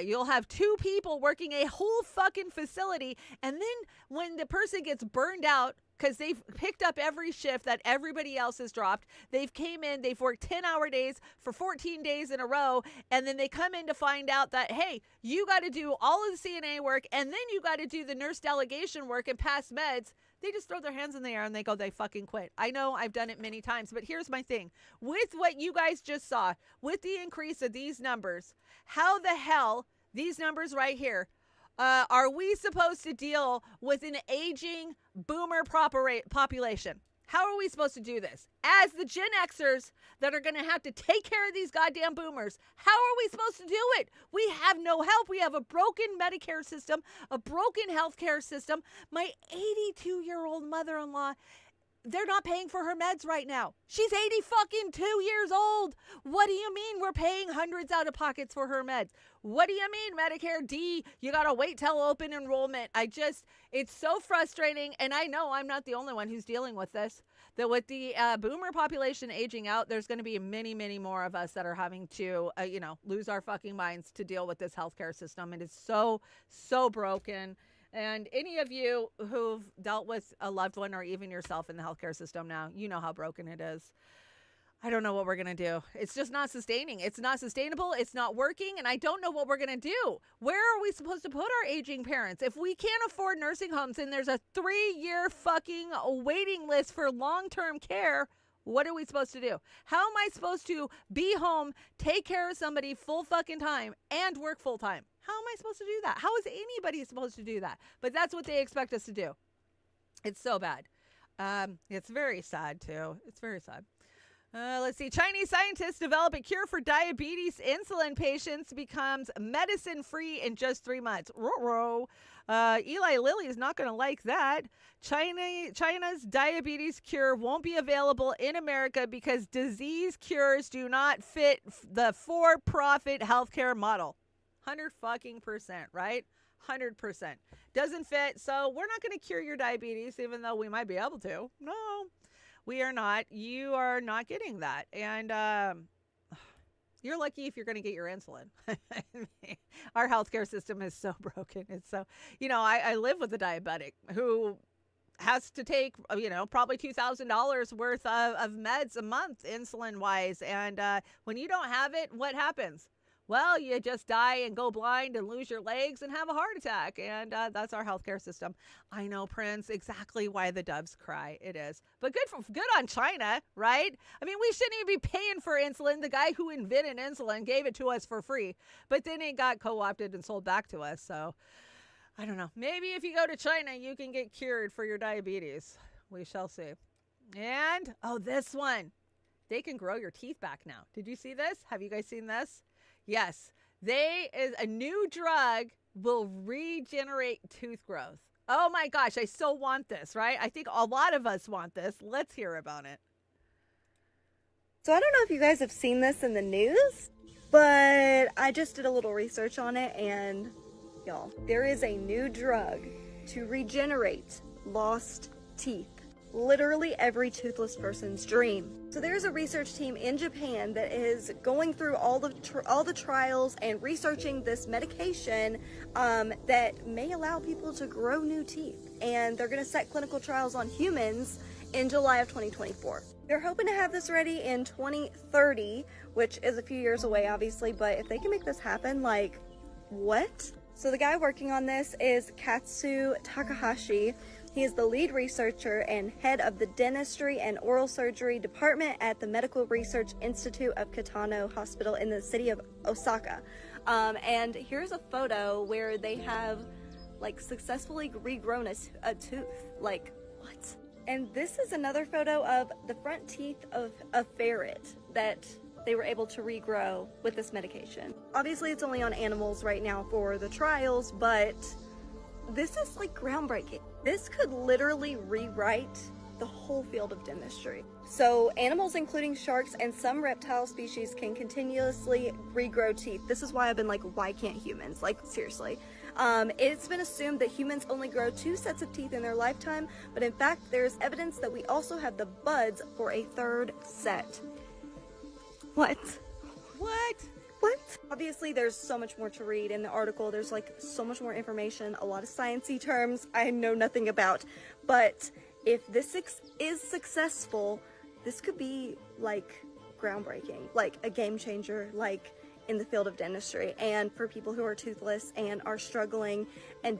you'll have 2 people working a whole fucking facility. And then when the person gets burned out, because they've picked up every shift that everybody else has dropped. They've came in, they've worked 10-hour days for 14 days in a row, and then they come in to find out that, hey, you got to do all of the CNA work, and then you got to do the nurse delegation work and pass meds. They just throw their hands in the air and they go, they fucking quit. I know I've done it many times, but here's my thing. With what you guys just saw, with the increase of these numbers, how the hell, these numbers right here, are we supposed to deal with an aging boomer population? How are we supposed to do this? As the Gen Xers that are going to have to take care of these goddamn boomers, how are we supposed to do it? We have no help. We have a broken Medicare system, a broken healthcare system. My 82-year-old mother-in-law, they're not paying for her meds right now. She's 82 years old. What do you mean we're paying hundreds out of pockets for her meds? What do you mean Medicare D? You got to wait till open enrollment. It's so frustrating. And I know I'm not the only one who's dealing with this. That with the boomer population aging out, there's going to be many, many more of us that are having to, lose our fucking minds to deal with this healthcare system. It is so, so broken. And any of you who've dealt with a loved one or even yourself in the healthcare system now, you know how broken it is. I don't know what we're going to do. It's just not sustaining. It's not sustainable. It's not working. And I don't know what we're going to do. Where are we supposed to put our aging parents? If we can't afford nursing homes and there's a 3-year fucking waiting list for long-term care, what are we supposed to do? How am I supposed to be home, take care of somebody full fucking time, and work full time? How am I supposed to do that? How is anybody supposed to do that? But that's what they expect us to do. It's so bad. It's very sad, too. It's very sad. Let's see. Chinese scientists develop a cure for diabetes. Insulin patients becomes medicine-free in just 3 months. Ruh-roh. Eli Lilly is not going to like that. China's diabetes cure won't be available in America because disease cures do not fit the for-profit healthcare model. 100%, right? 100%. Doesn't fit, so we're not going to cure your diabetes, even though we might be able to. No, we are not. You are not getting that. And you're lucky if you're going to get your insulin. Our healthcare system is so broken. It's so, I live with a diabetic who has to take, probably $2,000 worth of meds a month, insulin-wise. And when you don't have it, what happens? Well, you just die and go blind and lose your legs and have a heart attack. And that's our healthcare system. I know, Prince, exactly why the doves cry. It is. But good on China, right? I mean, we shouldn't even be paying for insulin. The guy who invented insulin gave it to us for free. But then it got co-opted and sold back to us. So, I don't know. Maybe if you go to China, you can get cured for your diabetes. We shall see. And, this one. They can grow your teeth back now. Did you see this? Have you guys seen this? Yes, a new drug will regenerate tooth growth. Oh my gosh, I so want this, right? I think a lot of us want this. Let's hear about it. So I don't know if you guys have seen this in the news, but I just did a little research on it, and y'all, there is a new drug to regenerate lost teeth. Literally every toothless person's dream. So there's a research team in Japan that is going through all the trials and researching this medication that may allow people to grow new teeth. And they're going to set clinical trials on humans in July of 2024. They're hoping to have this ready in 2030, which is a few years away, obviously, but if they can make this happen, what? So the guy working on this is Katsu Takahashi. He is the lead researcher and head of the Dentistry and Oral Surgery Department at the Medical Research Institute of Kitano Hospital in the city of Osaka. And here's a photo where they have, successfully regrown a tooth. What? And this is another photo of the front teeth of a ferret that they were able to regrow with this medication. Obviously, it's only on animals right now for the trials, but this is like groundbreaking. This could literally rewrite the whole field of dentistry. So animals, including sharks and some reptile species, can continuously regrow teeth. This is why I've been like, why can't humans? Like, seriously. It's been assumed that humans only grow 2 sets of teeth in their lifetime, but in fact, there's evidence that we also have the buds for a 3rd set. What? What? Obviously, there's so much more to read in the article. There's like so much more information, a lot of sciencey terms I know nothing about. But if this is successful, this could be like groundbreaking, like a game changer, like in the field of dentistry, and for people who are toothless and are struggling. And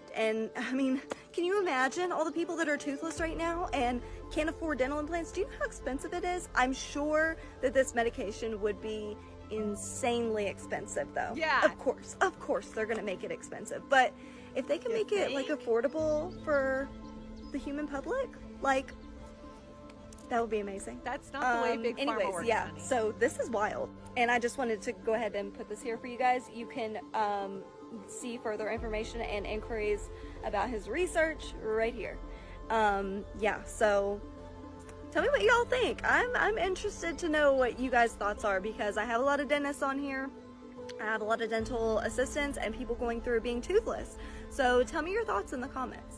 I mean, can you imagine all the people that are toothless right now and can't afford dental implants? Do you know how expensive it is? I'm sure that this medication would be insanely expensive, though. Yeah. Of course they're gonna make it expensive, but if they can make it like affordable for the human public, like, that would be amazing. That's not the way Big Pharma works, yeah, honey. so this is wild. And I just wanted to go ahead and put this here for you guys. You can see further information and inquiries about his research right here. Yeah, so tell me what y'all think. I'm interested to know what you guys' thoughts are, because I have a lot of dentists on here. I have a lot of dental assistants and people going through being toothless. So tell me your thoughts in the comments.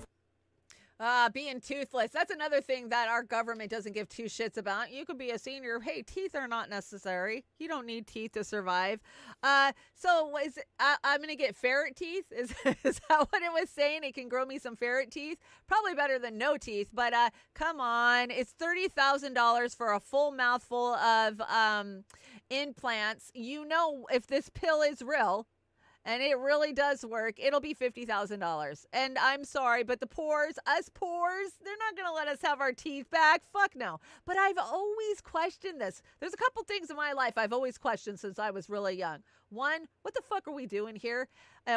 Being toothless. That's another thing that our government doesn't give 2 shits about. You could be a senior. Hey, teeth are not necessary. You don't need teeth to survive. So is I'm going to get ferret teeth? Is that what it was saying? It can grow me some ferret teeth? Probably better than no teeth, but come on. It's $30,000 for a full mouthful of implants. You know, if this pill is real, and it really does work, it'll be $50,000. And I'm sorry, but us poors, they're not going to let us have our teeth back. Fuck no. But I've always questioned this. There's a couple things in my life I've always questioned since I was really young. One, what the fuck are we doing here?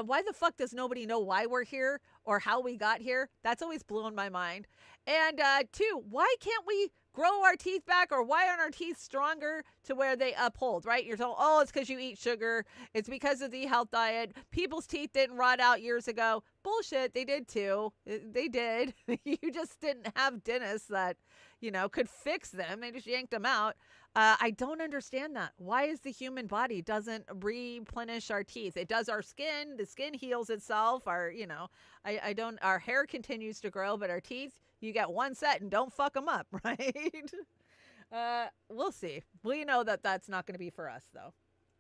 Why the fuck does nobody know why we're here or how we got here? That's always blown my mind. And 2, why can't we grow our teeth back, or why aren't our teeth stronger to where they uphold, right? You're told, oh, it's because you eat sugar. It's because of the health diet. People's teeth didn't rot out years ago. Bullshit. They did too. They did. You just didn't have dentists that, could fix them. They just yanked them out. I don't understand that. Why is the human body doesn't replenish our teeth? It does our skin. The skin heals itself. Our hair continues to grow, but our teeth, you get 1 set and don't fuck them up, right? We'll see. We know that that's not going to be for us, though.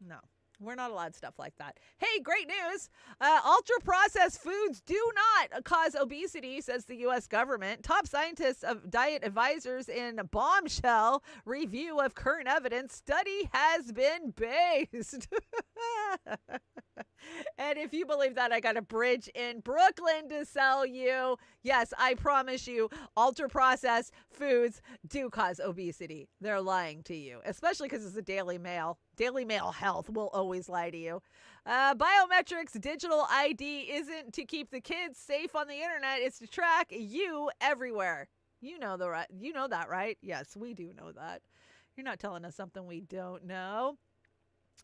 No, we're not allowed stuff like that. Hey, great news. Ultra-processed foods do not cause obesity, says the U.S. government. Top scientists of diet advisors in bombshell review of current evidence study has been based. And if you believe that, I got a bridge in Brooklyn to sell you. Yes, I promise you, ultra-processed foods do cause obesity. They're lying to you, especially because it's the Daily Mail. Daily Mail Health will always lie to you. Biometrics digital ID isn't to keep the kids safe on the internet. It's to track you everywhere. You know that, right? Yes, we do know that. You're not telling us something we don't know.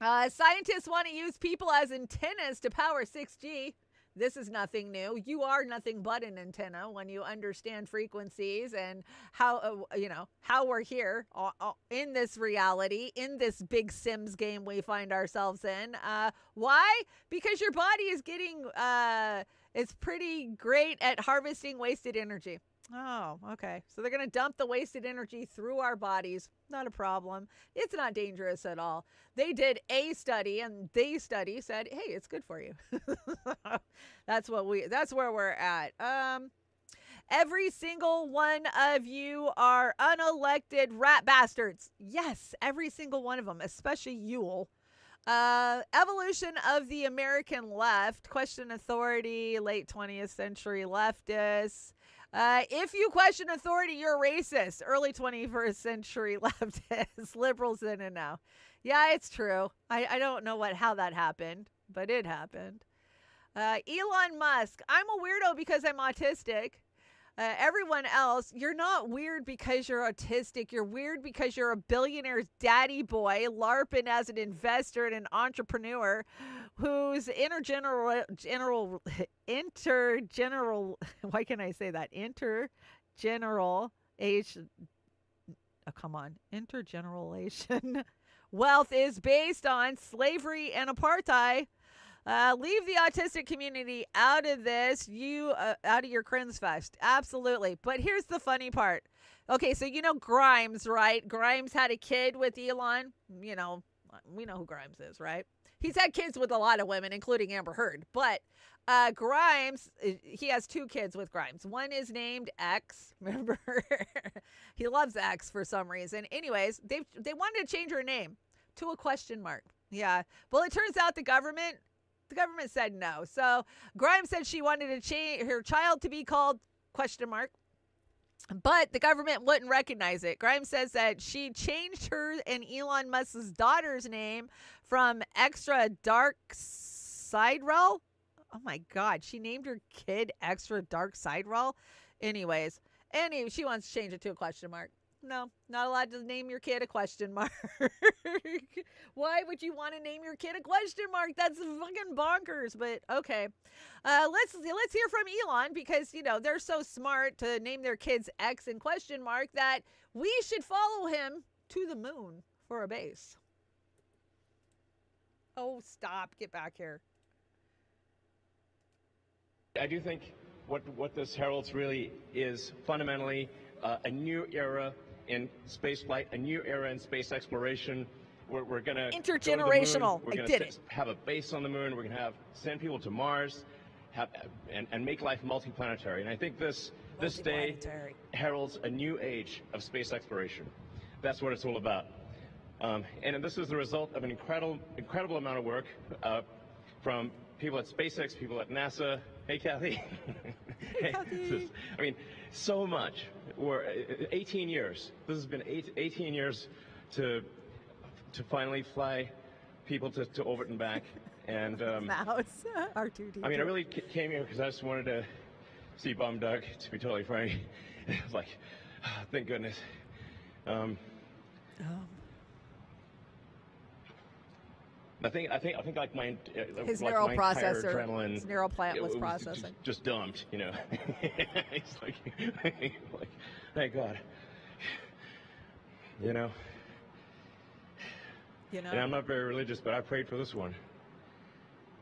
Scientists want to use people as antennas to power 6G. This is nothing new. You are nothing but an antenna when you understand frequencies and how we're here in this reality, in this big Sims game we find ourselves in. Why? Because your body is it's pretty great at harvesting wasted energy. Oh, okay. So they're going to dump the wasted energy through our bodies. Not a problem. It's not dangerous at all. They did a study, and the study said, hey, it's good for you. That's where we're at. Every single one of you are unelected rat bastards. Yes, every single one of them, especially Yule. Evolution of the American left. Question authority, late 20th century leftists. If you question authority, you're racist. Early 21st century leftists, liberals in and now. Yeah, it's true. I don't know how that happened, but it happened. Elon Musk. I'm a weirdo because I'm autistic. Everyone else, you're not weird because you're autistic. You're weird because you're a billionaire's daddy boy, LARPing as an investor and an entrepreneur whose intergeneral, why can I say that? Intergeneration wealth is based on slavery and apartheid. Leave the autistic community out of this, out of your Cringe Fest. Absolutely. But here's the funny part. Okay, so you know Grimes, right? Grimes had a kid with Elon. You know, we know who Grimes is, right? He's had kids with a lot of women, including Amber Heard. But Grimes, he has 2 kids with Grimes. One is named X. Remember? He loves X for some reason. Anyways, they wanted to change her name to a question mark. Yeah. Well, it turns out the government said no. So Grimes said she wanted to change her child to be called question mark, but the government wouldn't recognize it. Grimes says that she changed her and Elon Musk's daughter's name from Extra Dark Siderel. Oh my God, she named her kid Extra Dark Siderel. Anyways, she wants to change it to a question mark. No, not allowed to name your kid a question mark. Why would you want to name your kid a question mark? That's fucking bonkers. But okay, let's hear from Elon, because you know they're so smart to name their kids X and question mark that we should follow him to the moon for a base. Oh, stop! Get back here. I do think what this heralds really is fundamentally a new era in space flight, a new era in space exploration. We're going to intergenerational. We're going to have a base on the moon. We're going to send people to Mars, and make life multiplanetary. And I think this day heralds a new age of space exploration. That's what it's all about. And this is the result of an incredible amount of work from people at SpaceX, people at NASA. Hey, Kathy. Hey, Kathy. I mean, so much. We're 18 years. This has been 18 years to finally fly people to orbit and back. And Mouse, R2D2. I mean, I really came here because I just wanted to see Bum Doug. To be totally frank, it was like, thank goodness. I think like my his like neural my processor, adrenaline, his neural plant was processing. Just dumped, you know. It's like, thank God. You know. And I'm not very religious, but I prayed for this one.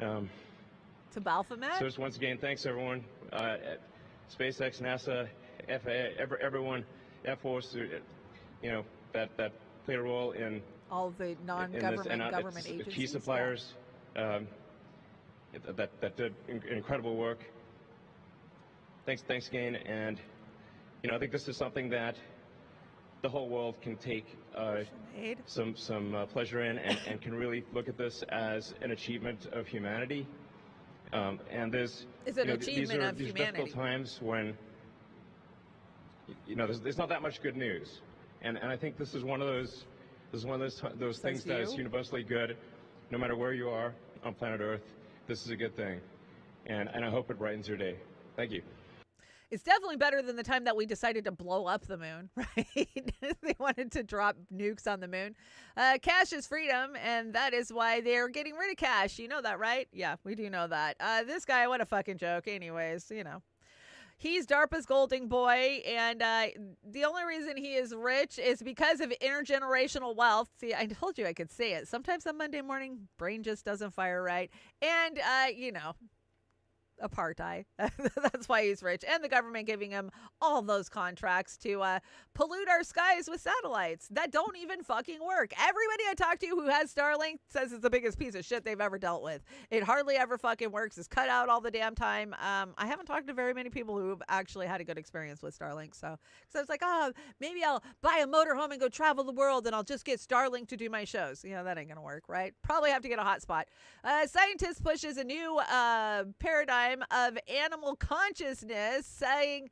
To Baphomet. So just once again, thanks everyone at SpaceX, NASA, FAA, everyone, Air Force, you know, that played a role in all the non-government government agencies. Key suppliers that did incredible work. Thanks again, and you know I think this is something that the whole world can take some pleasure in, and can really look at this as an achievement of humanity. And there's these are difficult times when you know there's not that much good news, and I think this is one of those. This is one of those things that is universally good, no matter where you are on planet Earth. This is a good thing, and I hope it brightens your day. Thank you. It's definitely better than the time that we decided to blow up the moon, right? They wanted to drop nukes on the moon. Cash is freedom, and that is why they're getting rid of cash. You know that, right? Yeah, we do know that. This guy, what a fucking joke. Anyways, you know. He's DARPA's golden boy, and the only reason he is rich is because of intergenerational wealth. See, I told you I could say it. Sometimes on Monday morning, brain just doesn't fire right. And, you know, apartheid. That's why he's rich. And the government giving him all those contracts to pollute our skies with satellites that don't even fucking work. Everybody I talk to who has Starlink says it's the biggest piece of shit they've ever dealt with. It hardly ever fucking works. It's cut out all the damn time. I haven't talked to very many people who've actually had a good experience with Starlink. So I was like, oh, maybe I'll buy a motorhome and go travel the world and I'll just get Starlink to do my shows. You know, that ain't going to work, right? Probably have to get a hotspot. Scientists pushes a new paradigm of animal consciousness, saying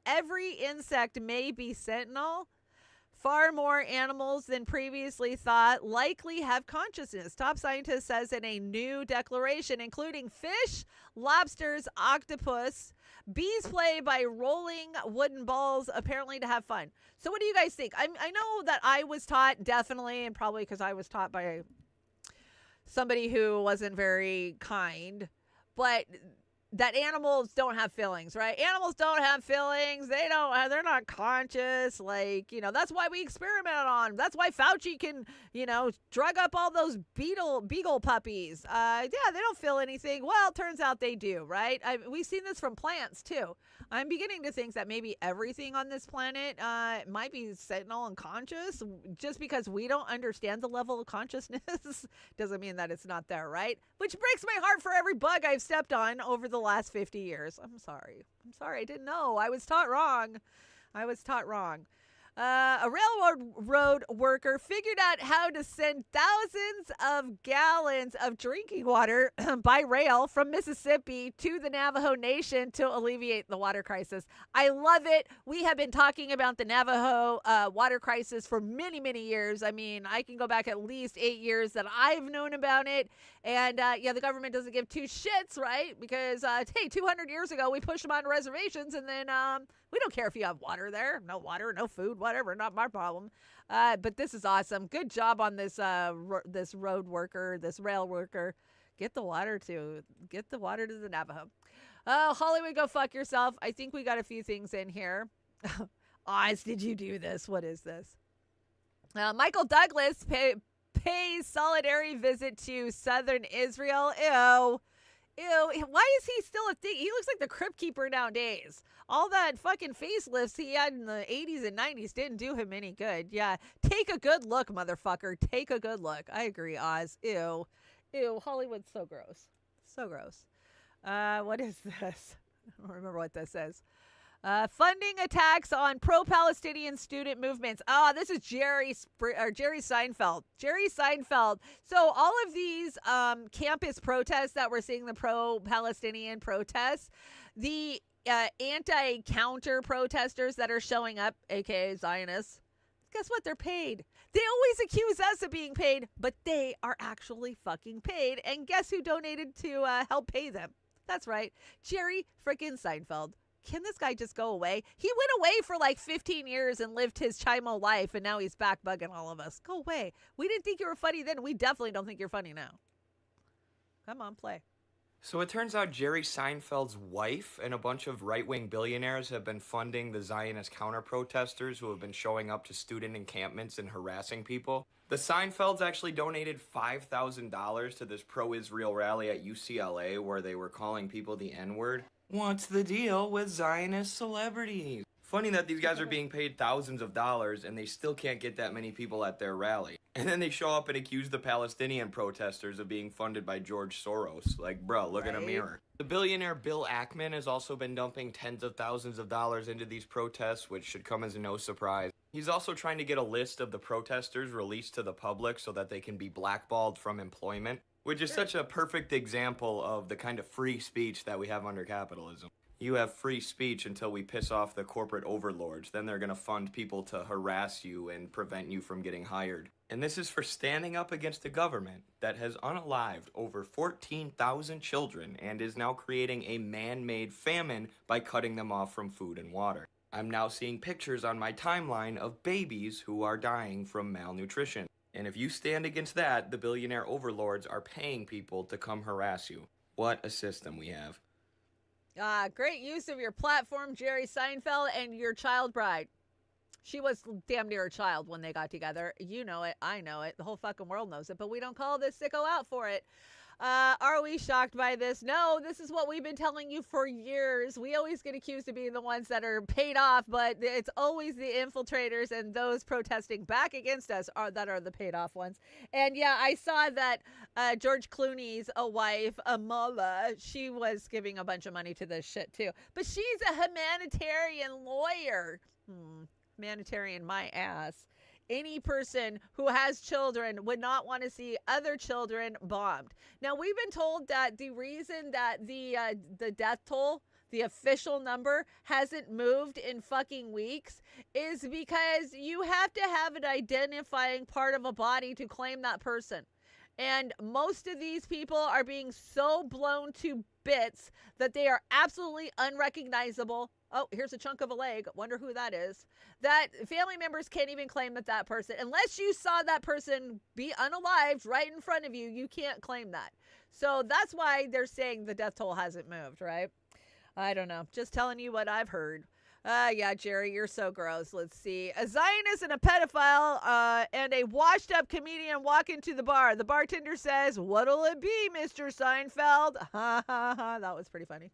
every insect may be sentinel. Far more animals than previously thought likely have consciousness. Top scientist says in a new declaration, including fish, lobsters, octopus. Bees play by rolling wooden balls, apparently to have fun. So what do you guys think? I know that I was taught, definitely, and probably because I was taught by somebody who wasn't very kind, but that animals don't have feelings, right? Animals don't have feelings. They're not conscious. Like, that's why we experiment on them. That's why Fauci can, drug up all those beagle puppies. They don't feel anything. Well, turns out they do, right? We've seen this from plants too. I'm beginning to think that maybe everything on this planet might be sentinel and conscious. Just because we don't understand the level of consciousness doesn't mean that it's not there, right? Which breaks my heart for every bug I've stepped on over the last 50 years. I'm sorry. I didn't know. I was taught wrong. A railroad worker figured out how to send thousands of gallons of drinking water by rail from Mississippi to the Navajo Nation to alleviate the water crisis. I love it. We have been talking about the Navajo water crisis for many, many years. I mean, I can go back at least 8 years that I've known about it. And the government doesn't give two shits, right? Because, 200 years ago, we pushed them on reservations, and then we don't care if you have water there. No water, no food, whatever. Not my problem. But this is awesome. Good job on this this rail worker. Get the water to the Navajo. Oh, Hollywood, go fuck yourself. I think we got a few things in here. Oz, did you do this? What is this? Michael Douglas pays solidarity visit to southern Israel. Ew. Why is he still a thing? He looks like the Crypt Keeper nowadays. All that fucking facelifts he had in the 80s and 90s didn't do him any good. Yeah, take a good look, motherfucker. Take a good look. I agree, Oz. Ew. Hollywood's so gross. So gross. What is this? I don't remember what this says. Funding attacks on pro-Palestinian student movements. This is Jerry Seinfeld. Jerry Seinfeld. So all of these campus protests that we're seeing, the pro-Palestinian protests, the anti-counter protesters that are showing up, aka Zionists, guess what? They're paid. They always accuse us of being paid, but they are actually fucking paid. And guess who donated to help pay them? That's right, Jerry frickin' Seinfeld. Can this guy just go away? He went away for like 15 years and lived his Chime life, and now he's back bugging all of us. Go away. We didn't think you were funny then. We definitely don't think you're funny now. Come on, play. So it turns out Jerry Seinfeld's wife and a bunch of right-wing billionaires have been funding the Zionist counter-protesters who have been showing up to student encampments and harassing people. The Seinfelds actually donated $5,000 to this pro-Israel rally at UCLA where they were calling people the N-word. What's the deal with Zionist celebrities? Funny that these guys are being paid thousands of dollars and they still can't get that many people at their rally. And then they show up and accuse the Palestinian protesters of being funded by George Soros. Like, bro, look in a mirror. The billionaire Bill Ackman has also been dumping tens of thousands of dollars into these protests, which should come as no surprise. He's also trying to get a list of the protesters released to the public so that they can be blackballed from employment, which is such a perfect example of the kind of free speech that we have under capitalism. You have free speech until we piss off the corporate overlords. Then they're going to fund people to harass you and prevent you from getting hired. And this is for standing up against a government that has unalived over 14,000 children and is now creating a man-made famine by cutting them off from food and water. I'm now seeing pictures on my timeline of babies who are dying from malnutrition. And if you stand against that, the billionaire overlords are paying people to come harass you. What a system we have. Great use of your platform, Jerry Seinfeld, and your child bride. She was damn near a child when they got together. You know it. I know it. The whole fucking world knows it. But we don't call this sicko out for it. Are we shocked by this? No, this is what we've been telling you for years. We always get accused of being the ones that are paid off, but it's always the infiltrators and those protesting back against us that are the paid off ones. And yeah, I saw that George Clooney's wife, Amala, she was giving a bunch of money to this shit too. But she's a humanitarian lawyer. Humanitarian my ass. Any person who has children would not want to see other children bombed. Now, we've been told that the reason that the death toll the official number hasn't moved in fucking weeks is because you have to have an identifying part of a body to claim that person. And most of these people are being so blown to bits that they are absolutely unrecognizable. Oh, here's a chunk of a leg. Wonder who that is. That family members can't even claim that person. Unless you saw that person be unalived right in front of you, you can't claim that. So that's why they're saying the death toll hasn't moved, right? I don't know. Just telling you what I've heard. Yeah, Jerry, you're so gross. Let's see. A Zionist and a pedophile and a washed-up comedian walk into the bar. The bartender says, "What'll it be, Mr. Seinfeld?" Ha, ha, ha. That was pretty funny.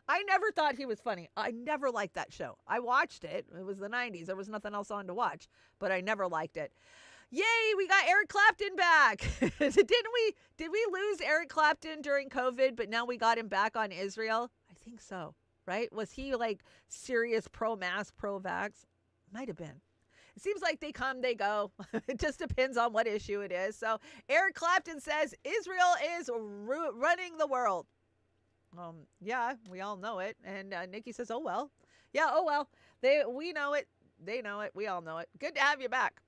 I never thought he was funny. I never liked that show. I watched it. It was the 90s. There was nothing else on to watch, but I never liked it. Yay, we got Eric Clapton back. Did we lose Eric Clapton during COVID, but now we got him back on Israel? I think so. Right? Was he like serious pro-mask, pro-vax? Might have been. It seems like they come, they go. It just depends on what issue it is. So Eric Clapton says Israel is running the world. Yeah, we all know it. And Nikki says, oh, well. Yeah, oh, well. We know it. They know it. We all know it. Good to have you back.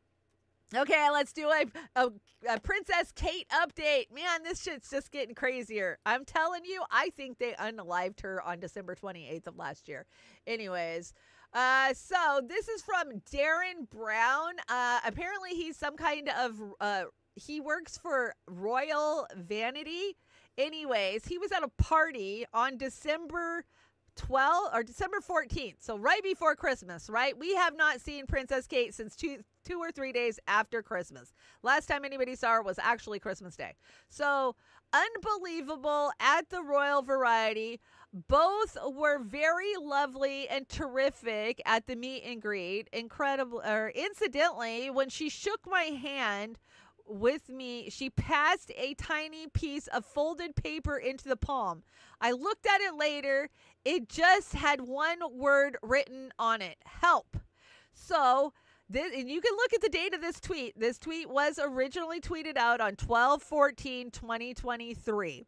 Okay, let's do a Princess Kate update. Man, this shit's just getting crazier. I'm telling you, I think they unalived her on December 28th of last year. Anyways, so this is from Darren Brown. Apparently, he's some kind of, he works for Royal Vanity. Anyways, he was at a party on December 12th or December 14th. So right before Christmas, right? We have not seen Princess Kate since two or 3 days after Christmas. Last time anybody saw her was actually Christmas Day. So unbelievable at the Royal Variety. Both were very lovely and terrific at the meet and greet. Incredible. Incidentally, when she shook my hand with me, she passed a tiny piece of folded paper into the palm. I looked at it later. It just had one word written on it: help. So and you can look at the date of this tweet. This tweet was originally tweeted out on 12/14/2023.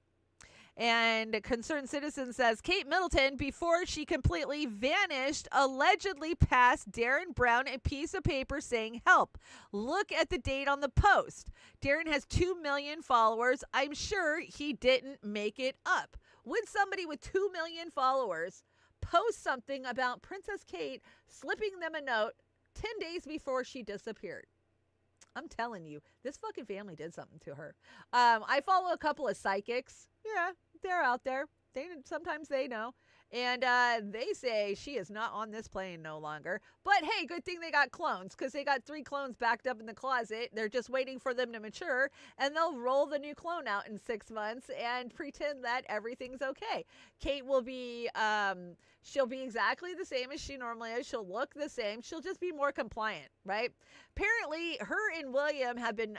And Concerned Citizen says, Kate Middleton, before she completely vanished, allegedly passed Darren Brown a piece of paper saying help. Look at the date on the post. Darren has 2 million followers. I'm sure he didn't make it up. Would somebody with 2 million followers post something about Princess Kate slipping them a note 10 days before she disappeared? I'm telling you, this fucking family did something to her. I follow a couple of psychics. Yeah, they're out there. Sometimes they know. And they say she is not on this plane no longer. But hey, good thing they got clones, because they got 3 clones backed up in the closet. They're just waiting for them to mature, and they'll roll the new clone out in 6 months and pretend that everything's okay. Kate will be, she'll be exactly the same as she normally is. She'll look the same. She'll just be more compliant, right? Apparently, her and William have been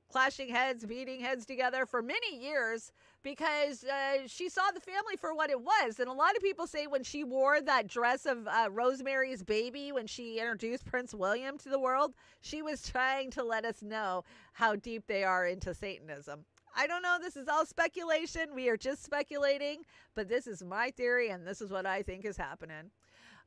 clashing heads, beating heads together for many years because she saw the family for what it was. And a lot of people say when she wore that dress of Rosemary's Baby, when she introduced Prince William to the world, she was trying to let us know how deep they are into Satanism. I don't know. This is all speculation. We are just speculating, but this is my theory, and this is what I think is happening.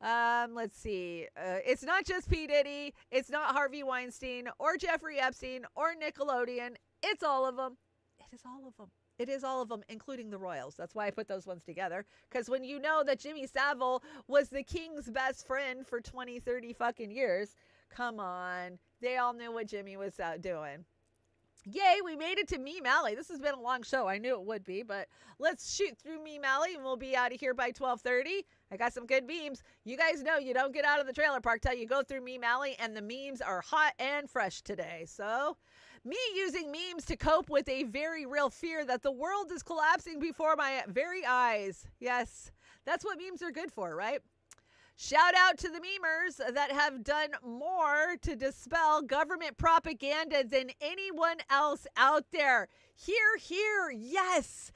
Let's see. It's not just P. Diddy. It's not Harvey Weinstein or Jeffrey Epstein or Nickelodeon. It's all of them. It is all of them. It is all of them, including the royals. That's why I put those ones together. Because when you know that Jimmy Savile was the king's best friend for 20, 30 fucking years, come on. They all knew what Jimmy was doing. Yay, we made it to Meme Alley. This has been a long show. I knew it would be, but let's shoot through Meme Alley and we'll be out of here by 12:30. I got some good memes. You guys know you don't get out of the trailer park till you go through Meme Alley, and the memes are hot and fresh today. So, me using memes to cope with a very real fear that the world is collapsing before my very eyes. Yes, that's what memes are good for, right? Shout out to the memers that have done more to dispel government propaganda than anyone else out there. Hear, yes.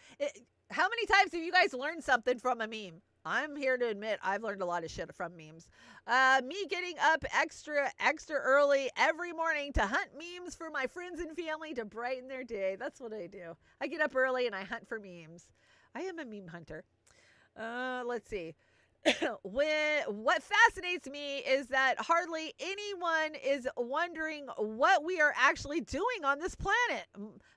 How many times have you guys learned something from a meme? I'm here to admit I've learned a lot of shit from memes. Me getting up extra early every morning to hunt memes for my friends and family to brighten their day. That's what I do. I get up early and I hunt for memes. I am a meme hunter. Let's see. What fascinates me is that hardly anyone is wondering what we are actually doing on this planet.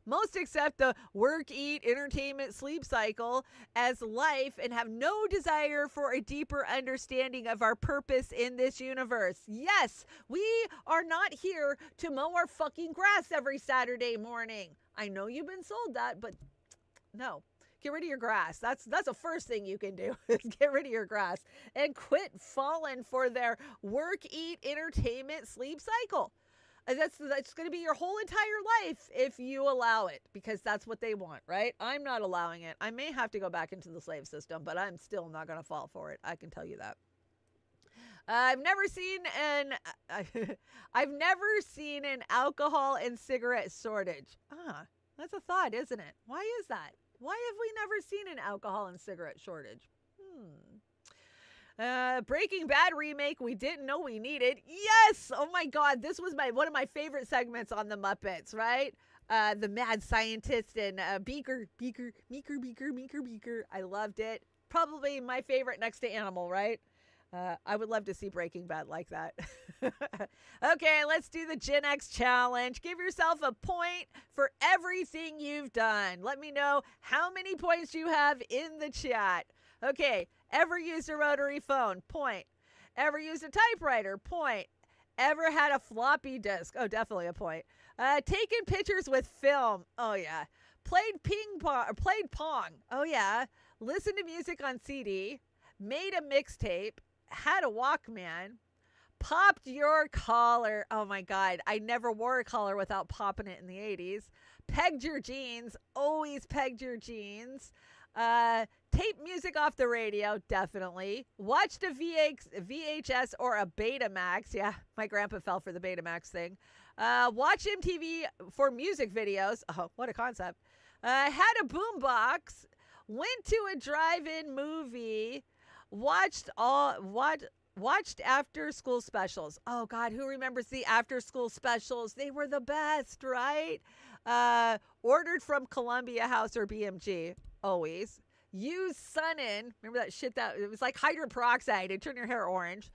Most accept the work, eat, entertainment, sleep cycle as life and have no desire for a deeper understanding of our purpose in this universe. Yes, we are not here to mow our fucking grass every Saturday morning. I know you've been sold that, but no. Get rid of your grass. That's the first thing you can do is get rid of your grass and quit falling for their work, eat, entertainment, sleep cycle. That's going to be your whole entire life if you allow it, because that's what they want, right? I'm not allowing it. I may have to go back into the slave system, but I'm still not going to fall for it. I can tell you that. I've never seen an alcohol and cigarette shortage. That's a thought, isn't it? Why is that? Why have we never seen an alcohol and cigarette shortage? Breaking Bad remake we didn't know we needed. Yes! Oh my God, this was one of my favorite segments on the Muppets, right? The mad scientist and Meeker. I loved it. Probably my favorite next to Animal, right? I would love to see Breaking Bad like that. Okay, let's do the Gen X challenge. Give yourself a point for everything you've done. Let me know how many points you have in the chat. Okay, ever used a rotary phone? Point. Ever used a typewriter? Point. Ever had a floppy disk? Oh, definitely a point. Taken pictures with film? Oh, yeah. Played pong? Oh, yeah. Listened to music on CD? Made a mixtape? Had a Walkman? Popped your collar? Oh my God, I never wore a collar without popping it in the 80s. Pegged your jeans? Always pegged your jeans. Tape music off the radio? Definitely. Watched a VHS or a Betamax? Yeah, my grandpa fell for the Betamax thing. Watch MTV for music videos? Oh, what a concept. Had a boombox? Went to a drive-in movie? Watched after school specials. Oh God, who remembers the after school specials? They were the best, right? Ordered from Columbia House or BMG, always. Used Sun-In. Remember that shit that it was like hydrogen peroxide. It turned your hair orange.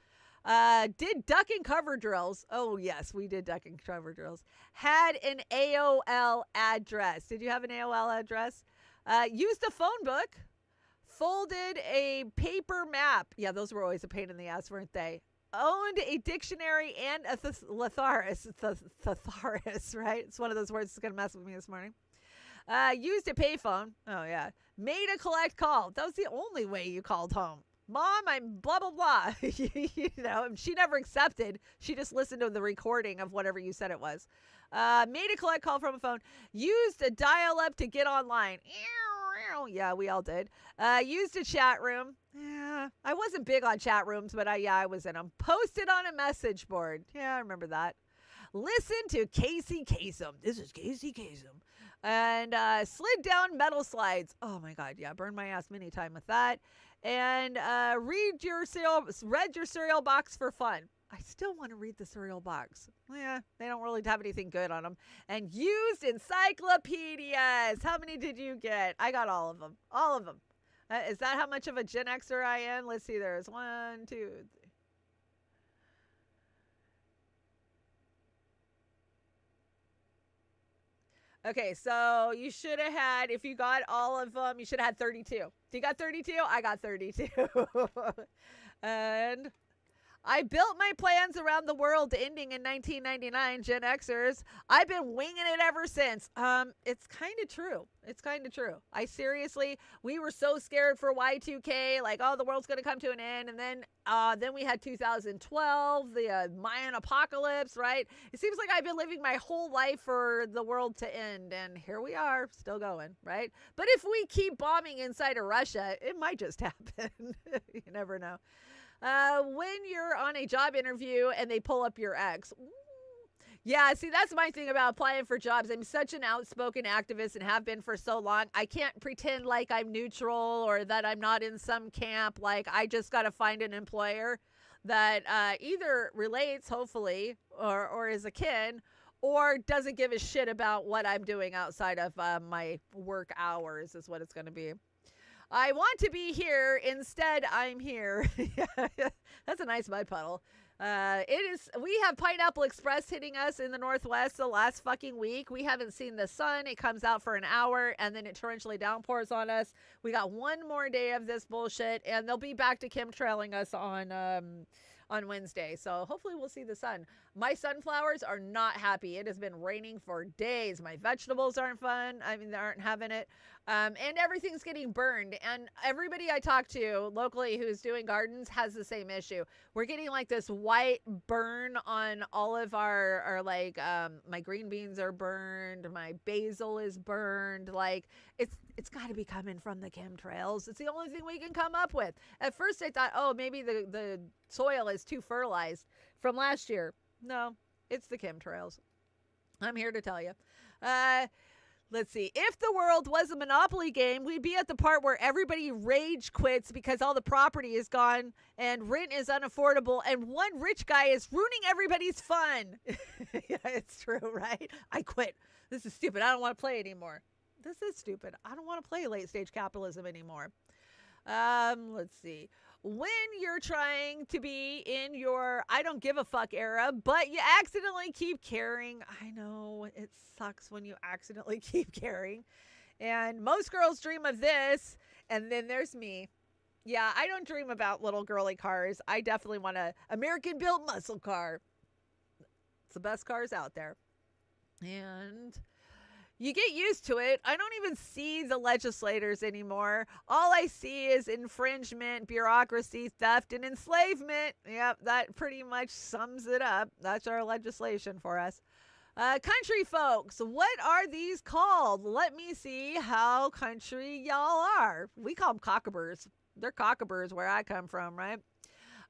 Did duck and cover drills. Oh yes, we did duck and cover drills. Had an AOL address. Did you have an AOL address? Used a phone book. Folded a paper map. Yeah, those were always a pain in the ass, weren't they? Owned a dictionary and a thesaurus. Thesaurus, right? It's one of those words that's going to mess with me this morning. Used a payphone. Oh, yeah. Made a collect call. That was the only way you called home. Mom, I'm blah, blah, blah. You know, she never accepted. She just listened to the recording of whatever you said it was. Made a collect call from a phone. Used a dial-up to get online. Yeah, we all did. Used a chat room. Yeah, I wasn't big on chat rooms, but I was in them. Posted on a message board. Yeah, I remember that. Listen to Casey Kasem. This is Casey Kasem. And slid down metal slides. Oh my God, yeah, burned my ass many times with that. And read your cereal box for fun. I still want to read the cereal box. Yeah, they don't really have anything good on them. And used encyclopedias. How many did you get? I got all of them. All of them. Is that how much of a Gen Xer I am? Let's see. There's 1, 2, 3. Okay, so you should have had, if you got all of them, you should have had 32. So you got 32? I got 32. And I built my plans around the world ending in 1999, Gen Xers. I've been winging it ever since. It's kind of true. It's kind of true. We were so scared for Y2K, like, oh, the world's going to come to an end. And then we had 2012, the Mayan apocalypse, right? It seems like I've been living my whole life for the world to end. And here we are, still going, right? But if we keep bombing inside of Russia, it might just happen. You never know. When you're on a job interview and they pull up your ex. Yeah, see, that's my thing about applying for jobs. I'm such an outspoken activist and have been for so long. I can't pretend like I'm neutral or that I'm not in some camp. Like, I just got to find an employer that either relates, hopefully, or is a kin, or doesn't give a shit about what I'm doing outside of my work hours is what it's going to be. I want to be here. Instead, I'm here. That's a nice mud puddle. We have Pineapple Express hitting us in the Northwest the last fucking week. We haven't seen the sun. It comes out for an hour and then it torrentially downpours on us. We got one more day of this bullshit and they'll be back to chemtrailing us on Wednesday. So hopefully we'll see the sun. My sunflowers are not happy. It has been raining for days. My vegetables aren't fun. I mean, they aren't having it. And everything's getting burned. And everybody I talk to locally who's doing gardens has the same issue. We're getting like this white burn on all of our my green beans are burned. My basil is burned. Like it's got to be coming from the chemtrails. It's the only thing we can come up with. At first I thought, oh, maybe the soil is too fertilized from last year. No, it's the chemtrails. I'm here to tell you. Let's see. If the world was a Monopoly game, we'd be at the part where everybody rage quits because all the property is gone and rent is unaffordable and one rich guy is ruining everybody's fun. Yeah, it's true, right? I quit. This is stupid. I don't want to play anymore. This is stupid. I don't want to play late stage capitalism anymore. Let's see. When you're trying to be in your I don't give a fuck era, but you accidentally keep caring. I know it sucks when you accidentally keep caring. And most girls dream of this. And then there's me. Yeah, I don't dream about little girly cars. I definitely want a American built muscle car. It's the best cars out there. And you get used to it. I don't even see the legislators anymore. All I see is infringement, bureaucracy, theft, and enslavement. Yep, that pretty much sums it up. That's our legislation for us. Country folks, what are these called? Let me see how country y'all are. We call them cockaburs. They're cockaburs where I come from, right?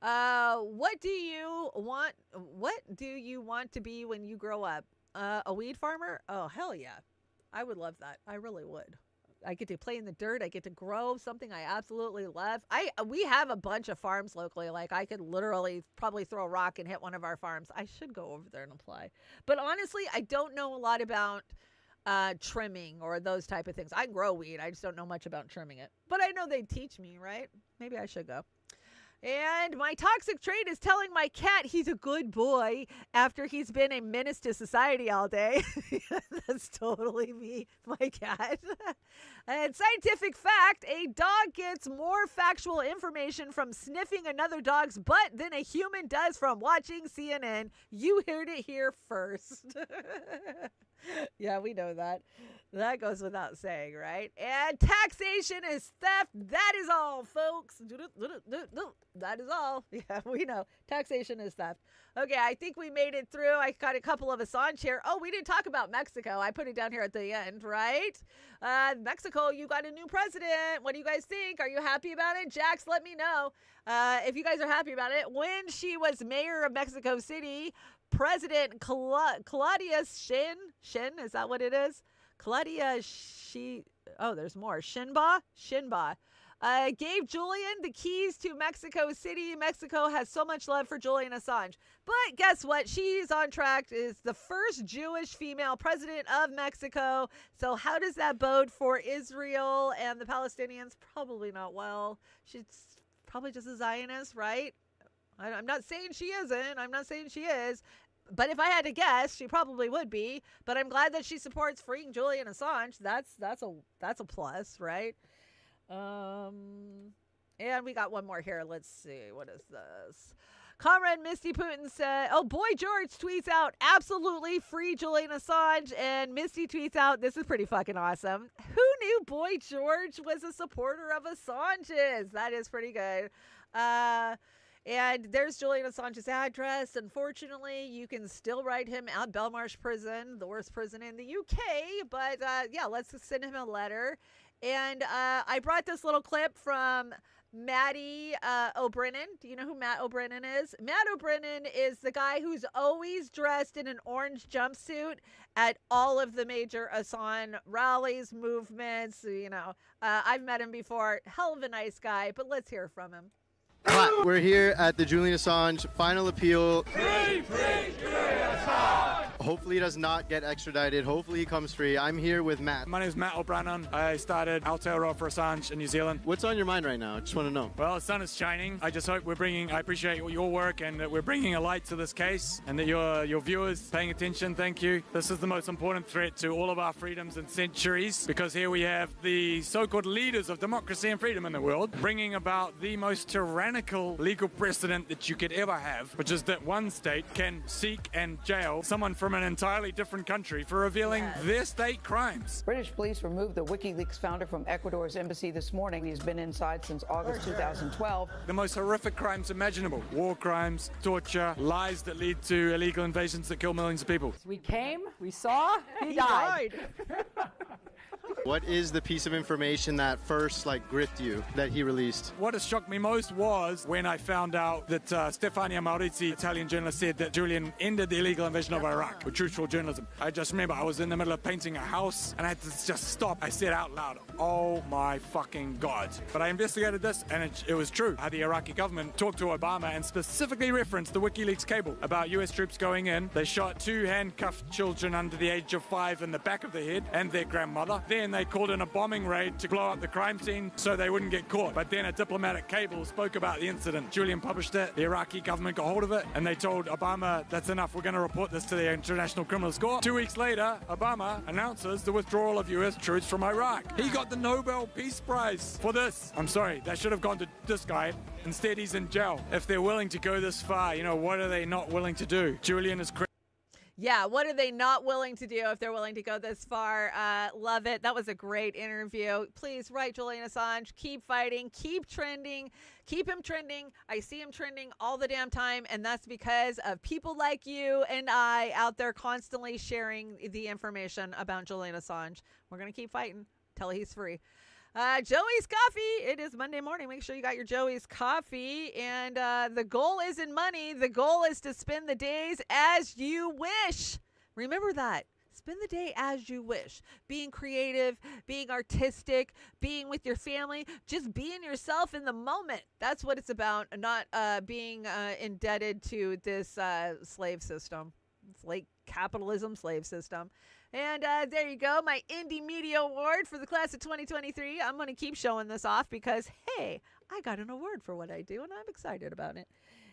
What do you want to be when you grow up? A weed farmer? Oh, hell yeah. I would love that. I really would. I get to play in the dirt. I get to grow something I absolutely love. We have a bunch of farms locally. Like I could literally probably throw a rock and hit one of our farms. I should go over there and apply. But honestly, I don't know a lot about trimming or those type of things. I grow weed. I just don't know much about trimming it. But I know they teach me, right? Maybe I should go. And my toxic trait is telling my cat he's a good boy after he's been a menace to society all day. That's totally me, my cat. And scientific fact, a dog gets more factual information from sniffing another dog's butt than a human does from watching CNN. You heard it here first. Yeah, we know that. That goes without saying, right? And taxation is theft. That is all, folks. That is all. Yeah, we know. Taxation is theft. Okay, I think we made it through. I got a couple of Assange here. Oh, we didn't talk about Mexico. I put it down here at the end, right? Mexico, you got a new president. What do you guys think? Are you happy about it? Jax, let me know if you guys are happy about it. When she was mayor of Mexico City, President Claudia Shin, is that what it is? There's more. Shinba. Gave Julian the keys to Mexico City. Mexico has so much love for Julian Assange. But guess what? She's on track, is the first Jewish female president of Mexico. So how does that bode for Israel and the Palestinians? Probably not well. She's probably just a Zionist, right? I'm not saying she isn't. I'm not saying she is. But if I had to guess, she probably would be. But I'm glad that she supports freeing Julian Assange. That's a plus, right? And we got one more here. Let's see. What is this? Comrade Misty Putin said, oh, Boy George tweets out, absolutely free Julian Assange. And Misty tweets out, this is pretty fucking awesome. Who knew Boy George was a supporter of Assange's? That is pretty good. And there's Julian Assange's address. Unfortunately, you can still write him out Belmarsh prison, the worst prison in the UK. But yeah, let's send him a letter. And I brought this little clip from Matty O'Brennan. Do you know who Matt O'Brennan is? Matt O'Brennan is the guy who's always dressed in an orange jumpsuit at all of the major Assange rallies, movements. You know, I've met him before. Hell of a nice guy, but let's hear from him. Hi, we're here at the Julian Assange final appeal. Free Julian Assange! Hopefully he does not get extradited. Hopefully he comes free. I'm here with Matt. My name is Matt O'Brien. I started Aotearoa for Assange in New Zealand. What's on your mind right now? I just want to know. Well, the sun is shining. I just hope I appreciate your work and that we're bringing a light to this case and that your viewers paying attention. Thank you. This is the most important threat to all of our freedoms in centuries, because here we have the so-called leaders of democracy and freedom in the world bringing about the most tyrannical legal precedent that you could ever have, which is that one state can seek and jail someone from an entirely different country for revealing their state crimes. British police removed the WikiLeaks founder from Ecuador's embassy this morning. He's been inside since August 2012. The most horrific crimes imaginable. War crimes, torture, lies that lead to illegal invasions that kill millions of people. We came, we saw, he died. What is the piece of information that first gripped you that he released? What has shocked me most was when I found out that Stefania Maurizzi, Italian journalist, said that Julian ended the illegal invasion of Iraq with truthful journalism. I just remember I was in the middle of painting a house and I had to just stop. I said out loud, "Oh my fucking God." But I investigated this and it was true. How the Iraqi government talked to Obama and specifically referenced the WikiLeaks cable about US troops going in. They shot 2 handcuffed children under the age of 5 in the back of the head and their grandmother. Then they called in a bombing raid to blow up the crime scene so they wouldn't get caught. But then a diplomatic cable spoke about the incident. Julian published it, the Iraqi government got hold of it, and they told Obama, "That's enough, we're going to report this to the International Criminal Court." 2 weeks later, Obama announces the withdrawal of US troops from Iraq. He got the Nobel Peace Prize for this. I'm sorry, that should have gone to this guy. Instead, he's in jail. If they're willing to go this far, what are they not willing to do? Julian is crazy. Yeah, what are they not willing to do if they're willing to go this far? Love it. That was a great interview. Please write Julian Assange. Keep fighting. Keep trending. Keep him trending. I see him trending all the damn time, and that's because of people like you and I out there constantly sharing the information about Julian Assange. We're going to keep fighting till he's free. Joey's Coffee. It is Monday morning. Make sure you got your Joey's Coffee. And the goal isn't money. The goal is to spend the days as you wish. Remember that. Spend the day as you wish. Being creative, being artistic, being with your family, just being yourself in the moment. That's what it's about, not being indebted to this slave system. It's like capitalism slave system. And there you go, my Indie Media Award for the class of 2023. I'm going to keep showing this off because, hey, I got an award for what I do, and I'm excited about it.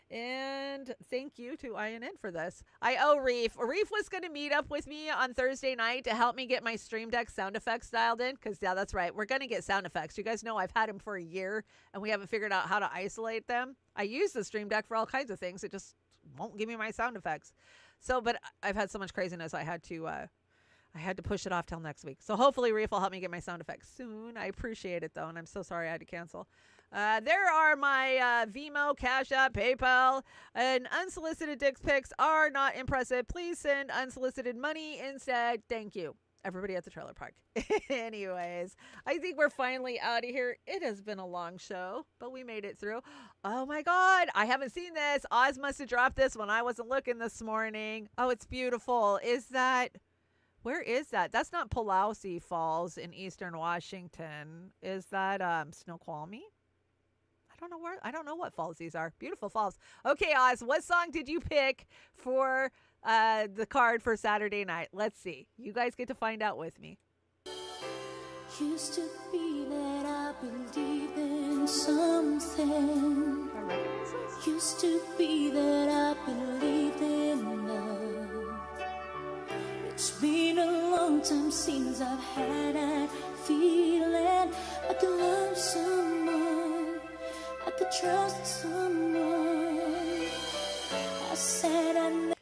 And thank you to INN for this. I owe Reef. Reef was going to meet up with me on Thursday night to help me get my Stream Deck sound effects dialed in because, yeah, that's right. We're going to get sound effects. You guys know I've had them for a year, and we haven't figured out how to isolate them. I use the Stream Deck for all kinds of things. It just won't give me my sound effects. So, but I've had so much craziness, I had to push it off till next week. So hopefully Reef will help me get my sound effects soon. I appreciate it, though, and I'm so sorry I had to cancel. There are my Venmo, Cash App, PayPal, and unsolicited dick pics are not impressive. Please send unsolicited money instead. Thank you, everybody at the trailer park. Anyways, I think we're finally out of here. It has been a long show, but we made it through. Oh, my God. I haven't seen this. Oz must have dropped this when I wasn't looking this morning. Oh, it's beautiful. Where is that? That's not Pulaski Falls in eastern Washington. Is that Snoqualmie? I don't know what falls these are. Beautiful falls. Okay, Oz, what song did you pick for the card for Saturday night? Let's see. You guys get to find out with me. Used to be that I believed in something. Used to be that I believed in love. It's been a long time since I've had that feeling. I could love someone, I could trust someone. I said I never.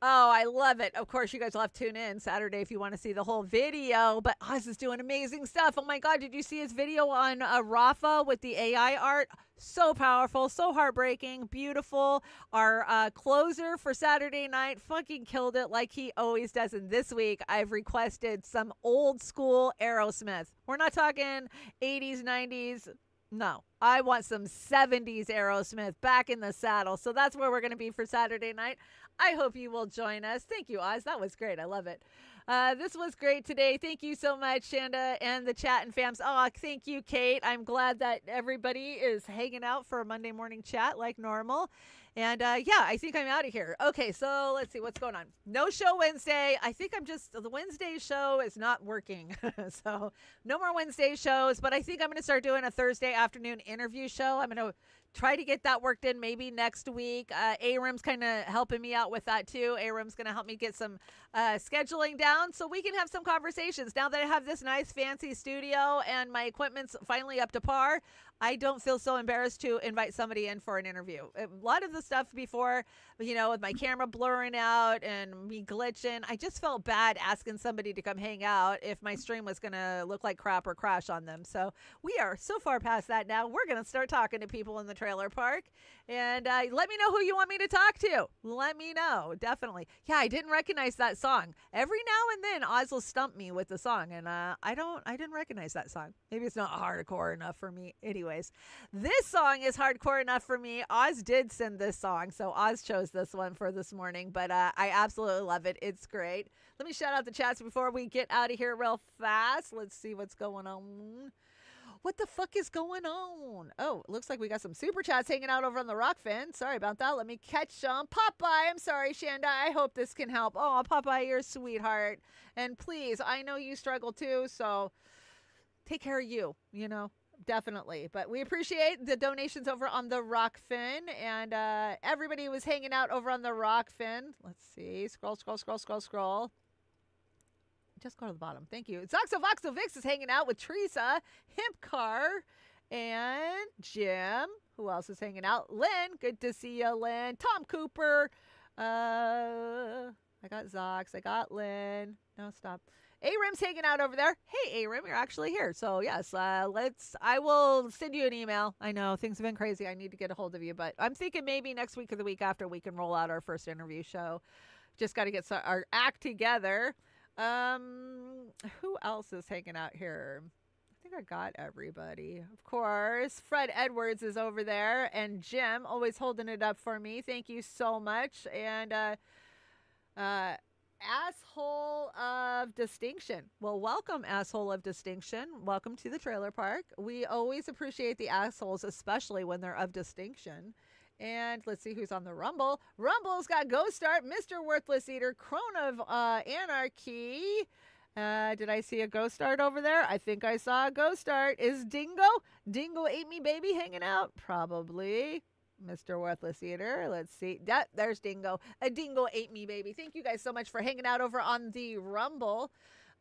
Oh, I love it. Of course, you guys will have to tune in Saturday if you want to see the whole video. But Oz is doing amazing stuff. Oh, my God. Did you see his video on Rafa with the AI art? So powerful, so heartbreaking, beautiful. Our closer for Saturday night fucking killed it like he always does. And this week, I've requested some old school Aerosmith. We're not talking 80s, 90s. No, I want some 70s Aerosmith back in the saddle. So that's where we're going to be for Saturday night. I hope you will join us. Thank you, Oz. That was great. I love it. This was great today. Thank you so much, Chanda and the chat and fams. Oh, thank you, Kate. I'm glad that everybody is hanging out for a Monday morning chat like normal. And yeah, I think I'm out of here. Okay, so let's see what's going on. No show Wednesday. I think the Wednesday show is not working. So no more Wednesday shows, but I think I'm going to start doing a Thursday afternoon interview show. I'm going to try to get that worked in maybe next week. Aram's kind of helping me out with that too. Aram's going to help me get some scheduling down so we can have some conversations. Now that I have this nice fancy studio and my equipment's finally up to par, I don't feel so embarrassed to invite somebody in for an interview. A lot of the stuff before, with my camera blurring out and me glitching, I just felt bad asking somebody to come hang out if my stream was going to look like crap or crash on them. So we are so far past that now. We're going to start talking to people in the trailer park. And let me know who you want me to talk to. Let me know. Definitely. Yeah, I didn't recognize that song. Every now and then, Oz will stump me with the song. And I didn't recognize that song. Maybe it's not hardcore enough for me. Anyways, this song is hardcore enough for me. Oz did send this song. So Oz chose this one for this morning. But I absolutely love it. It's great. Let me shout out the chats before we get out of here real fast. Let's see what's going on. What the fuck is going on? Oh, it looks like we got some super chats hanging out over on the Rokfin. Sorry about that. Let me catch some. Popeye, I'm sorry, Shanda. I hope this can help. Oh, Popeye, you're a sweetheart. And please, I know you struggle too, so take care of you, definitely. But we appreciate the donations over on the Rokfin. And everybody was hanging out over on the Rokfin. Let's see. Scroll. Just go to the bottom. Thank you. Zoxo Vix is hanging out with Teresa, Himpcar, and Jim. Who else is hanging out? Lynn. Good to see you, Lynn. Tom Cooper. I got Zox. I got Lynn. No, stop. Aram's hanging out over there. Hey, Aram, you're actually here. So, yes, I will send you an email. I know things have been crazy. I need to get a hold of you. But I'm thinking maybe next week or the week after we can roll out our first interview show. Just got to get our act together. Who else is hanging out here? I think I got everybody. Of course, Fred Edwards is over there, and Jim always holding it up for me. Thank you so much. And Asshole of Distinction. Well, welcome, Asshole of Distinction. Welcome to the trailer park. We always appreciate the assholes, especially when they're of distinction. And let's see who's on the Rumble. Rumble's got Ghost Start, Mr. Worthless Eater, Crone of Anarchy. Did I see a Ghost Start over there? I think I saw a Ghost Start. Is Dingo Ate Me Baby hanging out? Probably. Mr. Worthless Eater. Let's see. There's Dingo. A Dingo Ate Me Baby. Thank you guys so much for hanging out over on the Rumble.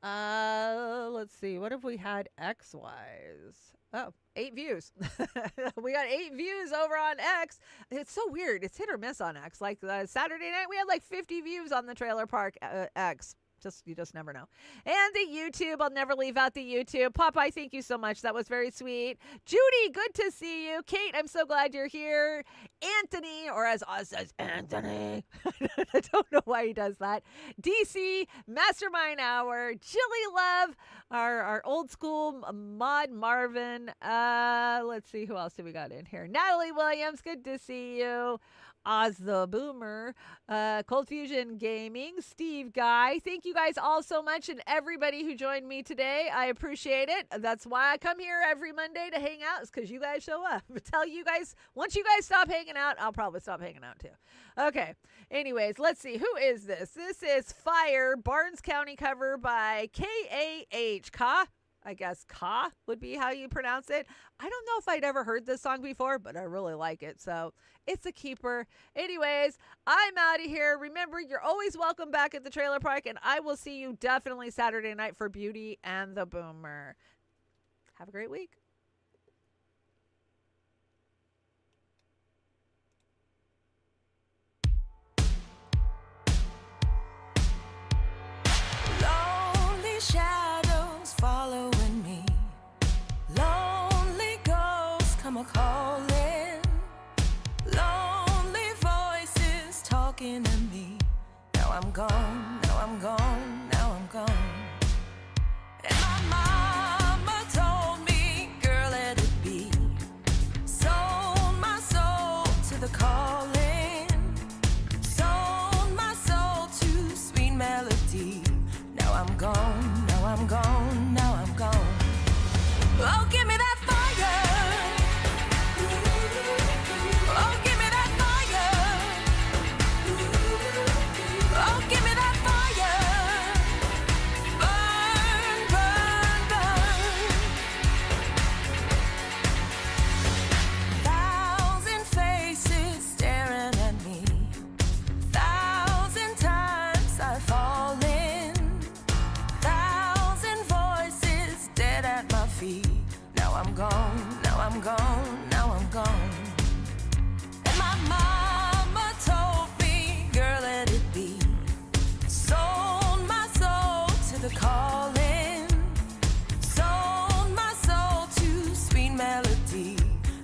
Let's see. What have we had X-wise? Oh, 8 views. We got 8 views over on X. It's so weird. It's hit or miss on X. Like Saturday night, we had like 50 views on the trailer park X. You just never know. And the YouTube. I'll never leave out the YouTube. Popeye, thank you so much. That was very sweet. Judy, good to see you. Kate, I'm so glad you're here. Anthony, or as Oz says, Anthony. I don't know why he does that. DC, Mastermind Hour. Jilly Love, our old school mod Marvin. Let's see, who else do we got in here? Natalie Williams, good to see you. Oz the Boomer, Cold Fusion Gaming, Steve Guy. Thank you guys all so much, and everybody who joined me today. I appreciate it. That's why I come here every Monday to hang out, is because you guys show up. Tell you guys, once you guys stop hanging out, I'll probably stop hanging out too. Okay. Anyways, let's see. Who is this? This is Fire, Barnes County cover by K-A-H. I guess Ka would be how you pronounce it. I don't know if I'd ever heard this song before, but I really like it. So it's a keeper. Anyways, I'm out of here. Remember, you're always welcome back at the trailer park, and I will see you definitely Saturday night for Beauty and the Boomer. Have a great week. Lonely shadows following me. Lonely ghosts come a-calling. Lonely voices talking to me. Now I'm gone, now I'm gone, now I'm gone. And my mama told me, girl, let it be. Sold my soul to the calling. Sold my soul to sweet melody. Now I'm gone, now I'm gone, now I'm gone. Oh, give me that fire. Oh, give me that fire. feet. Now I'm gone, now I'm gone, now I'm gone. And my mama told me, girl, let it be. Sold my soul to the calling. Sold my soul to sweet melody.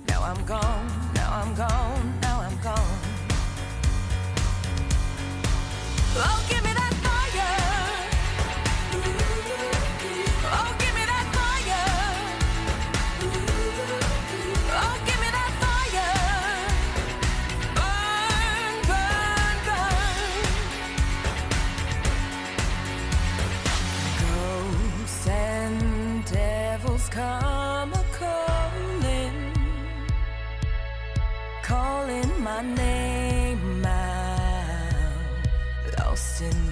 Now I'm gone, now I'm gone, now I'm gone. Oh, give me that fire. Oh, give me that fire. Oh, give me that fire. Burn, burn, burn. Ghosts and devils come a-calling, calling my name out, lost in